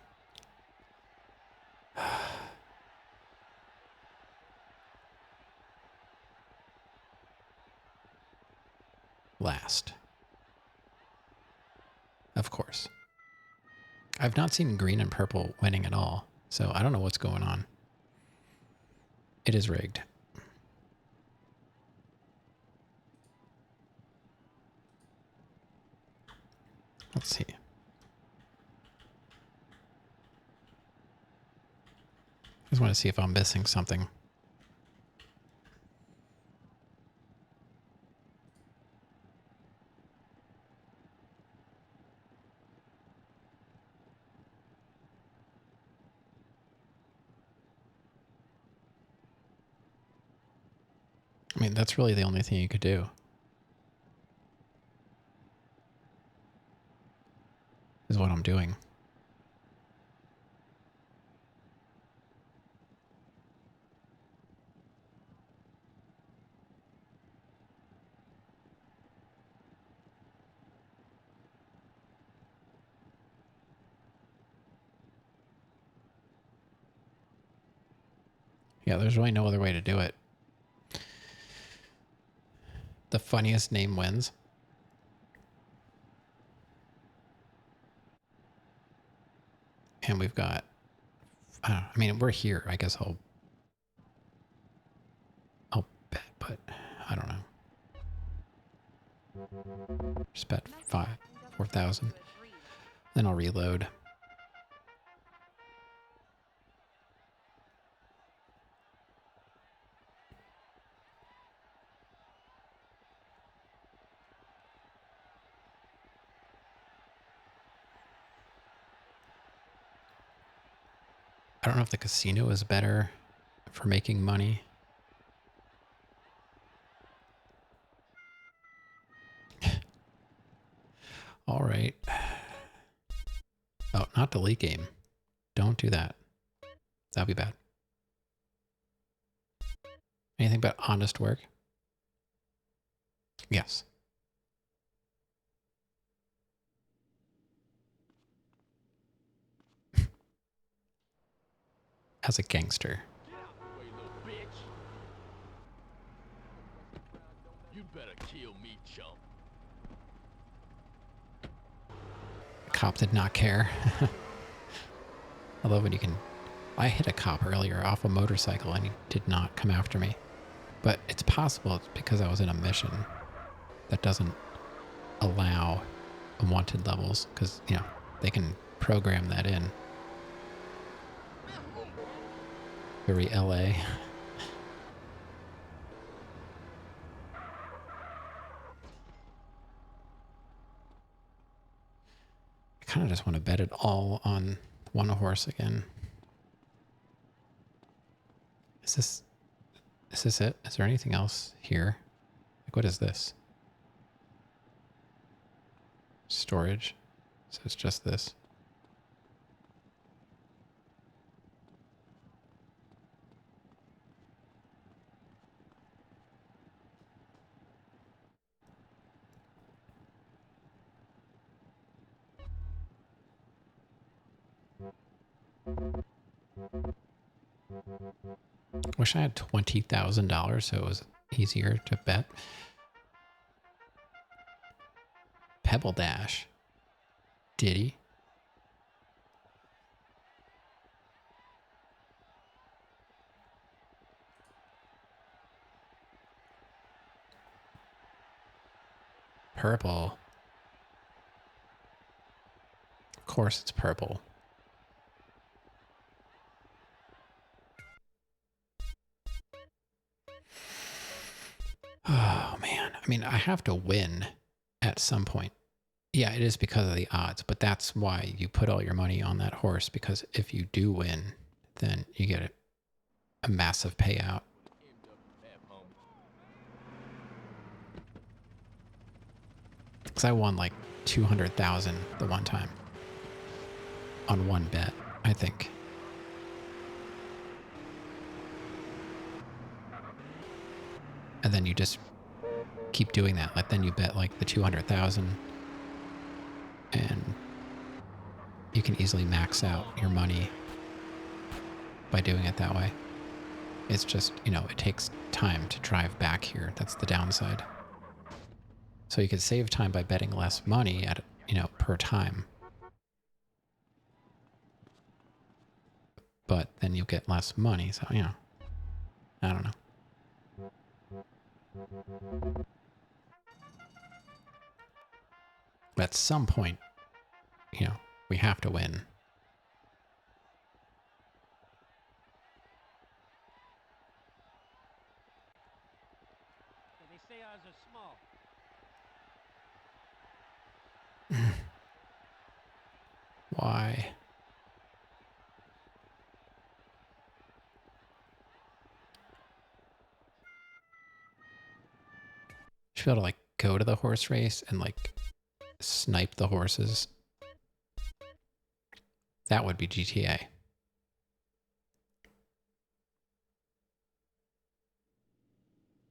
Last. Of course. I've not seen green and purple winning at all, so I don't know what's going on. It is rigged. Let's see. I just want to see if I'm missing something. I mean, that's really the only thing you could do. Is what I'm doing. Yeah, there's really no other way to do it. The funniest name wins. And we've got, I mean, we're here. I guess I'll bet, but I don't know. Just bet 4,000. Then I'll reload. I don't know if the casino is better for making money. All right. Oh, not delete game. Don't do that. That'd be bad. Anything but honest work? Yes. As a gangster. Get out the way, little bitch. cop did not care. I love when you can... I hit a cop earlier off a motorcycle and he did not come after me. But it's possible it's because I was in a mission that doesn't allow unwanted levels, because, you know, they can program that in. Very LA. I kind of just want to bet it all on one horse again. Is this it? Is there anything else here? Like, what is this? Storage. So it's just this. Wish I had $20,000 so it was easier to bet. Pebble Dash. Diddy. Purple. Of course it's purple. Oh, man. I mean, I have to win at some point. Yeah, it is because of the odds, but that's why you put all your money on that horse, because if you do win, then you get a massive payout. Because I won like 200,000 the one time on one bet, I think. And then you just keep doing that. Like, then you bet like the 200,000 and you can easily max out your money by doing it that way. It's just, you know, it takes time to drive back here. That's the downside. So you could save time by betting less money at, you know, per time. But then you'll get less money. So, you know, I don't know. But at some point, you know, we have to win. They say ours are small. Why? Should be able to like go to the horse race and like snipe the horses. That would be GTA.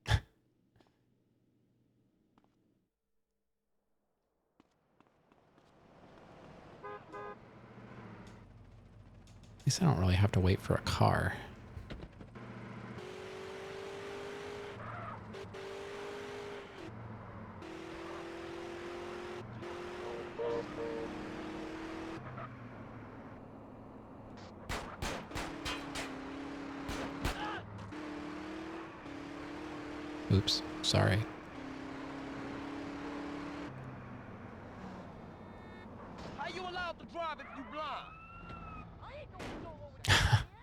At least I don't really have to wait for a car. Oops, sorry. How you allowed to drive if you blind? I ain't gonna go over there, man.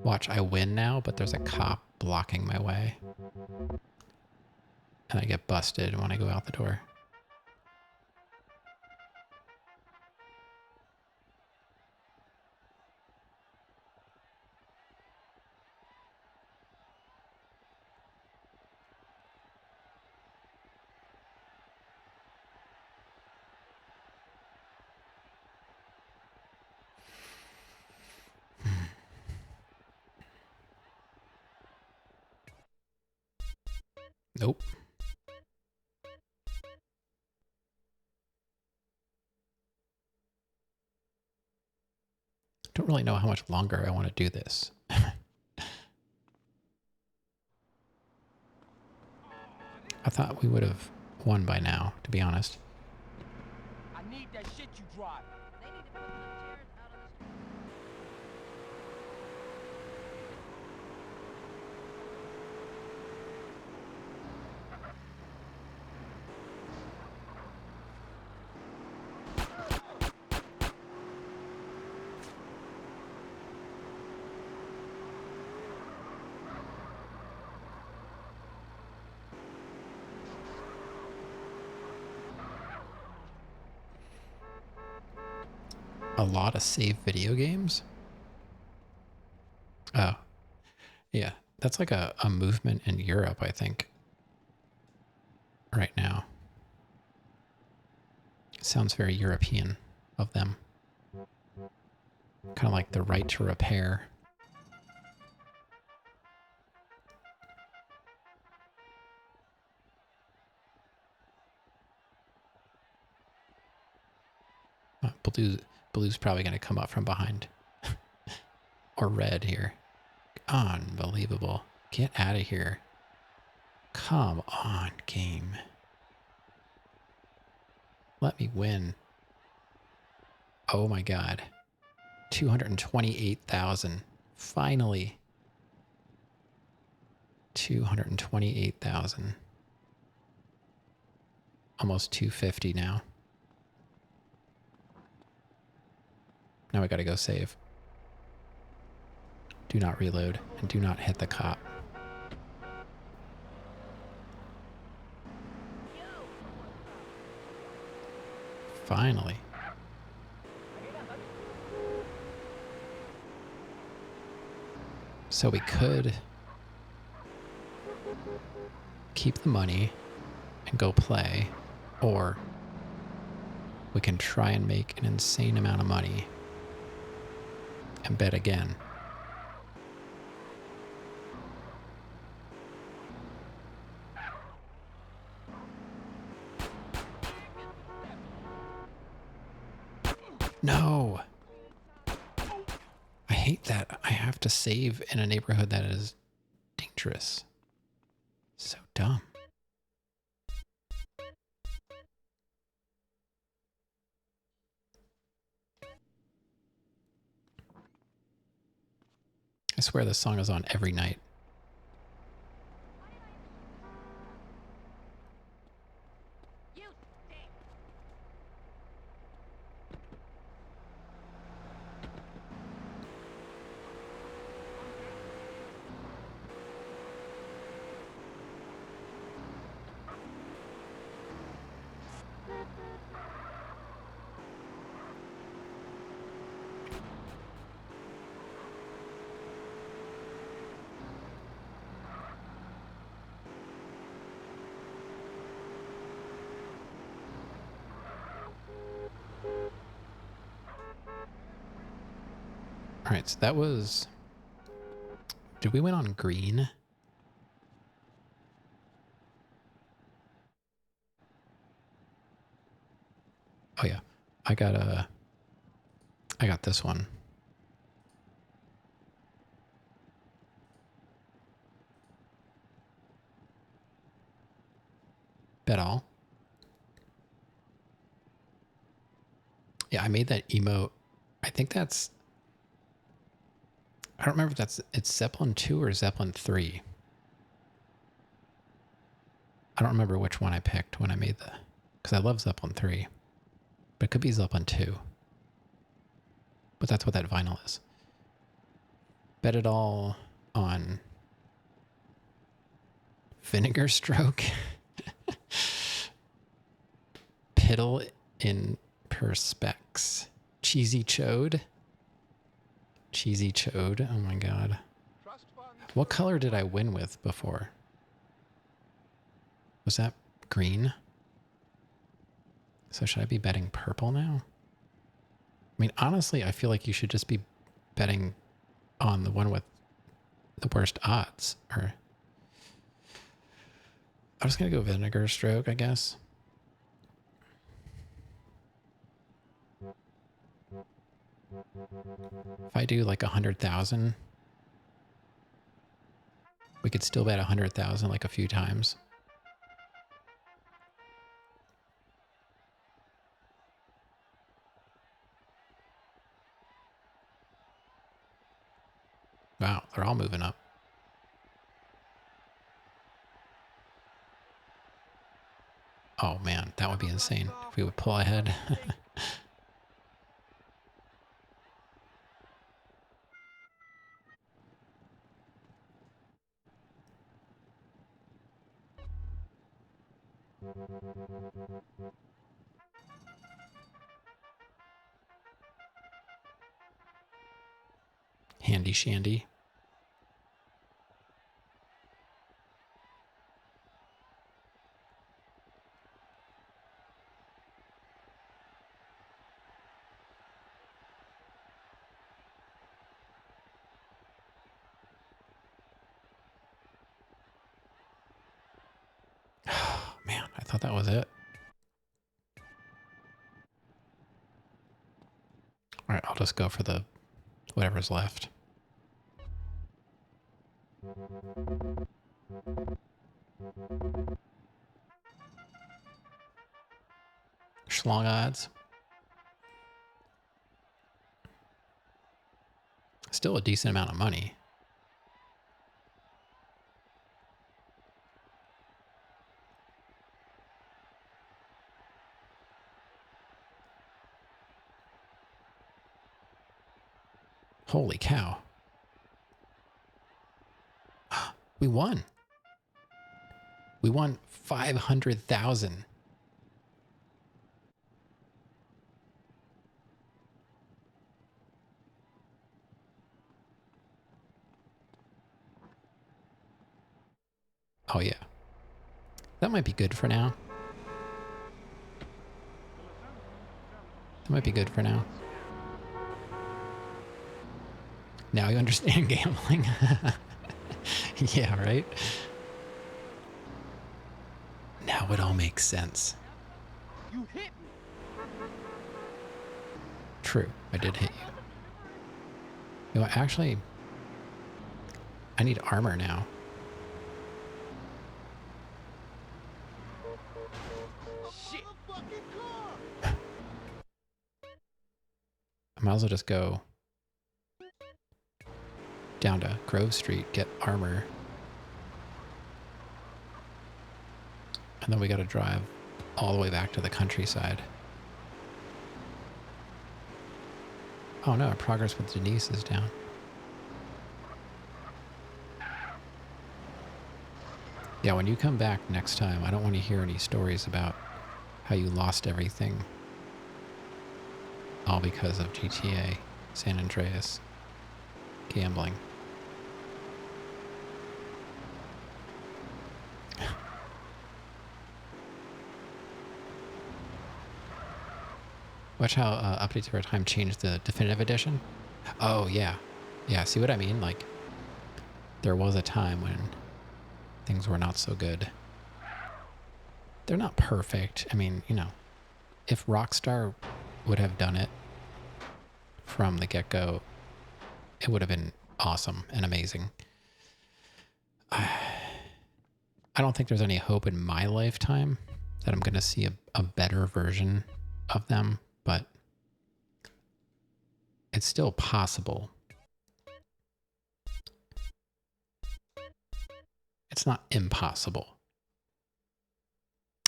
Watch, I win now, but there's a cop blocking my way. And I get busted when I go out the door. Nope. Don't really know how much longer I want to do this. I thought we would have won by now, to be honest. I need that shit you drive. They need to put some chairs out on the street. A lot of save video games? Oh, yeah. That's like a movement in Europe, I think. Right now. Sounds very European of them. Kind of like the right to repair. Blue's probably going to come up from behind. Or red here. Unbelievable. Get out of here. Come on, game. Let me win. Oh my god. 228,000. Finally. 228,000. Almost 250 now. Now I gotta go save. Do not reload and do not hit the cop. Finally. So we could keep the money and go play, or we can try and make an insane amount of money and bet again. No! I hate that I have to save in a neighborhood that is dangerous. So dumb. I swear this song is on every night. You stink. All right, so that was... Did we win on green? Oh yeah, I got this one. Bet all. Yeah, I made that emote. I think that's... I don't remember if it's Zeppelin 2 or Zeppelin 3. I don't remember which one I picked when I made the... Because I love Zeppelin 3. But it could be Zeppelin 2. But that's what that vinyl is. Bet it all on Vinegar Stroke. Piddle in Perspex. Cheesy Chode. Cheesy Chode. Oh my god. What color did I win with before? Was that green? So should I be betting purple now? I mean, honestly, I feel like you should just be betting on the one with the worst odds. Or I'm just going to go Vinegar Stroke, I guess. If I do like 100,000, we could still bet 100,000 like a few times. Wow, they're all moving up. Oh man, that would be insane if we would pull ahead. Handy shandy. Man, I thought that was it. All right, I'll just go for the whatever's left. Schlong odds. Still a decent amount of money. Holy cow. We won. We won 500,000. Oh yeah. That might be good for now. That might be good for now. Now you understand gambling. Yeah, right? Now it all makes sense. You hit me. True, I did hit you. You know what, actually, I need armor now. Shit. I might as well just go down to Grove Street, get armor. And then we gotta drive all the way back to the countryside. Oh no, our progress with Denise is down. Yeah, when you come back next time, I don't want to hear any stories about how you lost everything. All because of GTA, San Andreas, gambling. Watch how updates over time change the definitive edition. Oh yeah, yeah. See what I mean? Like, there was a time when things were not so good. They're not perfect. I mean, you know, if Rockstar would have done it from the get-go, it would have been awesome and amazing. I don't think there's any hope in my lifetime that I'm going to see a better version of them, but it's still possible. It's not impossible.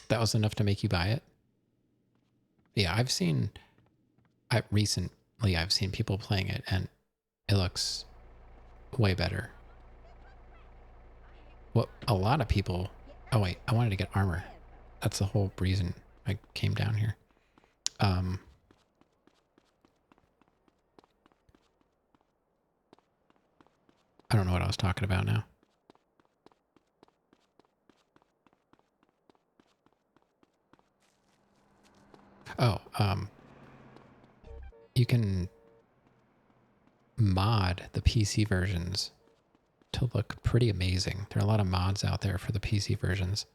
That was enough to make you buy it? Yeah, I've seen people playing it and it looks way better. What a lot of people... Oh wait, I wanted to get armor. That's the whole reason I came down here. I don't know what I was talking about now. Oh, you can mod the PC versions to look pretty amazing. There are a lot of mods out there for the PC versions.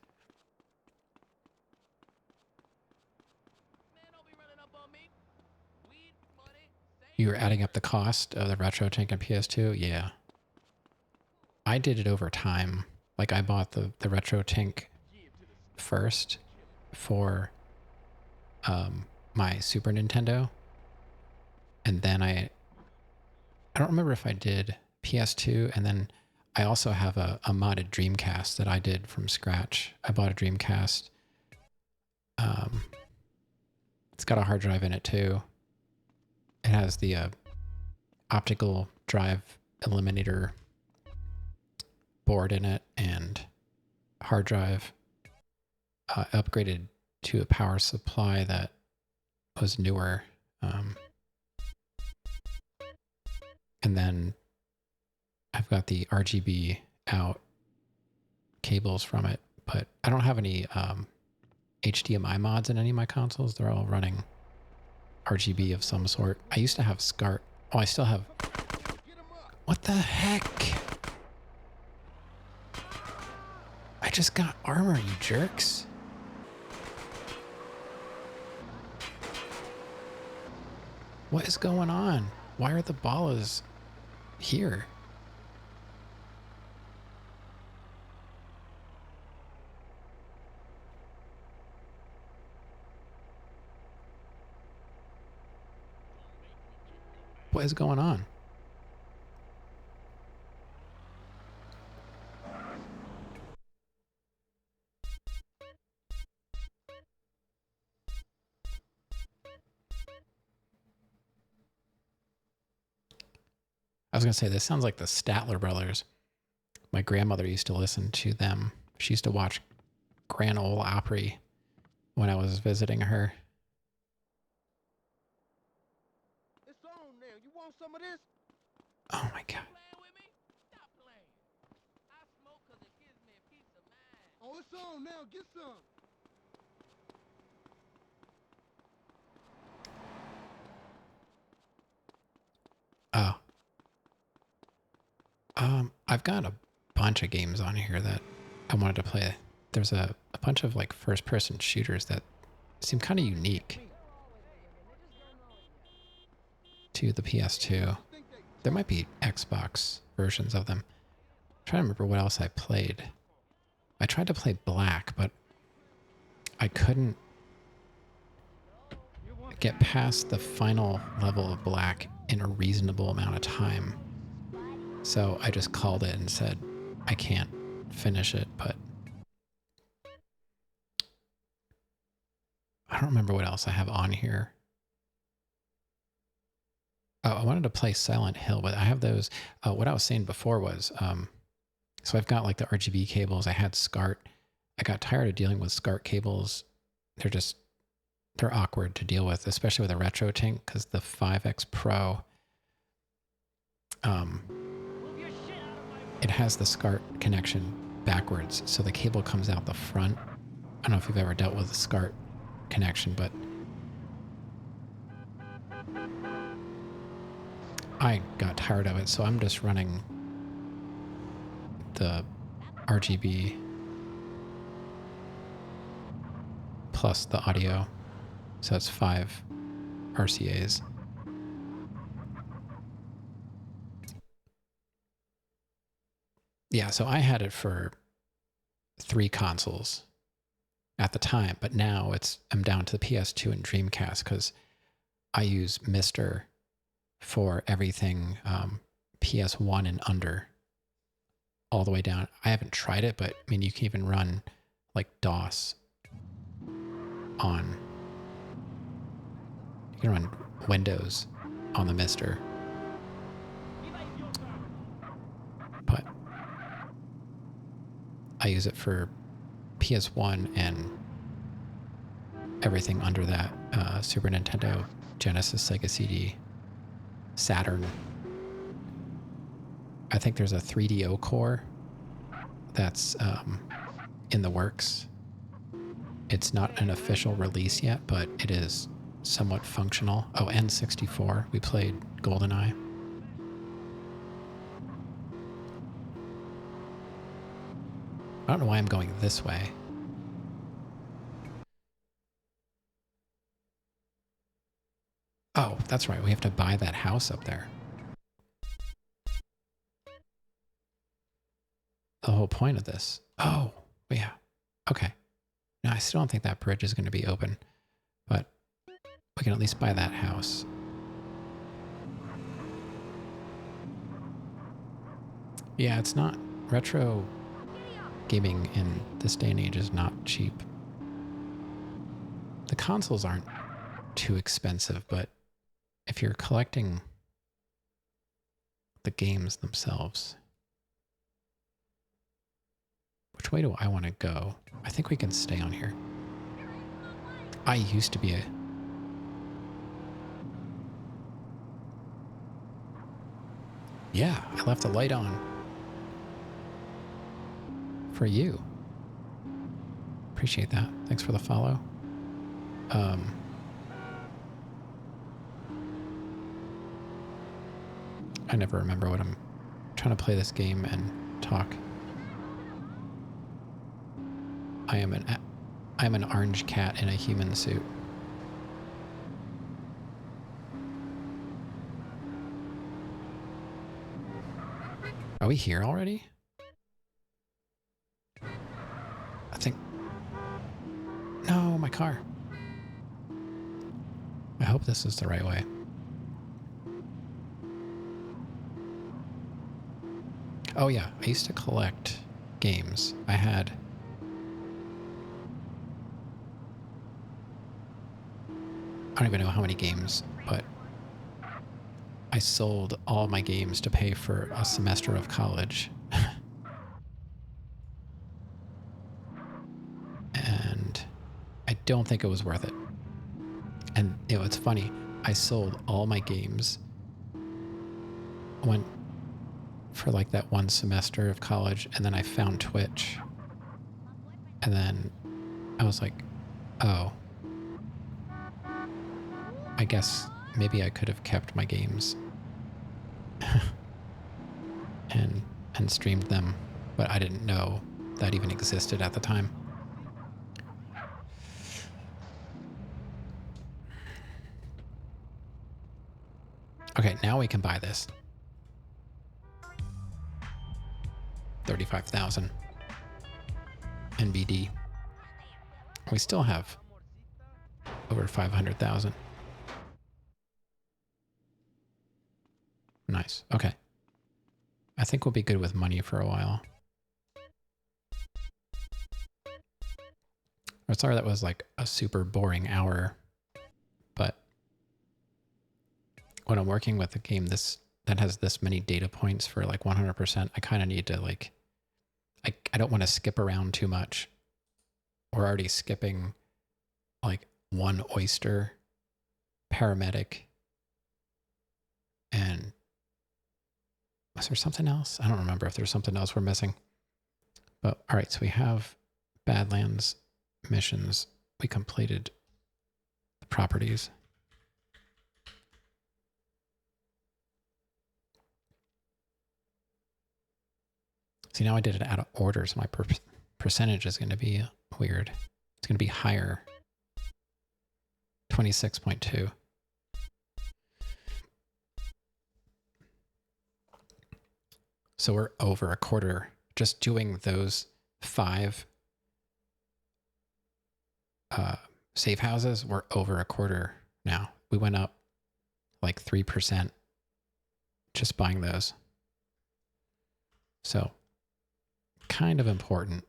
You were adding up the cost of the retro tank on PS2? Yeah. I did it over time. Like, I bought the retro tank first for my Super Nintendo. And then I don't remember if I did PS2, and then I also have a modded Dreamcast that I did from scratch. I bought a Dreamcast. It's got a hard drive in it too. It has the optical drive eliminator board in it and hard drive. Upgraded to a power supply that was newer. And then I've got the RGB out cables from it, but I don't have any HDMI mods in any of my consoles. They're all running RGB of some sort. I used to have SCART. Oh, I still have... What the heck? I just got armor, you jerks. What is going on? Why are the ballas here? What is going on? I was going to say, this sounds like the Statler brothers. My grandmother used to listen to them. She used to watch Grand Ole Opry when I was visiting her. It's on now. You want some of this? Oh my God. Playing with me? Stop playing. I smoke 'cause it gives me a peace of mind. Oh, it's on now. Get some. Oh. I've got a bunch of games on here that I wanted to play. There's a bunch of like first-person shooters that seem kind of unique to the PS2. There might be Xbox versions of them. I'm trying to remember what else I played. I tried to play Black, but I couldn't get past the final level of Black in a reasonable amount of time. So I just called it and said, I can't finish it, but I don't remember what else I have on here. Oh, I wanted to play Silent Hill, but I have those. What I was saying before was, so I've got like the RGB cables. I had SCART. I got tired of dealing with SCART cables. They're awkward to deal with, especially with a retro tank, because the 5X Pro, it has the SCART connection backwards, so the cable comes out the front. I don't know if you've ever dealt with the SCART connection, but I got tired of it, so I'm just running the RGB plus the audio, so it's 5 RCAs. Yeah, so I had it for 3 consoles at the time, but now I'm down to the PS2 and Dreamcast because I use Mr. for everything PS1 and under, all the way down. I haven't tried it, but I mean, you can even run like DOS on. You can run Windows on the Mr. But I use it for PS1 and everything under that. Super Nintendo, Genesis, Sega CD, Saturn. I think there's a 3DO core that's in the works. It's not an official release yet, but it is somewhat functional. Oh, N64. We played GoldenEye. I don't know why I'm going this way. Oh, that's right. We have to buy that house up there. The whole point of this. Oh, yeah. Okay. No, I still don't think that bridge is going to be open, but we can at least buy that house. Yeah, it's not. Retro gaming in this day and age is not cheap. The consoles aren't too expensive, but if you're collecting the games themselves, which way do I want to go? I think we can stay on here. I used to be a... Yeah, I left the light on. For you. Appreciate that. Thanks for the follow. I never remember what I'm trying to play this game and talk. I'm an orange cat in a human suit. Are we here already? I think... No, my car. I hope this is the right way. Oh yeah, I used to collect games. I had... I don't even know how many games, but I sold all my games to pay for a semester of college. And I don't think it was worth it. And you know, it's funny, I sold all my games, went for like that one semester of college, and then I found Twitch. And then I was like, oh, I guess maybe I could have kept my games and streamed them, but I didn't know that even existed at the time. Okay, now we can buy this. 35,000 NBD. We still have over 500,000. Nice. Okay. I think we'll be good with money for a while. I'm sorry that was like a super boring hour, but when I'm working with a game that has this many data points for like 100%, I kind of need to like, I don't want to skip around too much. We're already skipping like one oyster, paramedic, and was there something else? I don't remember if there's something else we're missing. But all right, so we have Badlands missions. We completed the properties. See, now I did it out of order, so my percentage is going to be weird. It's going to be higher. 26.2. So we're over a quarter just doing those 5 safe houses. We're over a quarter now. We went up like 3% just buying those. So kind of important.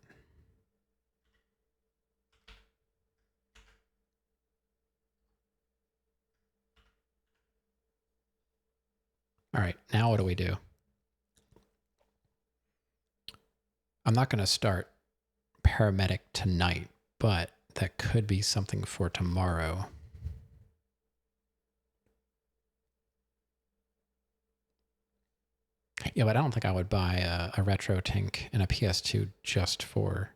All right, now what do we do? I'm not going to start paramedic tonight, but that could be something for tomorrow. Yeah, but I don't think I would buy a retro tank and a PS2 just for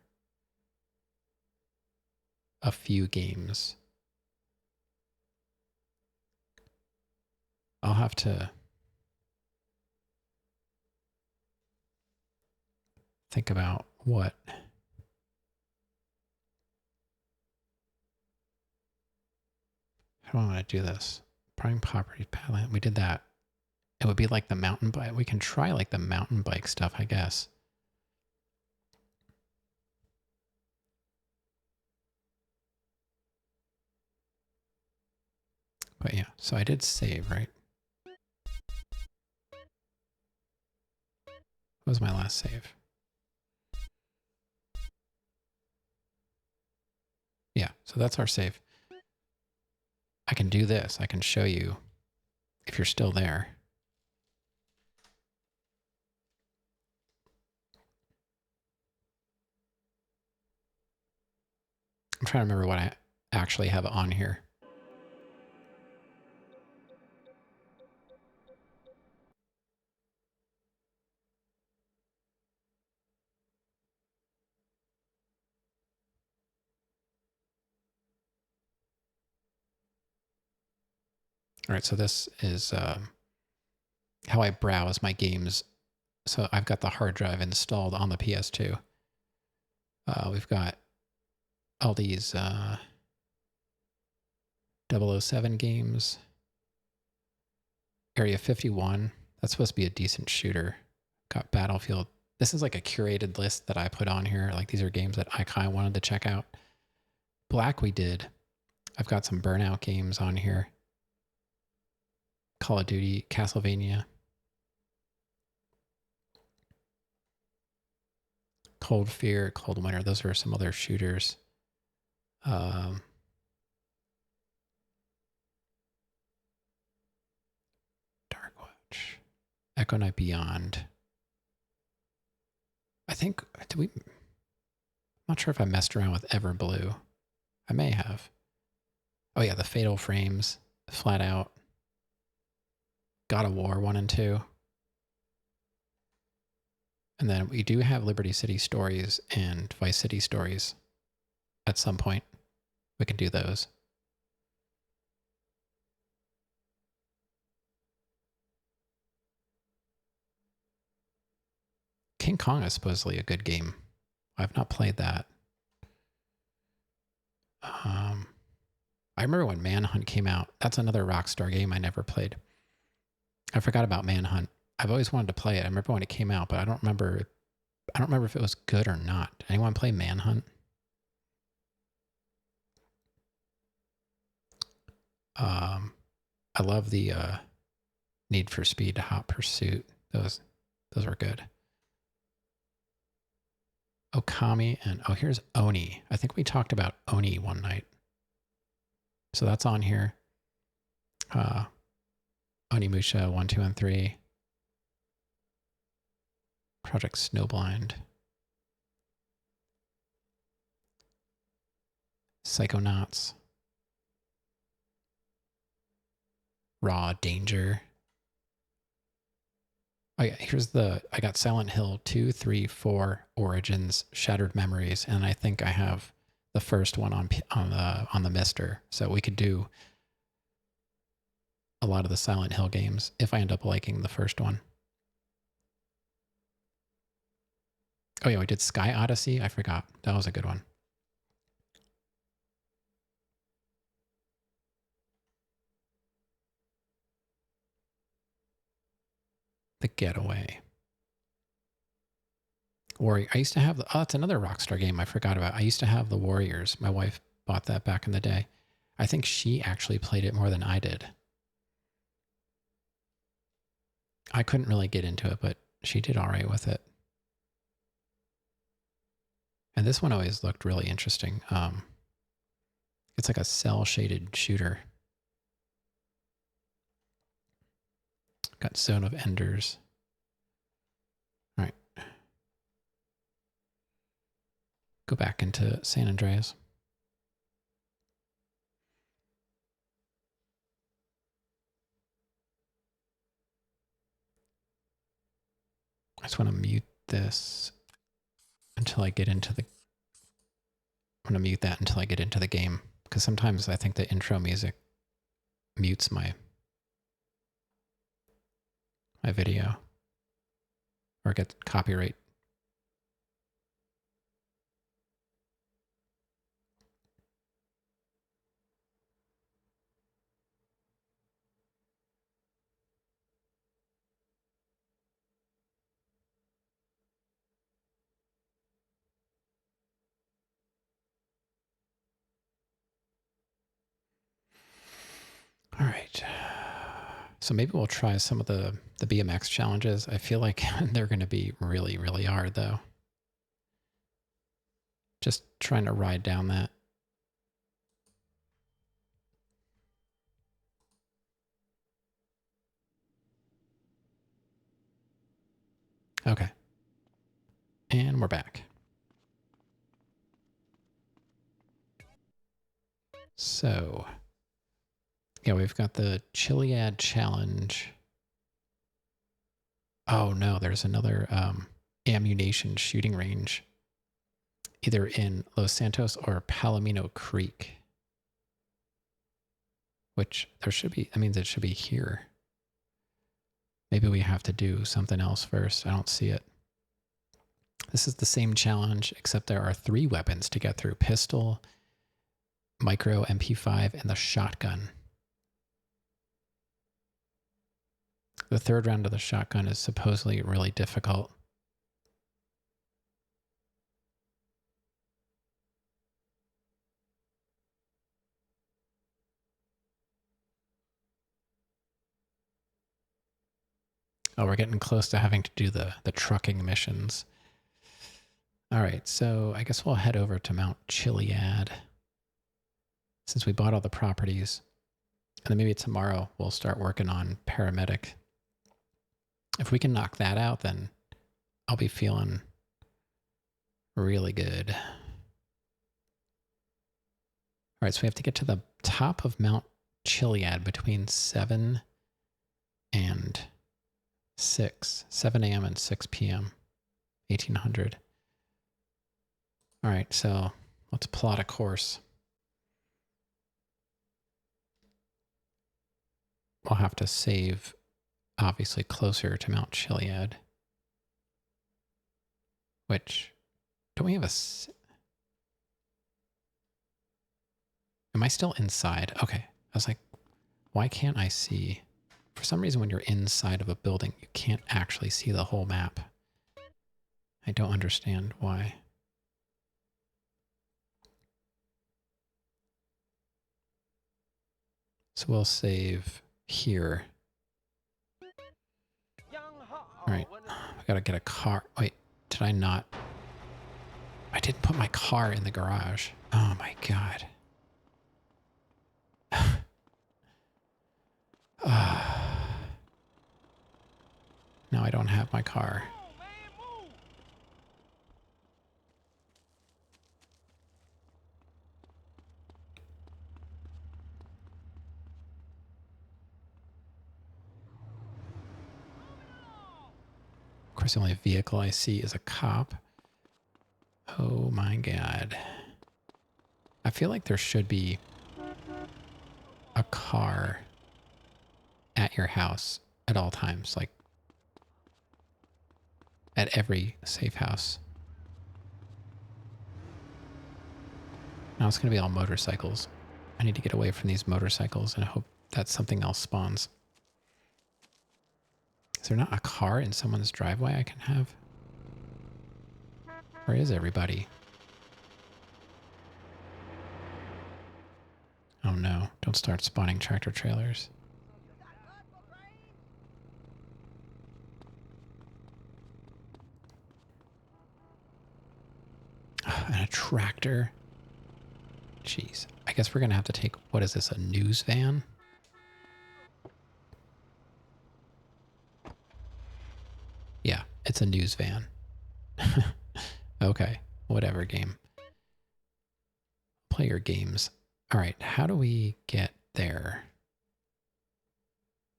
a few games. I'll have to think about what... How do I want to do this? Prime property, Badlands. We did that. It would be like the mountain bike. We can try like the mountain bike stuff, I guess. But yeah, so I did save, right? What was my last save? Yeah, so that's our save. I can do this. I can show you if you're still there. I'm trying to remember what I actually have on here. All right, so this is how I browse my games. So I've got the hard drive installed on the PS2. We've got all these 007 games. Area 51. That's supposed to be a decent shooter. Got Battlefield. This is like a curated list that I put on here. Like these are games that I kind of wanted to check out. Black we did. I've got some Burnout games on here. Call of Duty, Castlevania. Cold Fear, Cold Winter. Those are some other shooters. Dark Watch. Echo Night Beyond. I think, I'm not sure if I messed around with Everblue. I may have. Oh yeah, the Fatal Frames, Flat Out. God of War 1 and 2. And then we do have Liberty City Stories and Vice City Stories at some point. We can do those. King Kong is supposedly a good game. I've not played that. I remember when Manhunt came out. That's another Rockstar game I never played. I forgot about Manhunt. I've always wanted to play it. I remember when it came out, but I don't remember if it was good or not. Anyone play Manhunt? I love the Need for Speed Hot Pursuit. Those were good. Okami and here's Oni. I think we talked about Oni one night. So that's on here. Onimusha 1, 2, and 3. Project Snowblind. Psychonauts. Raw Danger. Oh yeah, I got Silent Hill 2, 3, 4, Origins, Shattered Memories, and I think I have the first one on the Mister. So we could do a lot of the Silent Hill games if I end up liking the first one. Oh yeah, we did Sky Odyssey. I forgot. That was a good one. The Getaway. Warrior. I used to have it's another Rockstar game I forgot about. I used to have the Warriors. My wife bought that back in the day. I think she actually played it more than I did. I couldn't really get into it, but she did all right with it. And this one always looked really interesting. It's like a cell-shaded shooter. Got Zone of Enders. All right. Go back into San Andreas. I just want to mute this until I get into the... I'm going to mute that until I get into the game. Because sometimes I think the intro music mutes my video. Or get copyright. All right. So So maybe we'll try some of the BMX challenges. I feel like they're going to be really, really hard, though. Just trying to ride down that. Okay. And we're back. So, yeah, we've got the Chiliad challenge. Oh no, there's another ammunition shooting range, either in Los Santos or Palomino Creek. Which there should be, I mean, it should be here. Maybe we have to do something else first. I don't see it. This is the same challenge, except there are 3 weapons to get through: pistol, micro MP5, and the shotgun. The 3rd round of the shotgun is supposedly really difficult. Oh, we're getting close to having to do the trucking missions. All right, so I guess we'll head over to Mount Chiliad since we bought all the properties. And then maybe tomorrow we'll start working on paramedic. If we can knock that out, then I'll be feeling really good. All right, so we have to get to the top of Mount Chiliad between 7 and 7 a.m. and 6 p.m., 1800. All right, so let's plot a course. We'll have to save, obviously, closer to Mount Chiliad. Which, don't we have a... Am I still inside? Okay. I was like, why can't I see? For some reason, when you're inside of a building, you can't actually see the whole map. I don't understand why. So we'll save here. All right, I gotta get a car. Wait, did I not? I didn't put my car in the garage. Oh my God. Now I don't have my car. Of course, the only vehicle I see is a cop. Oh my God. I feel like there should be a car at your house at all times, like at every safe house. Now it's going to be all motorcycles. I need to get away from these motorcycles and I hope that something else spawns. Is there not a car in someone's driveway I can have? Where is everybody? Oh no, don't start spawning tractor trailers. And a tractor. Jeez. I guess we're going to have to take, what is this, a news van? Yeah, it's a news van. Okay, whatever game. Play your games. All right, how do we get there?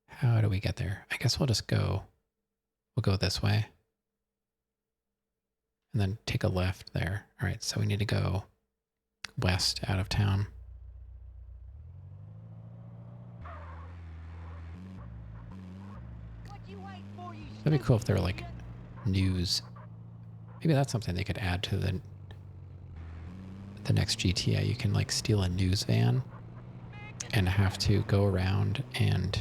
How do we get there? I guess we'll just go, we'll go this way. And then take a left there. All right, so we need to go west out of town. That'd be cool if there were like news. Maybe that's something they could add to the next GTA. You can like steal a news van and have to go around and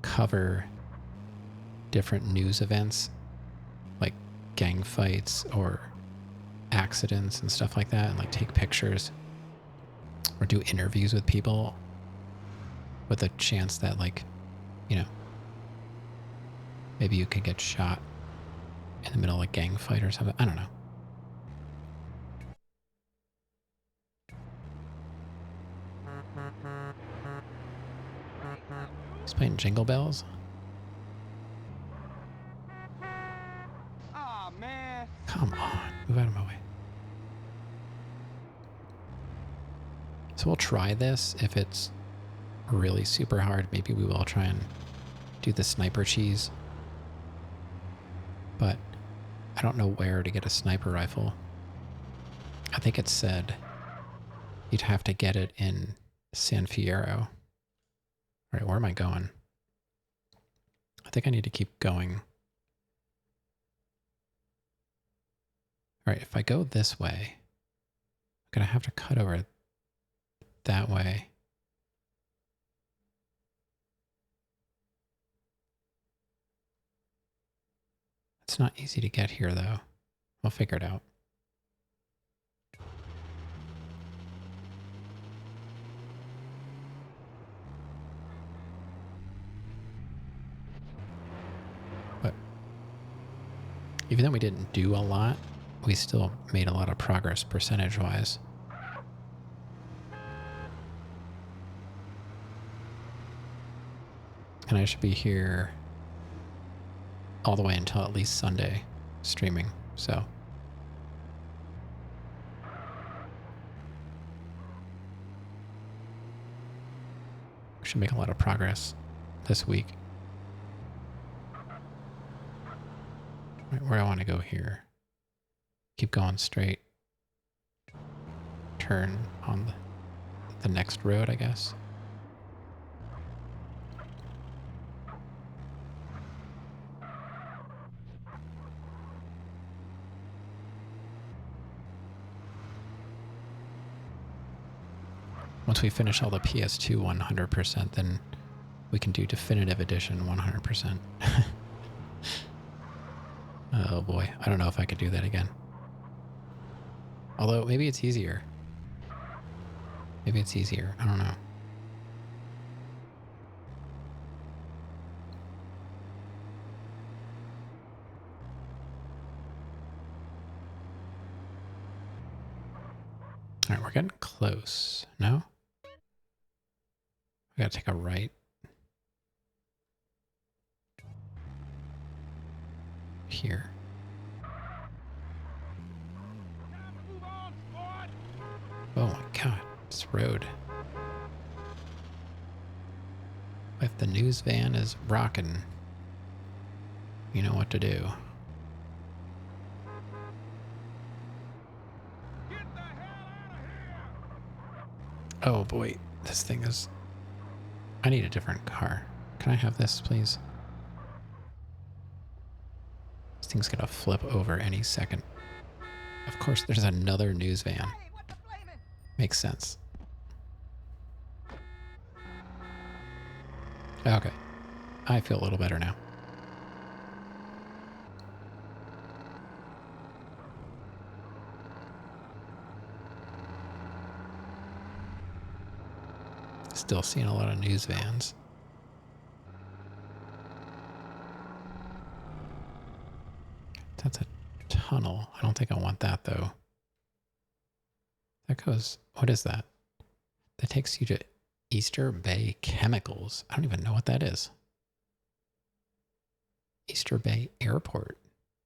cover different news events like gang fights or accidents and stuff like that, and like take pictures or do interviews with people with a chance that like you know, maybe you could get shot in the middle of a gang fight or something. I don't know. He's playing Jingle Bells. Ah, man. Come on, move out of my way. So we'll try this. If it's really super hard, maybe we will try and do the sniper cheese. But I don't know where to get a sniper rifle. I think it said you'd have to get it in San Fierro. All right, where am I going? I think I need to keep going. All right, if I go this way, I'm going to have to cut over that way. It's not easy to get here, though. We'll figure it out. But even though we didn't do a lot, we still made a lot of progress percentage-wise. And I should be here all the way until at least Sunday streaming, so. We should make a lot of progress this week. Right, where do I want to go here? Keep going straight. Turn on the next road, I guess. Once we finish all the PS2 100%, then we can do Definitive Edition 100%. Oh boy, I don't know if I could do that again. Although, maybe it's easier. Maybe it's easier, I don't know. Alright, we're getting close. No? We gotta take a right. Here. Oh my god, this road. If the news van is rocking, you know what to do. Oh boy, this thing is... I need a different car. Can I have this, please? This thing's gonna flip over any second. Of course, there's another news van. Makes sense. Okay. I feel a little better now. Still seeing a lot of news vans. That's a tunnel. I don't think I want that, though. That goes... What is that? That takes you to Easter Bay Chemicals. I don't even know what that is. Easter Bay Airport.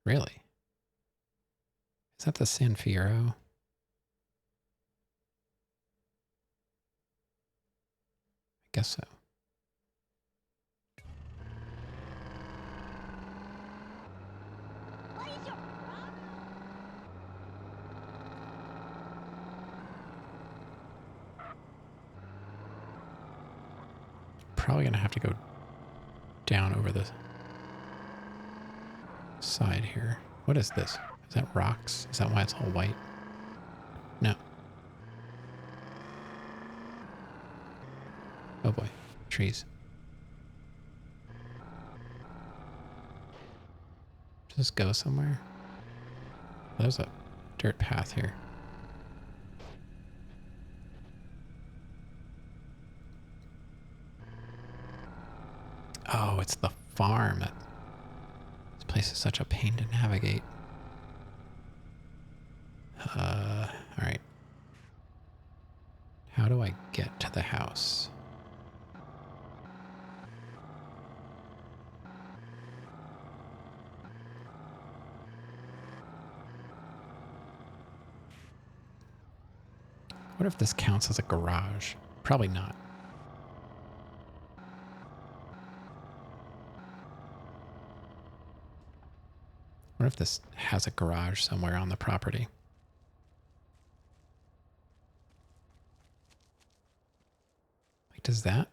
Really? Is that the San Fierro? I guess so. Probably gonna have to go down over the side here. What is this? Is that rocks? Is that why it's all white? No. Oh boy, trees. Just go somewhere. There's a dirt path here. Oh, it's the farm. This place is such a pain to navigate. Alright. How do I get to the house? What if this counts as a garage? Probably not. What if this has a garage somewhere on the property? Like, does that?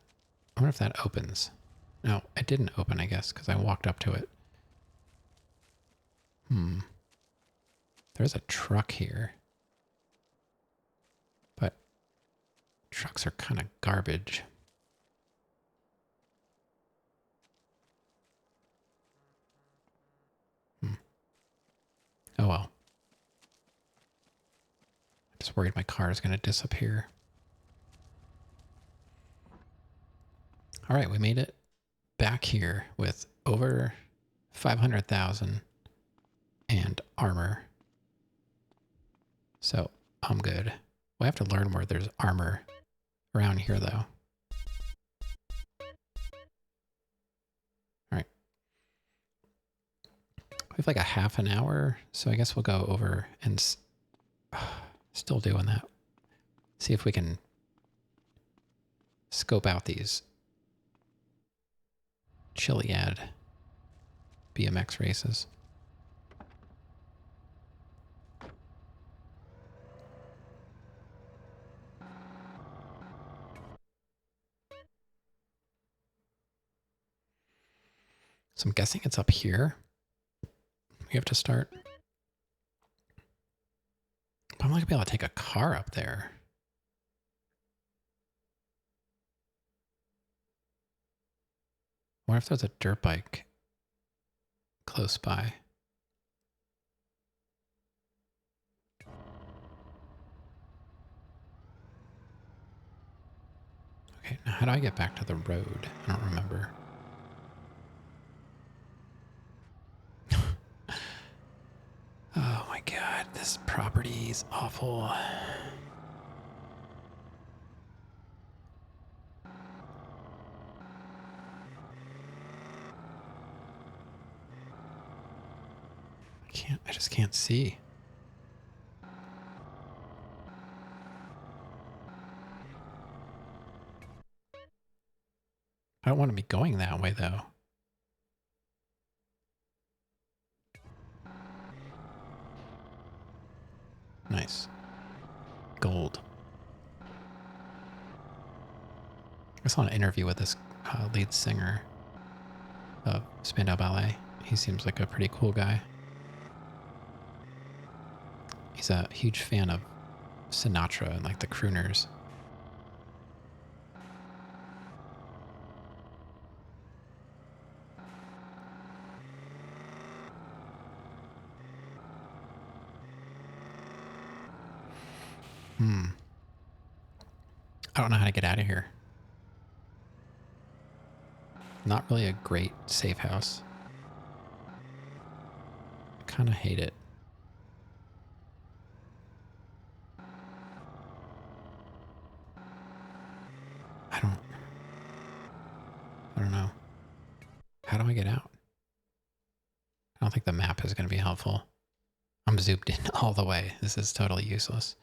I wonder if that opens. No, it didn't open, I guess, because I walked up to it. There's a truck here. But trucks are kind of garbage. Oh well. I'm just worried my car is going to disappear. All right, we made it back here with over 500,000 and armor. So I'm good. We have to learn where there's armor around here, though. All right. We have like a half an hour, so I guess we'll go over and still doing that. See if we can scope out these Chiliad BMX races. So I'm guessing it's up here. We have to start. But I'm not gonna be able to take a car up there. I wonder if there's a dirt bike close by. Okay, now how do I get back to the road? I don't remember. Oh my god, this property is awful. I just can't see. I don't want to be going that way though. Nice. Gold. I saw an interview with this lead singer of Spandau Ballet. He seems like a pretty cool guy. He's a huge fan of Sinatra and like the crooners. I don't know how to get out of here. Not really a great safe house. I kind of hate it. I don't know. How do I get out? I don't think the map is going to be helpful. I'm zoomed in all the way. This is totally useless.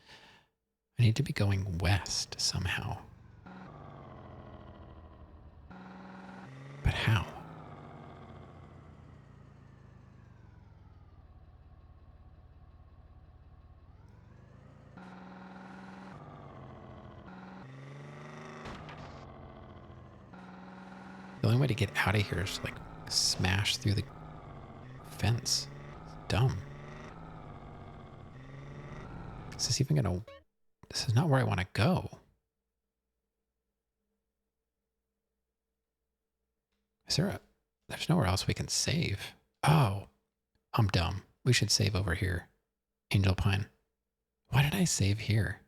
I need to be going west somehow. But how? The only way to get out of here is like smash through the fence. It's dumb. Is this even gonna... This is not where I want to go. Is there a... There's nowhere else we can save. Oh, I'm dumb. We should save over here. Angel Pine. Why did I save here?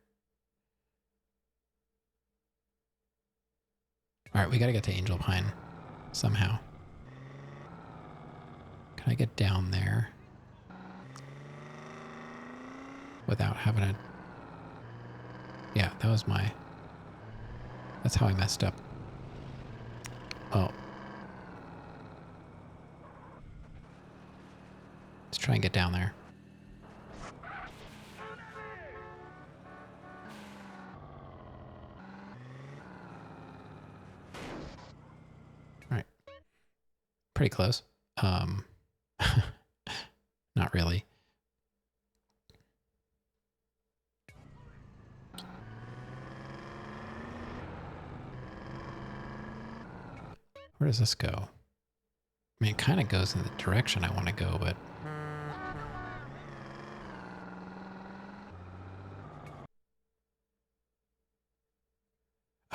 All right, we got to get to Angel Pine somehow. Can I get down there without having to... Yeah, that was my... That's how I messed up. Oh. Let's try and get down there. All right. Pretty close. Not really. Where does this go? I mean, it kind of goes in the direction I want to go, but...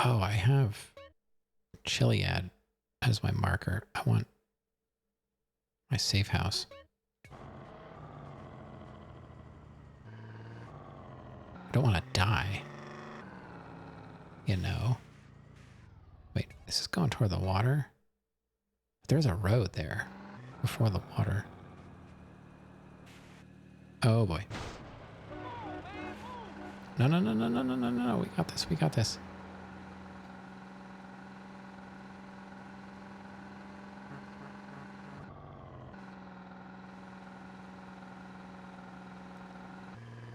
Oh, I have Chiliad as my marker. I want my safe house. I don't want to die. You know? Wait, is this going toward the water? There's a road there before the water. Oh boy. No, no, no, no, no, no, no, no. We got this. We got this.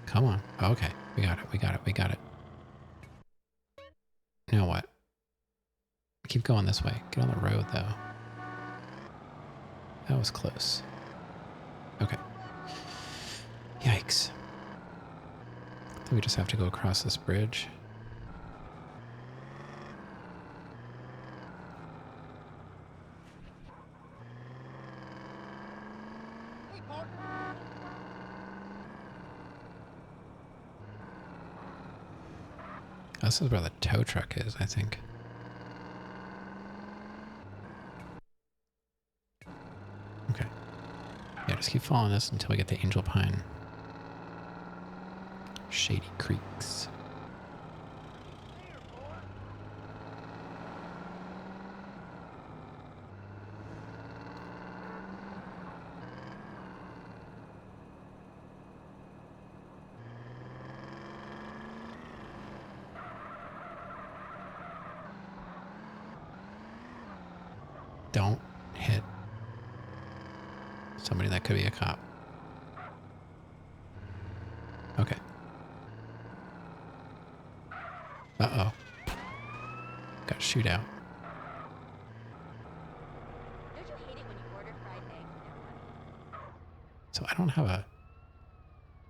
Come on. Okay. We got it. We got it. We got it. Now what? Keep going this way. Get on the road, though. That was close. Okay. Yikes. I think we just have to go across this bridge. This is where the tow truck is, I think. Okay. Yeah, just keep following this until we get to Angel Pine. Shady Creeks. Don't hit somebody that could be a cop. Okay. Uh-oh. Got a shootout. Don't you hate it when you order fried eggs and everyone? So I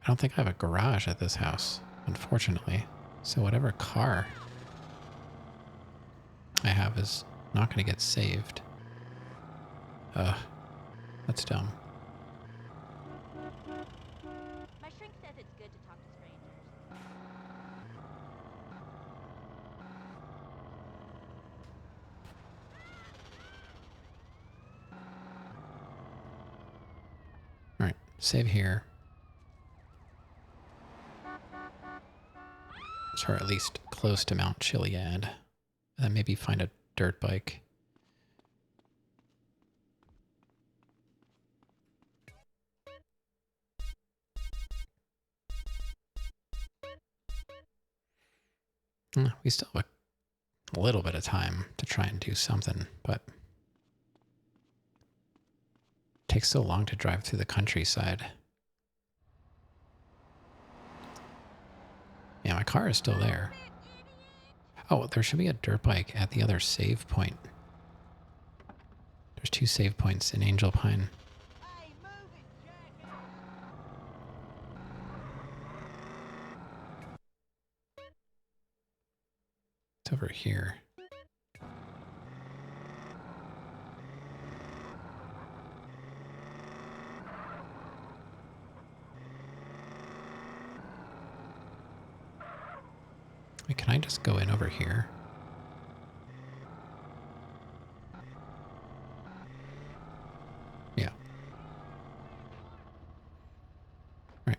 don't think I have a garage at this house, unfortunately. So whatever car I have is not going to get saved. That's dumb. My shrink says it's good to talk to strangers. All right, save here. Or at least close to Mount Chiliad. And then maybe find a dirt bike. We still have a little bit of time to try and do something, but it takes so long to drive through the countryside. Yeah, my car is still there. Oh, there should be a dirt bike at the other save point. There's 2 save points in Angel Pine. Hey, move it, jackass! It's over here. Wait, can I just go in over here? Yeah. Right.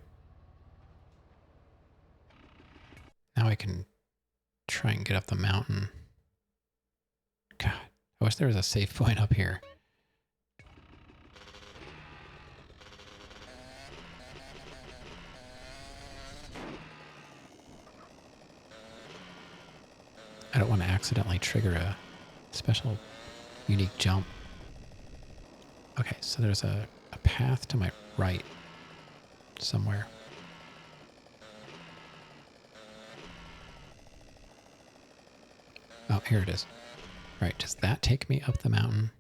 Now I can try and get up the mountain. God, I wish there was a safe point up here. I don't want to accidentally trigger a special unique jump. Okay, so there's a path to my right somewhere. Oh, here it is. Right, does that take me up the mountain?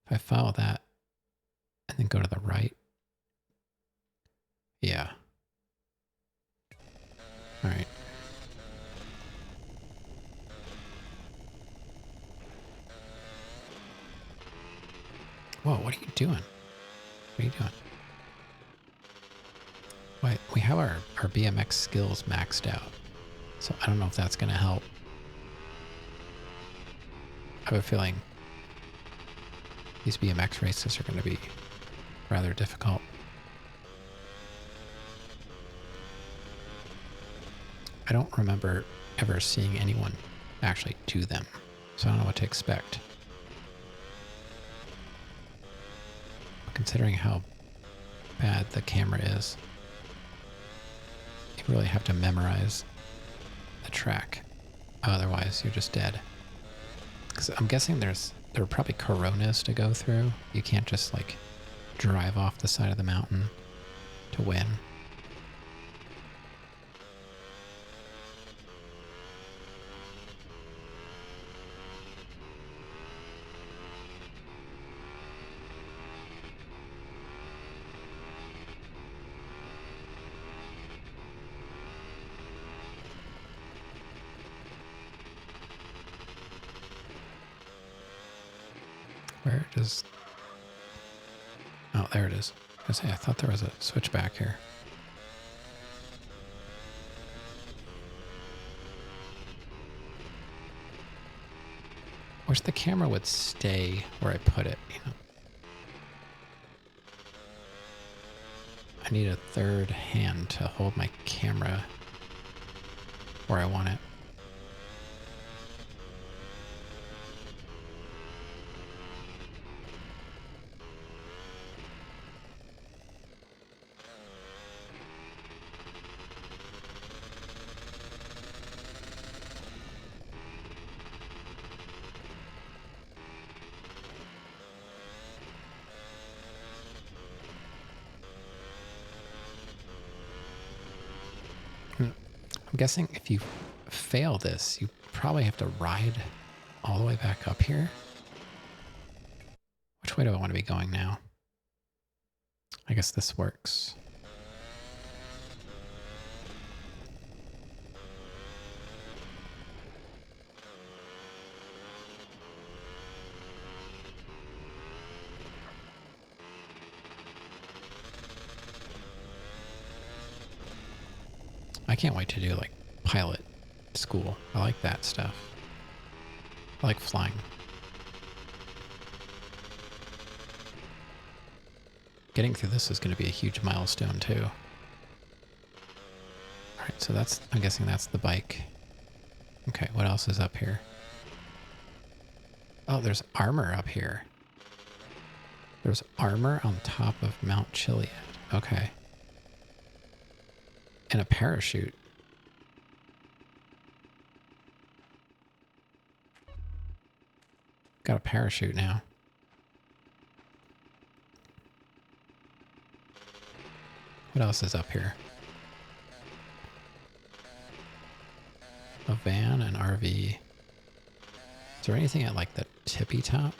If I follow that and then go to the right. Yeah. All right. Whoa, what are you doing? What are you doing? Wait, we have our BMX skills maxed out. So I don't know if that's going to help. I have a feeling these BMX races are going to be rather difficult. I don't remember ever seeing anyone actually do them, so I don't know what to expect. Considering how bad the camera is, you really have to memorize the track. Otherwise, you're just dead. Because I'm guessing there are probably coronas to go through. You can't just like drive off the side of the mountain to win. Where does... Oh, there it is. I was gonna say, I thought there was a switch back here. Wish the camera would stay where I put it, you know. I need a third hand to hold my camera where I want it. I'm guessing if you fail this, you probably have to ride all the way back up here. Which way do I want to be going now? I guess this works. I can't wait to do like pilot school. I like that stuff. I like flying. Getting through this is going to be a huge milestone too. Alright, so that's, I'm guessing that's the bike. Okay, what else is up here? Oh, there's armor up here. There's armor on top of Mount Chiliad. Okay. And a parachute. Got a parachute now. What else is up here? A van, an RV. Is there anything at like the tippy top?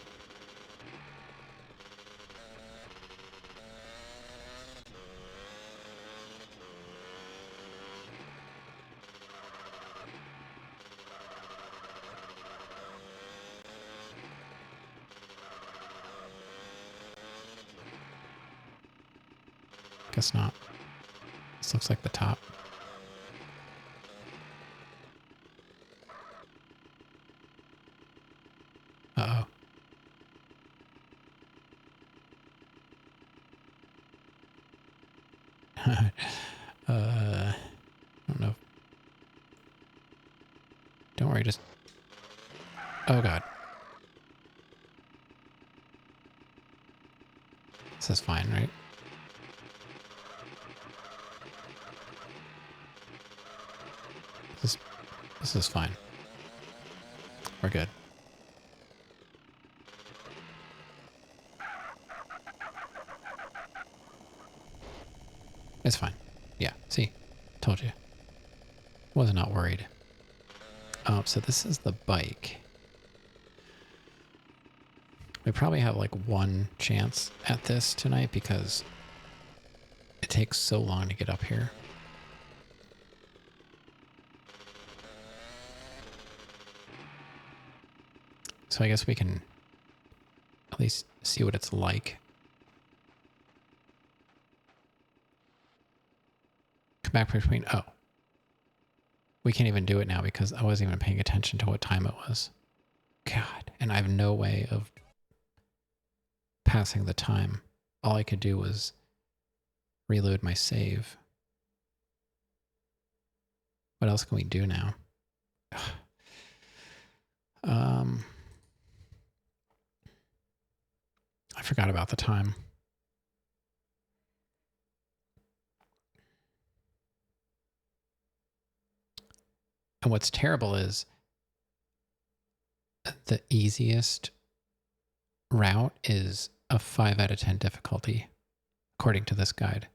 Guess not. This looks like the top. Uh-oh. I don't know. Don't worry, just... Oh, God. This is fine, right? This is fine. We're good. It's fine. Yeah, see? Told you. Was not worried. So this is the bike. We probably have like one chance at this tonight because it takes so long to get up here. So I guess we can at least see what it's like. Come back between... Oh. We can't even do it now because I wasn't even paying attention to what time it was. God. And I have no way of passing the time. All I could do was reload my save. What else can we do now? I forgot about the time. And what's terrible is the easiest route is a 5 out of 10 difficulty, according to this guide.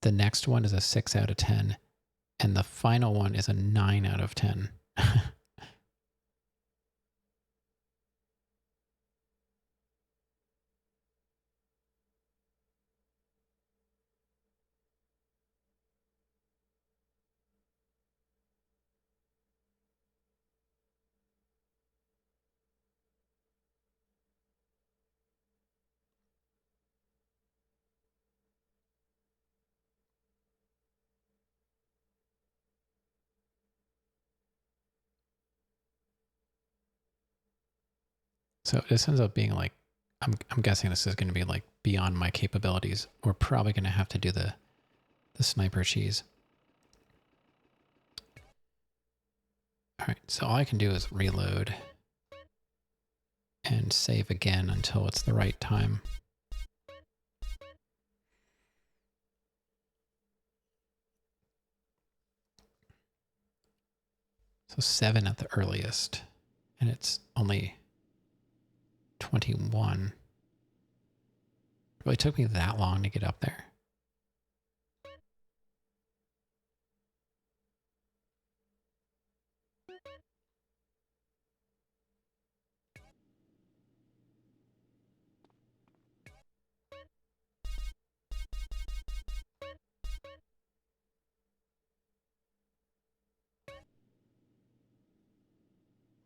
The next one is a 6 out of 10, and the final one is a 9 out of 10. So this ends up being like, I'm guessing this is going to be like beyond my capabilities. We're probably going to have to do the sniper cheese. All right, so all I can do is reload and save again until it's the right time. So 7 at the earliest, and it's only 21. It really took me that long to get up there.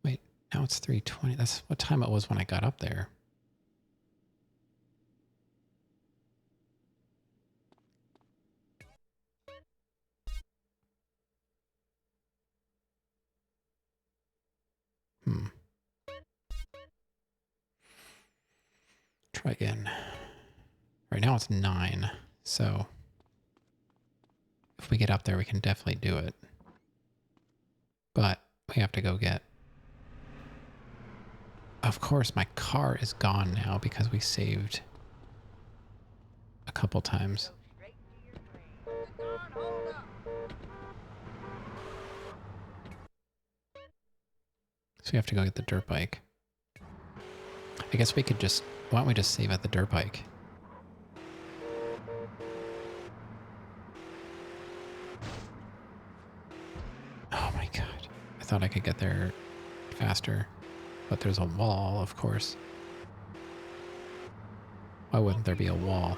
Wait, now it's 3:20. That's what time it was when I got up there. Try again. Right now it's 9, so if we get up there, we can definitely do it. But we have to go get... Of course, my car is gone now because we saved a couple times. So we have to go get the dirt bike. I guess we could just... Why don't we just save at the dirt bike? Oh my god. I thought I could get there faster. But there's a wall, of course. Why wouldn't there be a wall?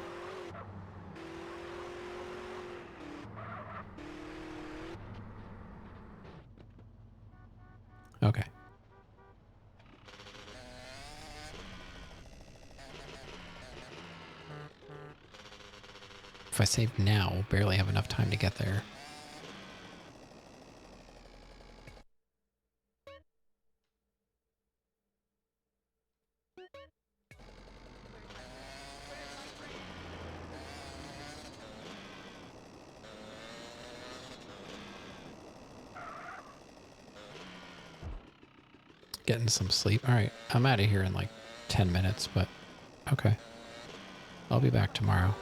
Okay. If I save now, we'll barely have enough time to get there. Getting some sleep. All right, I'm out of here in like 10 minutes, but okay. I'll be back tomorrow.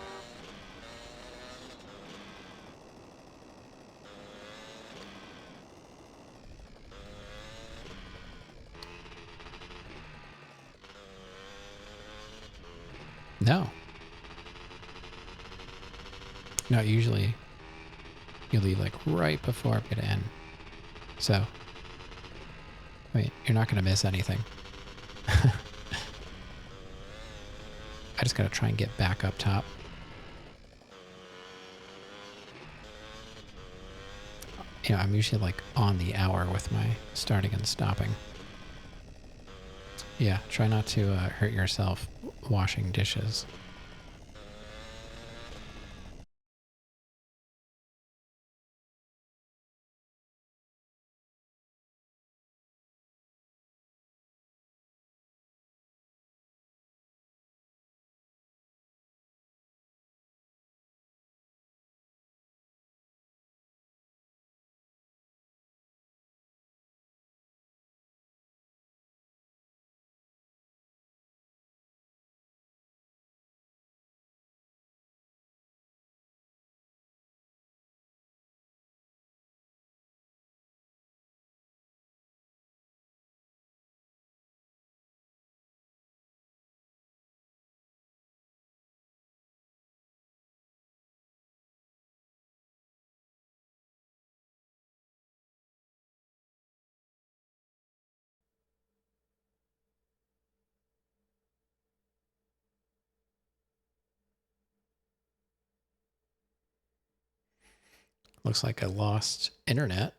No. No, usually you leave like right before I'm going to end. So, I mean, you're not going to miss anything. I just got to try and get back up top. You know, I'm usually like on the hour with my starting and stopping. Yeah, try not to hurt yourself washing dishes. Looks like I lost internet.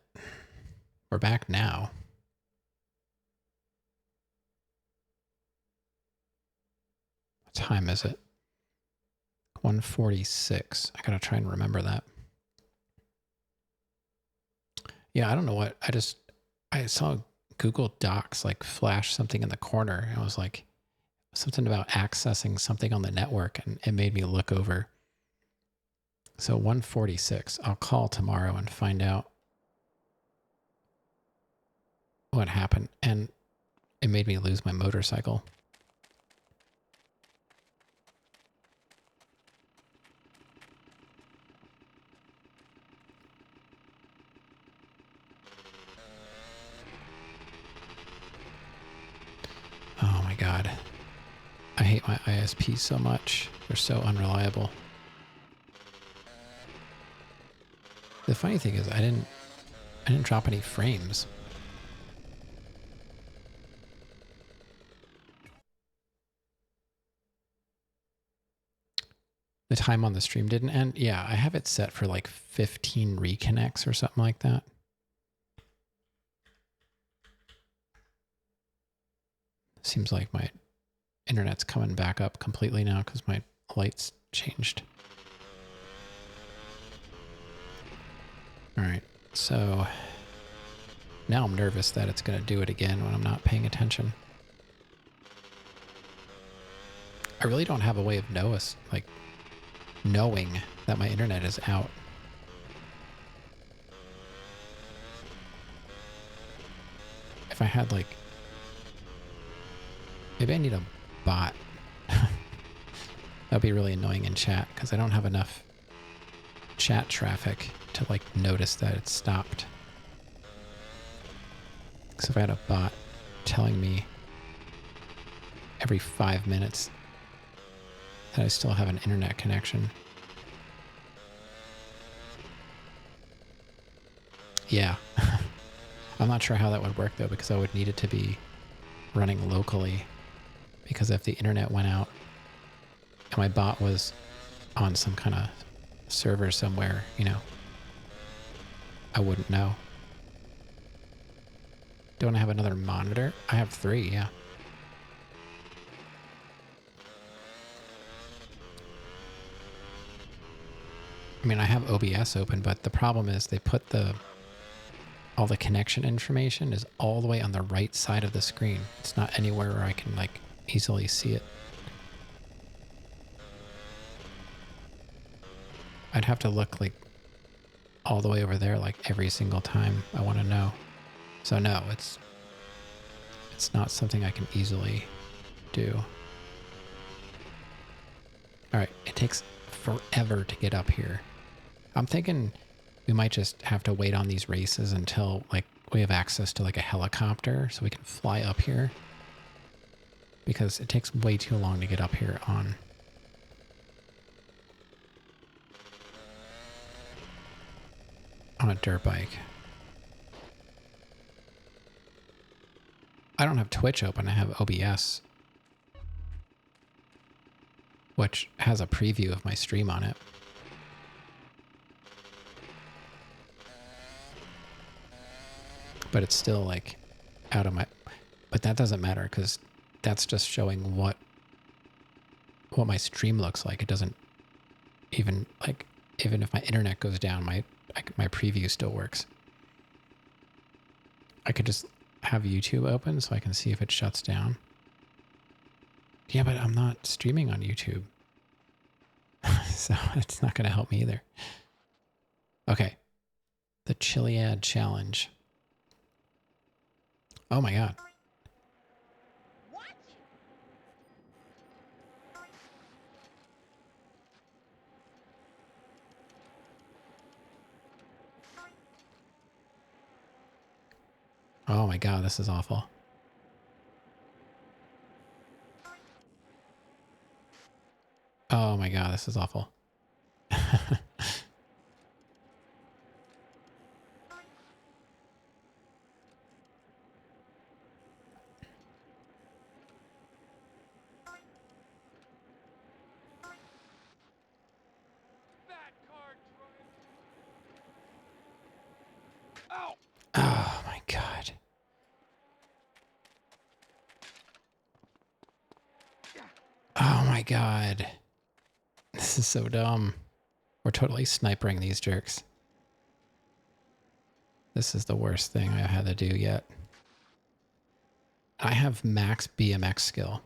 We're back now. What time is it? 1:46. I gotta try and remember that. Yeah, I don't know what. I saw Google Docs like flash something in the corner. And I was like, something about accessing something on the network, and it made me look over. So 1:46. I'll call tomorrow and find out what happened. And it made me lose my motorcycle. Oh my God. I hate my ISPs so much. They're so unreliable. The funny thing is I didn't drop any frames. The time on the stream didn't end. Yeah, I have it set for like 15 reconnects or something like that. Seems like my internet's coming back up completely now because my lights changed. All right, so now I'm nervous that it's going to do it again when I'm not paying attention. I really don't have a way of knowing that my internet is out. If I had like, maybe I need a bot. That'd be really annoying in chat because I don't have enough chat traffic to like notice that it's stopped. So if I had a bot telling me every 5 minutes that I still have an internet connection. Yeah. I'm not sure how that would work though, because I would need it to be running locally, because if the internet went out and my bot was on some kind of server somewhere, you know, I wouldn't know. Don't I have another monitor? I have 3, yeah. I mean, I have OBS open, but the problem is they put all the connection information is all the way on the right side of the screen. It's not anywhere where I can like easily see it. I'd have to look like all the way over there like every single time I want to know. So no, it's not something I can easily do. All right, it takes forever to get up here. I'm thinking we might just have to wait on these races until like we have access to like a helicopter so we can fly up here, because it takes way too long to get up here on on a dirt bike. I don't have Twitch open, I have OBS, which has a preview of my stream on it. But it's still like out of my, but that doesn't matter because that's just showing what my stream looks like. It doesn't even like, even if my internet goes down, my preview still works. I could just have YouTube open so I can see if it shuts down. Yeah, but I'm not streaming on YouTube. So it's not going to help me either. Okay. The Chiliad Challenge. Oh my God. Oh my God, this is awful. Oh my God, this is awful. Oh my God. Oh my God. This is so dumb. We're totally snipering these jerks. This is the worst thing I've had to do yet. I have max BMX skill.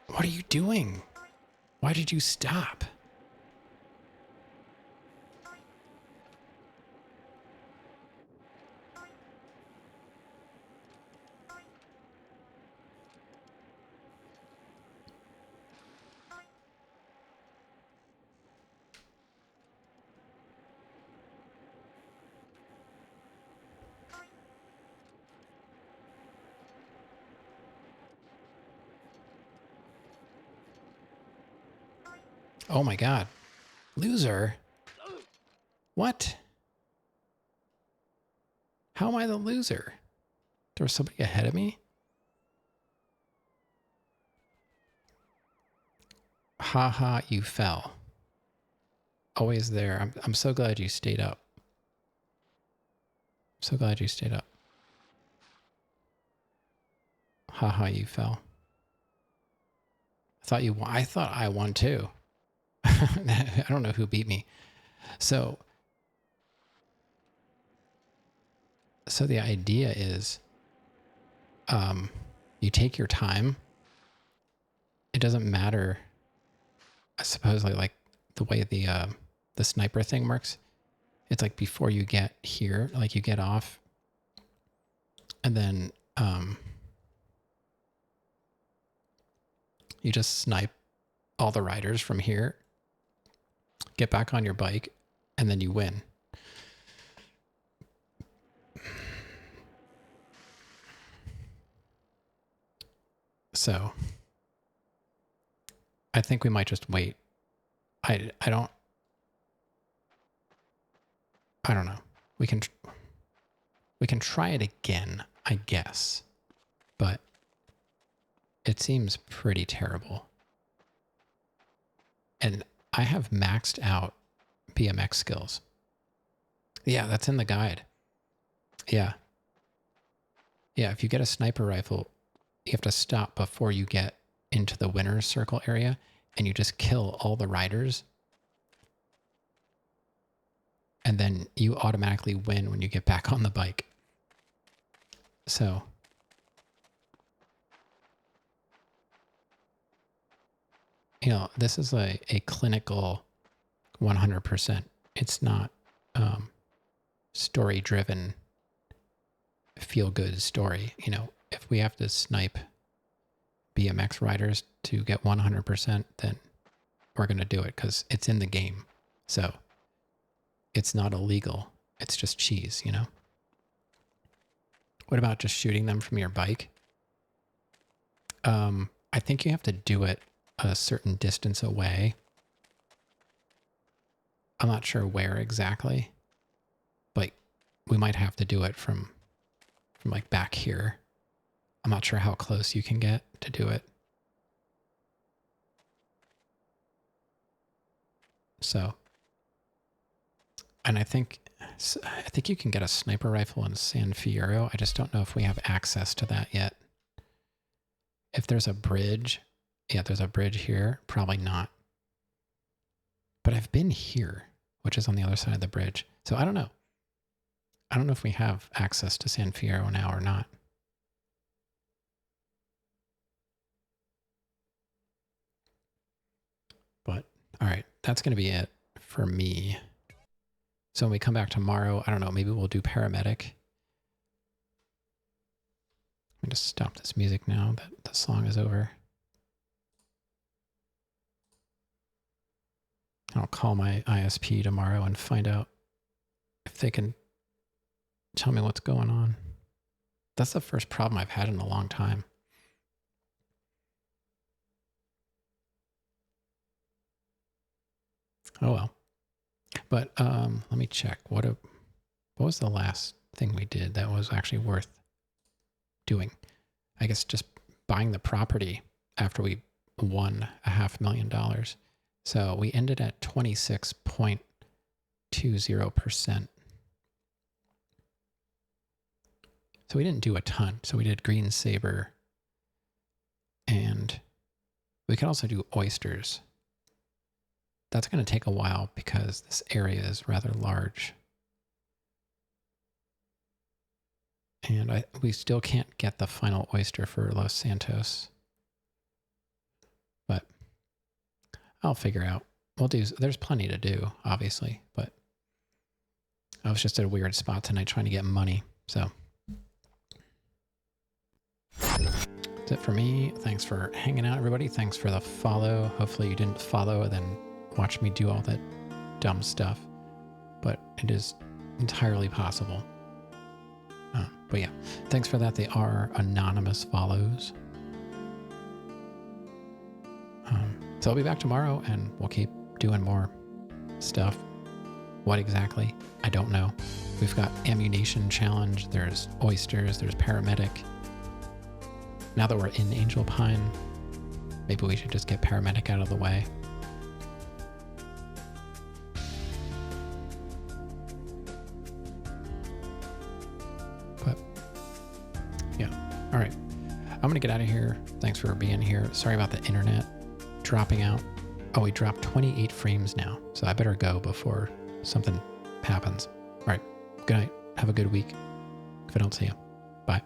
What are you doing? Why did you stop? Oh my God. Loser? What? How am I the loser? There was somebody ahead of me? Haha, you fell. Always there. I'm so glad you stayed up. So glad you stayed up. Haha, you fell. I thought I won too. I don't know who beat me. So the idea is, you take your time. It doesn't matter, supposedly, like the way the sniper thing works. It's like before you get here, like you get off, and then you just snipe all the riders from here, get back on your bike, and then you win. So I think we might just wait. I don't know. We can try it again, I guess. But it seems pretty terrible. And I have maxed out BMX skills. Yeah, that's in the guide. Yeah. Yeah, if you get a sniper rifle, you have to stop before you get into the winner's circle area, and you just kill all the riders. and then you automatically win when you get back on the bike. So this is a clinical 100%. It's not story driven, feel good story. If we have to snipe BMX riders to get 100%, then we're going to do it because it's in the game. So it's not illegal. It's just cheese, What about just shooting them from your bike? I think you have to do it a certain distance away. I'm not sure where exactly, but we might have to do it from like back here. I'm not sure how close you can get to do it. So, and I think you can get a sniper rifle in San Fierro. I just don't know if we have access to that yet. If there's a bridge, yeah, there's a bridge here. Probably not. But I've been here, which is on the other side of the bridge. So I don't know. I don't know if we have access to San Fierro now or not. But, all right, that's going to be it for me. So when we come back tomorrow, I don't know, maybe we'll do paramedic. Let me just stop this music now that the song is over. I'll call my ISP tomorrow and find out if they can tell me what's going on. That's the first problem I've had in a long time. Oh well. But let me check. What was the last thing we did that was actually worth doing? I guess just buying the property after we won $500,000. So we ended at 26.20%. So we didn't do a ton. So we did green Sabre, and we can also do oysters. That's going to take a while because this area is rather large. And we still can't get the final oyster for Los Santos. But I'll figure out. There's plenty to do, obviously, but I was just at a weird spot tonight trying to get money. So that's it for me. Thanks for hanging out, everybody. Thanks for the follow. Hopefully you didn't follow and then watch me do all that dumb stuff, but it is entirely possible. But yeah, thanks for that. They are anonymous follows. So I'll be back tomorrow and we'll keep doing more stuff. What exactly? I don't know. We've got ammunition challenge. There's oysters. There's paramedic. Now that we're in Angel Pine, maybe we should just get paramedic out of the way. But yeah, all right. I'm going to get out of here. Thanks for being here. Sorry about the internet dropping out. Oh, we dropped 28 frames now, so I better go before something happens. All right. Good night. Have a good week. If I don't see you. Bye.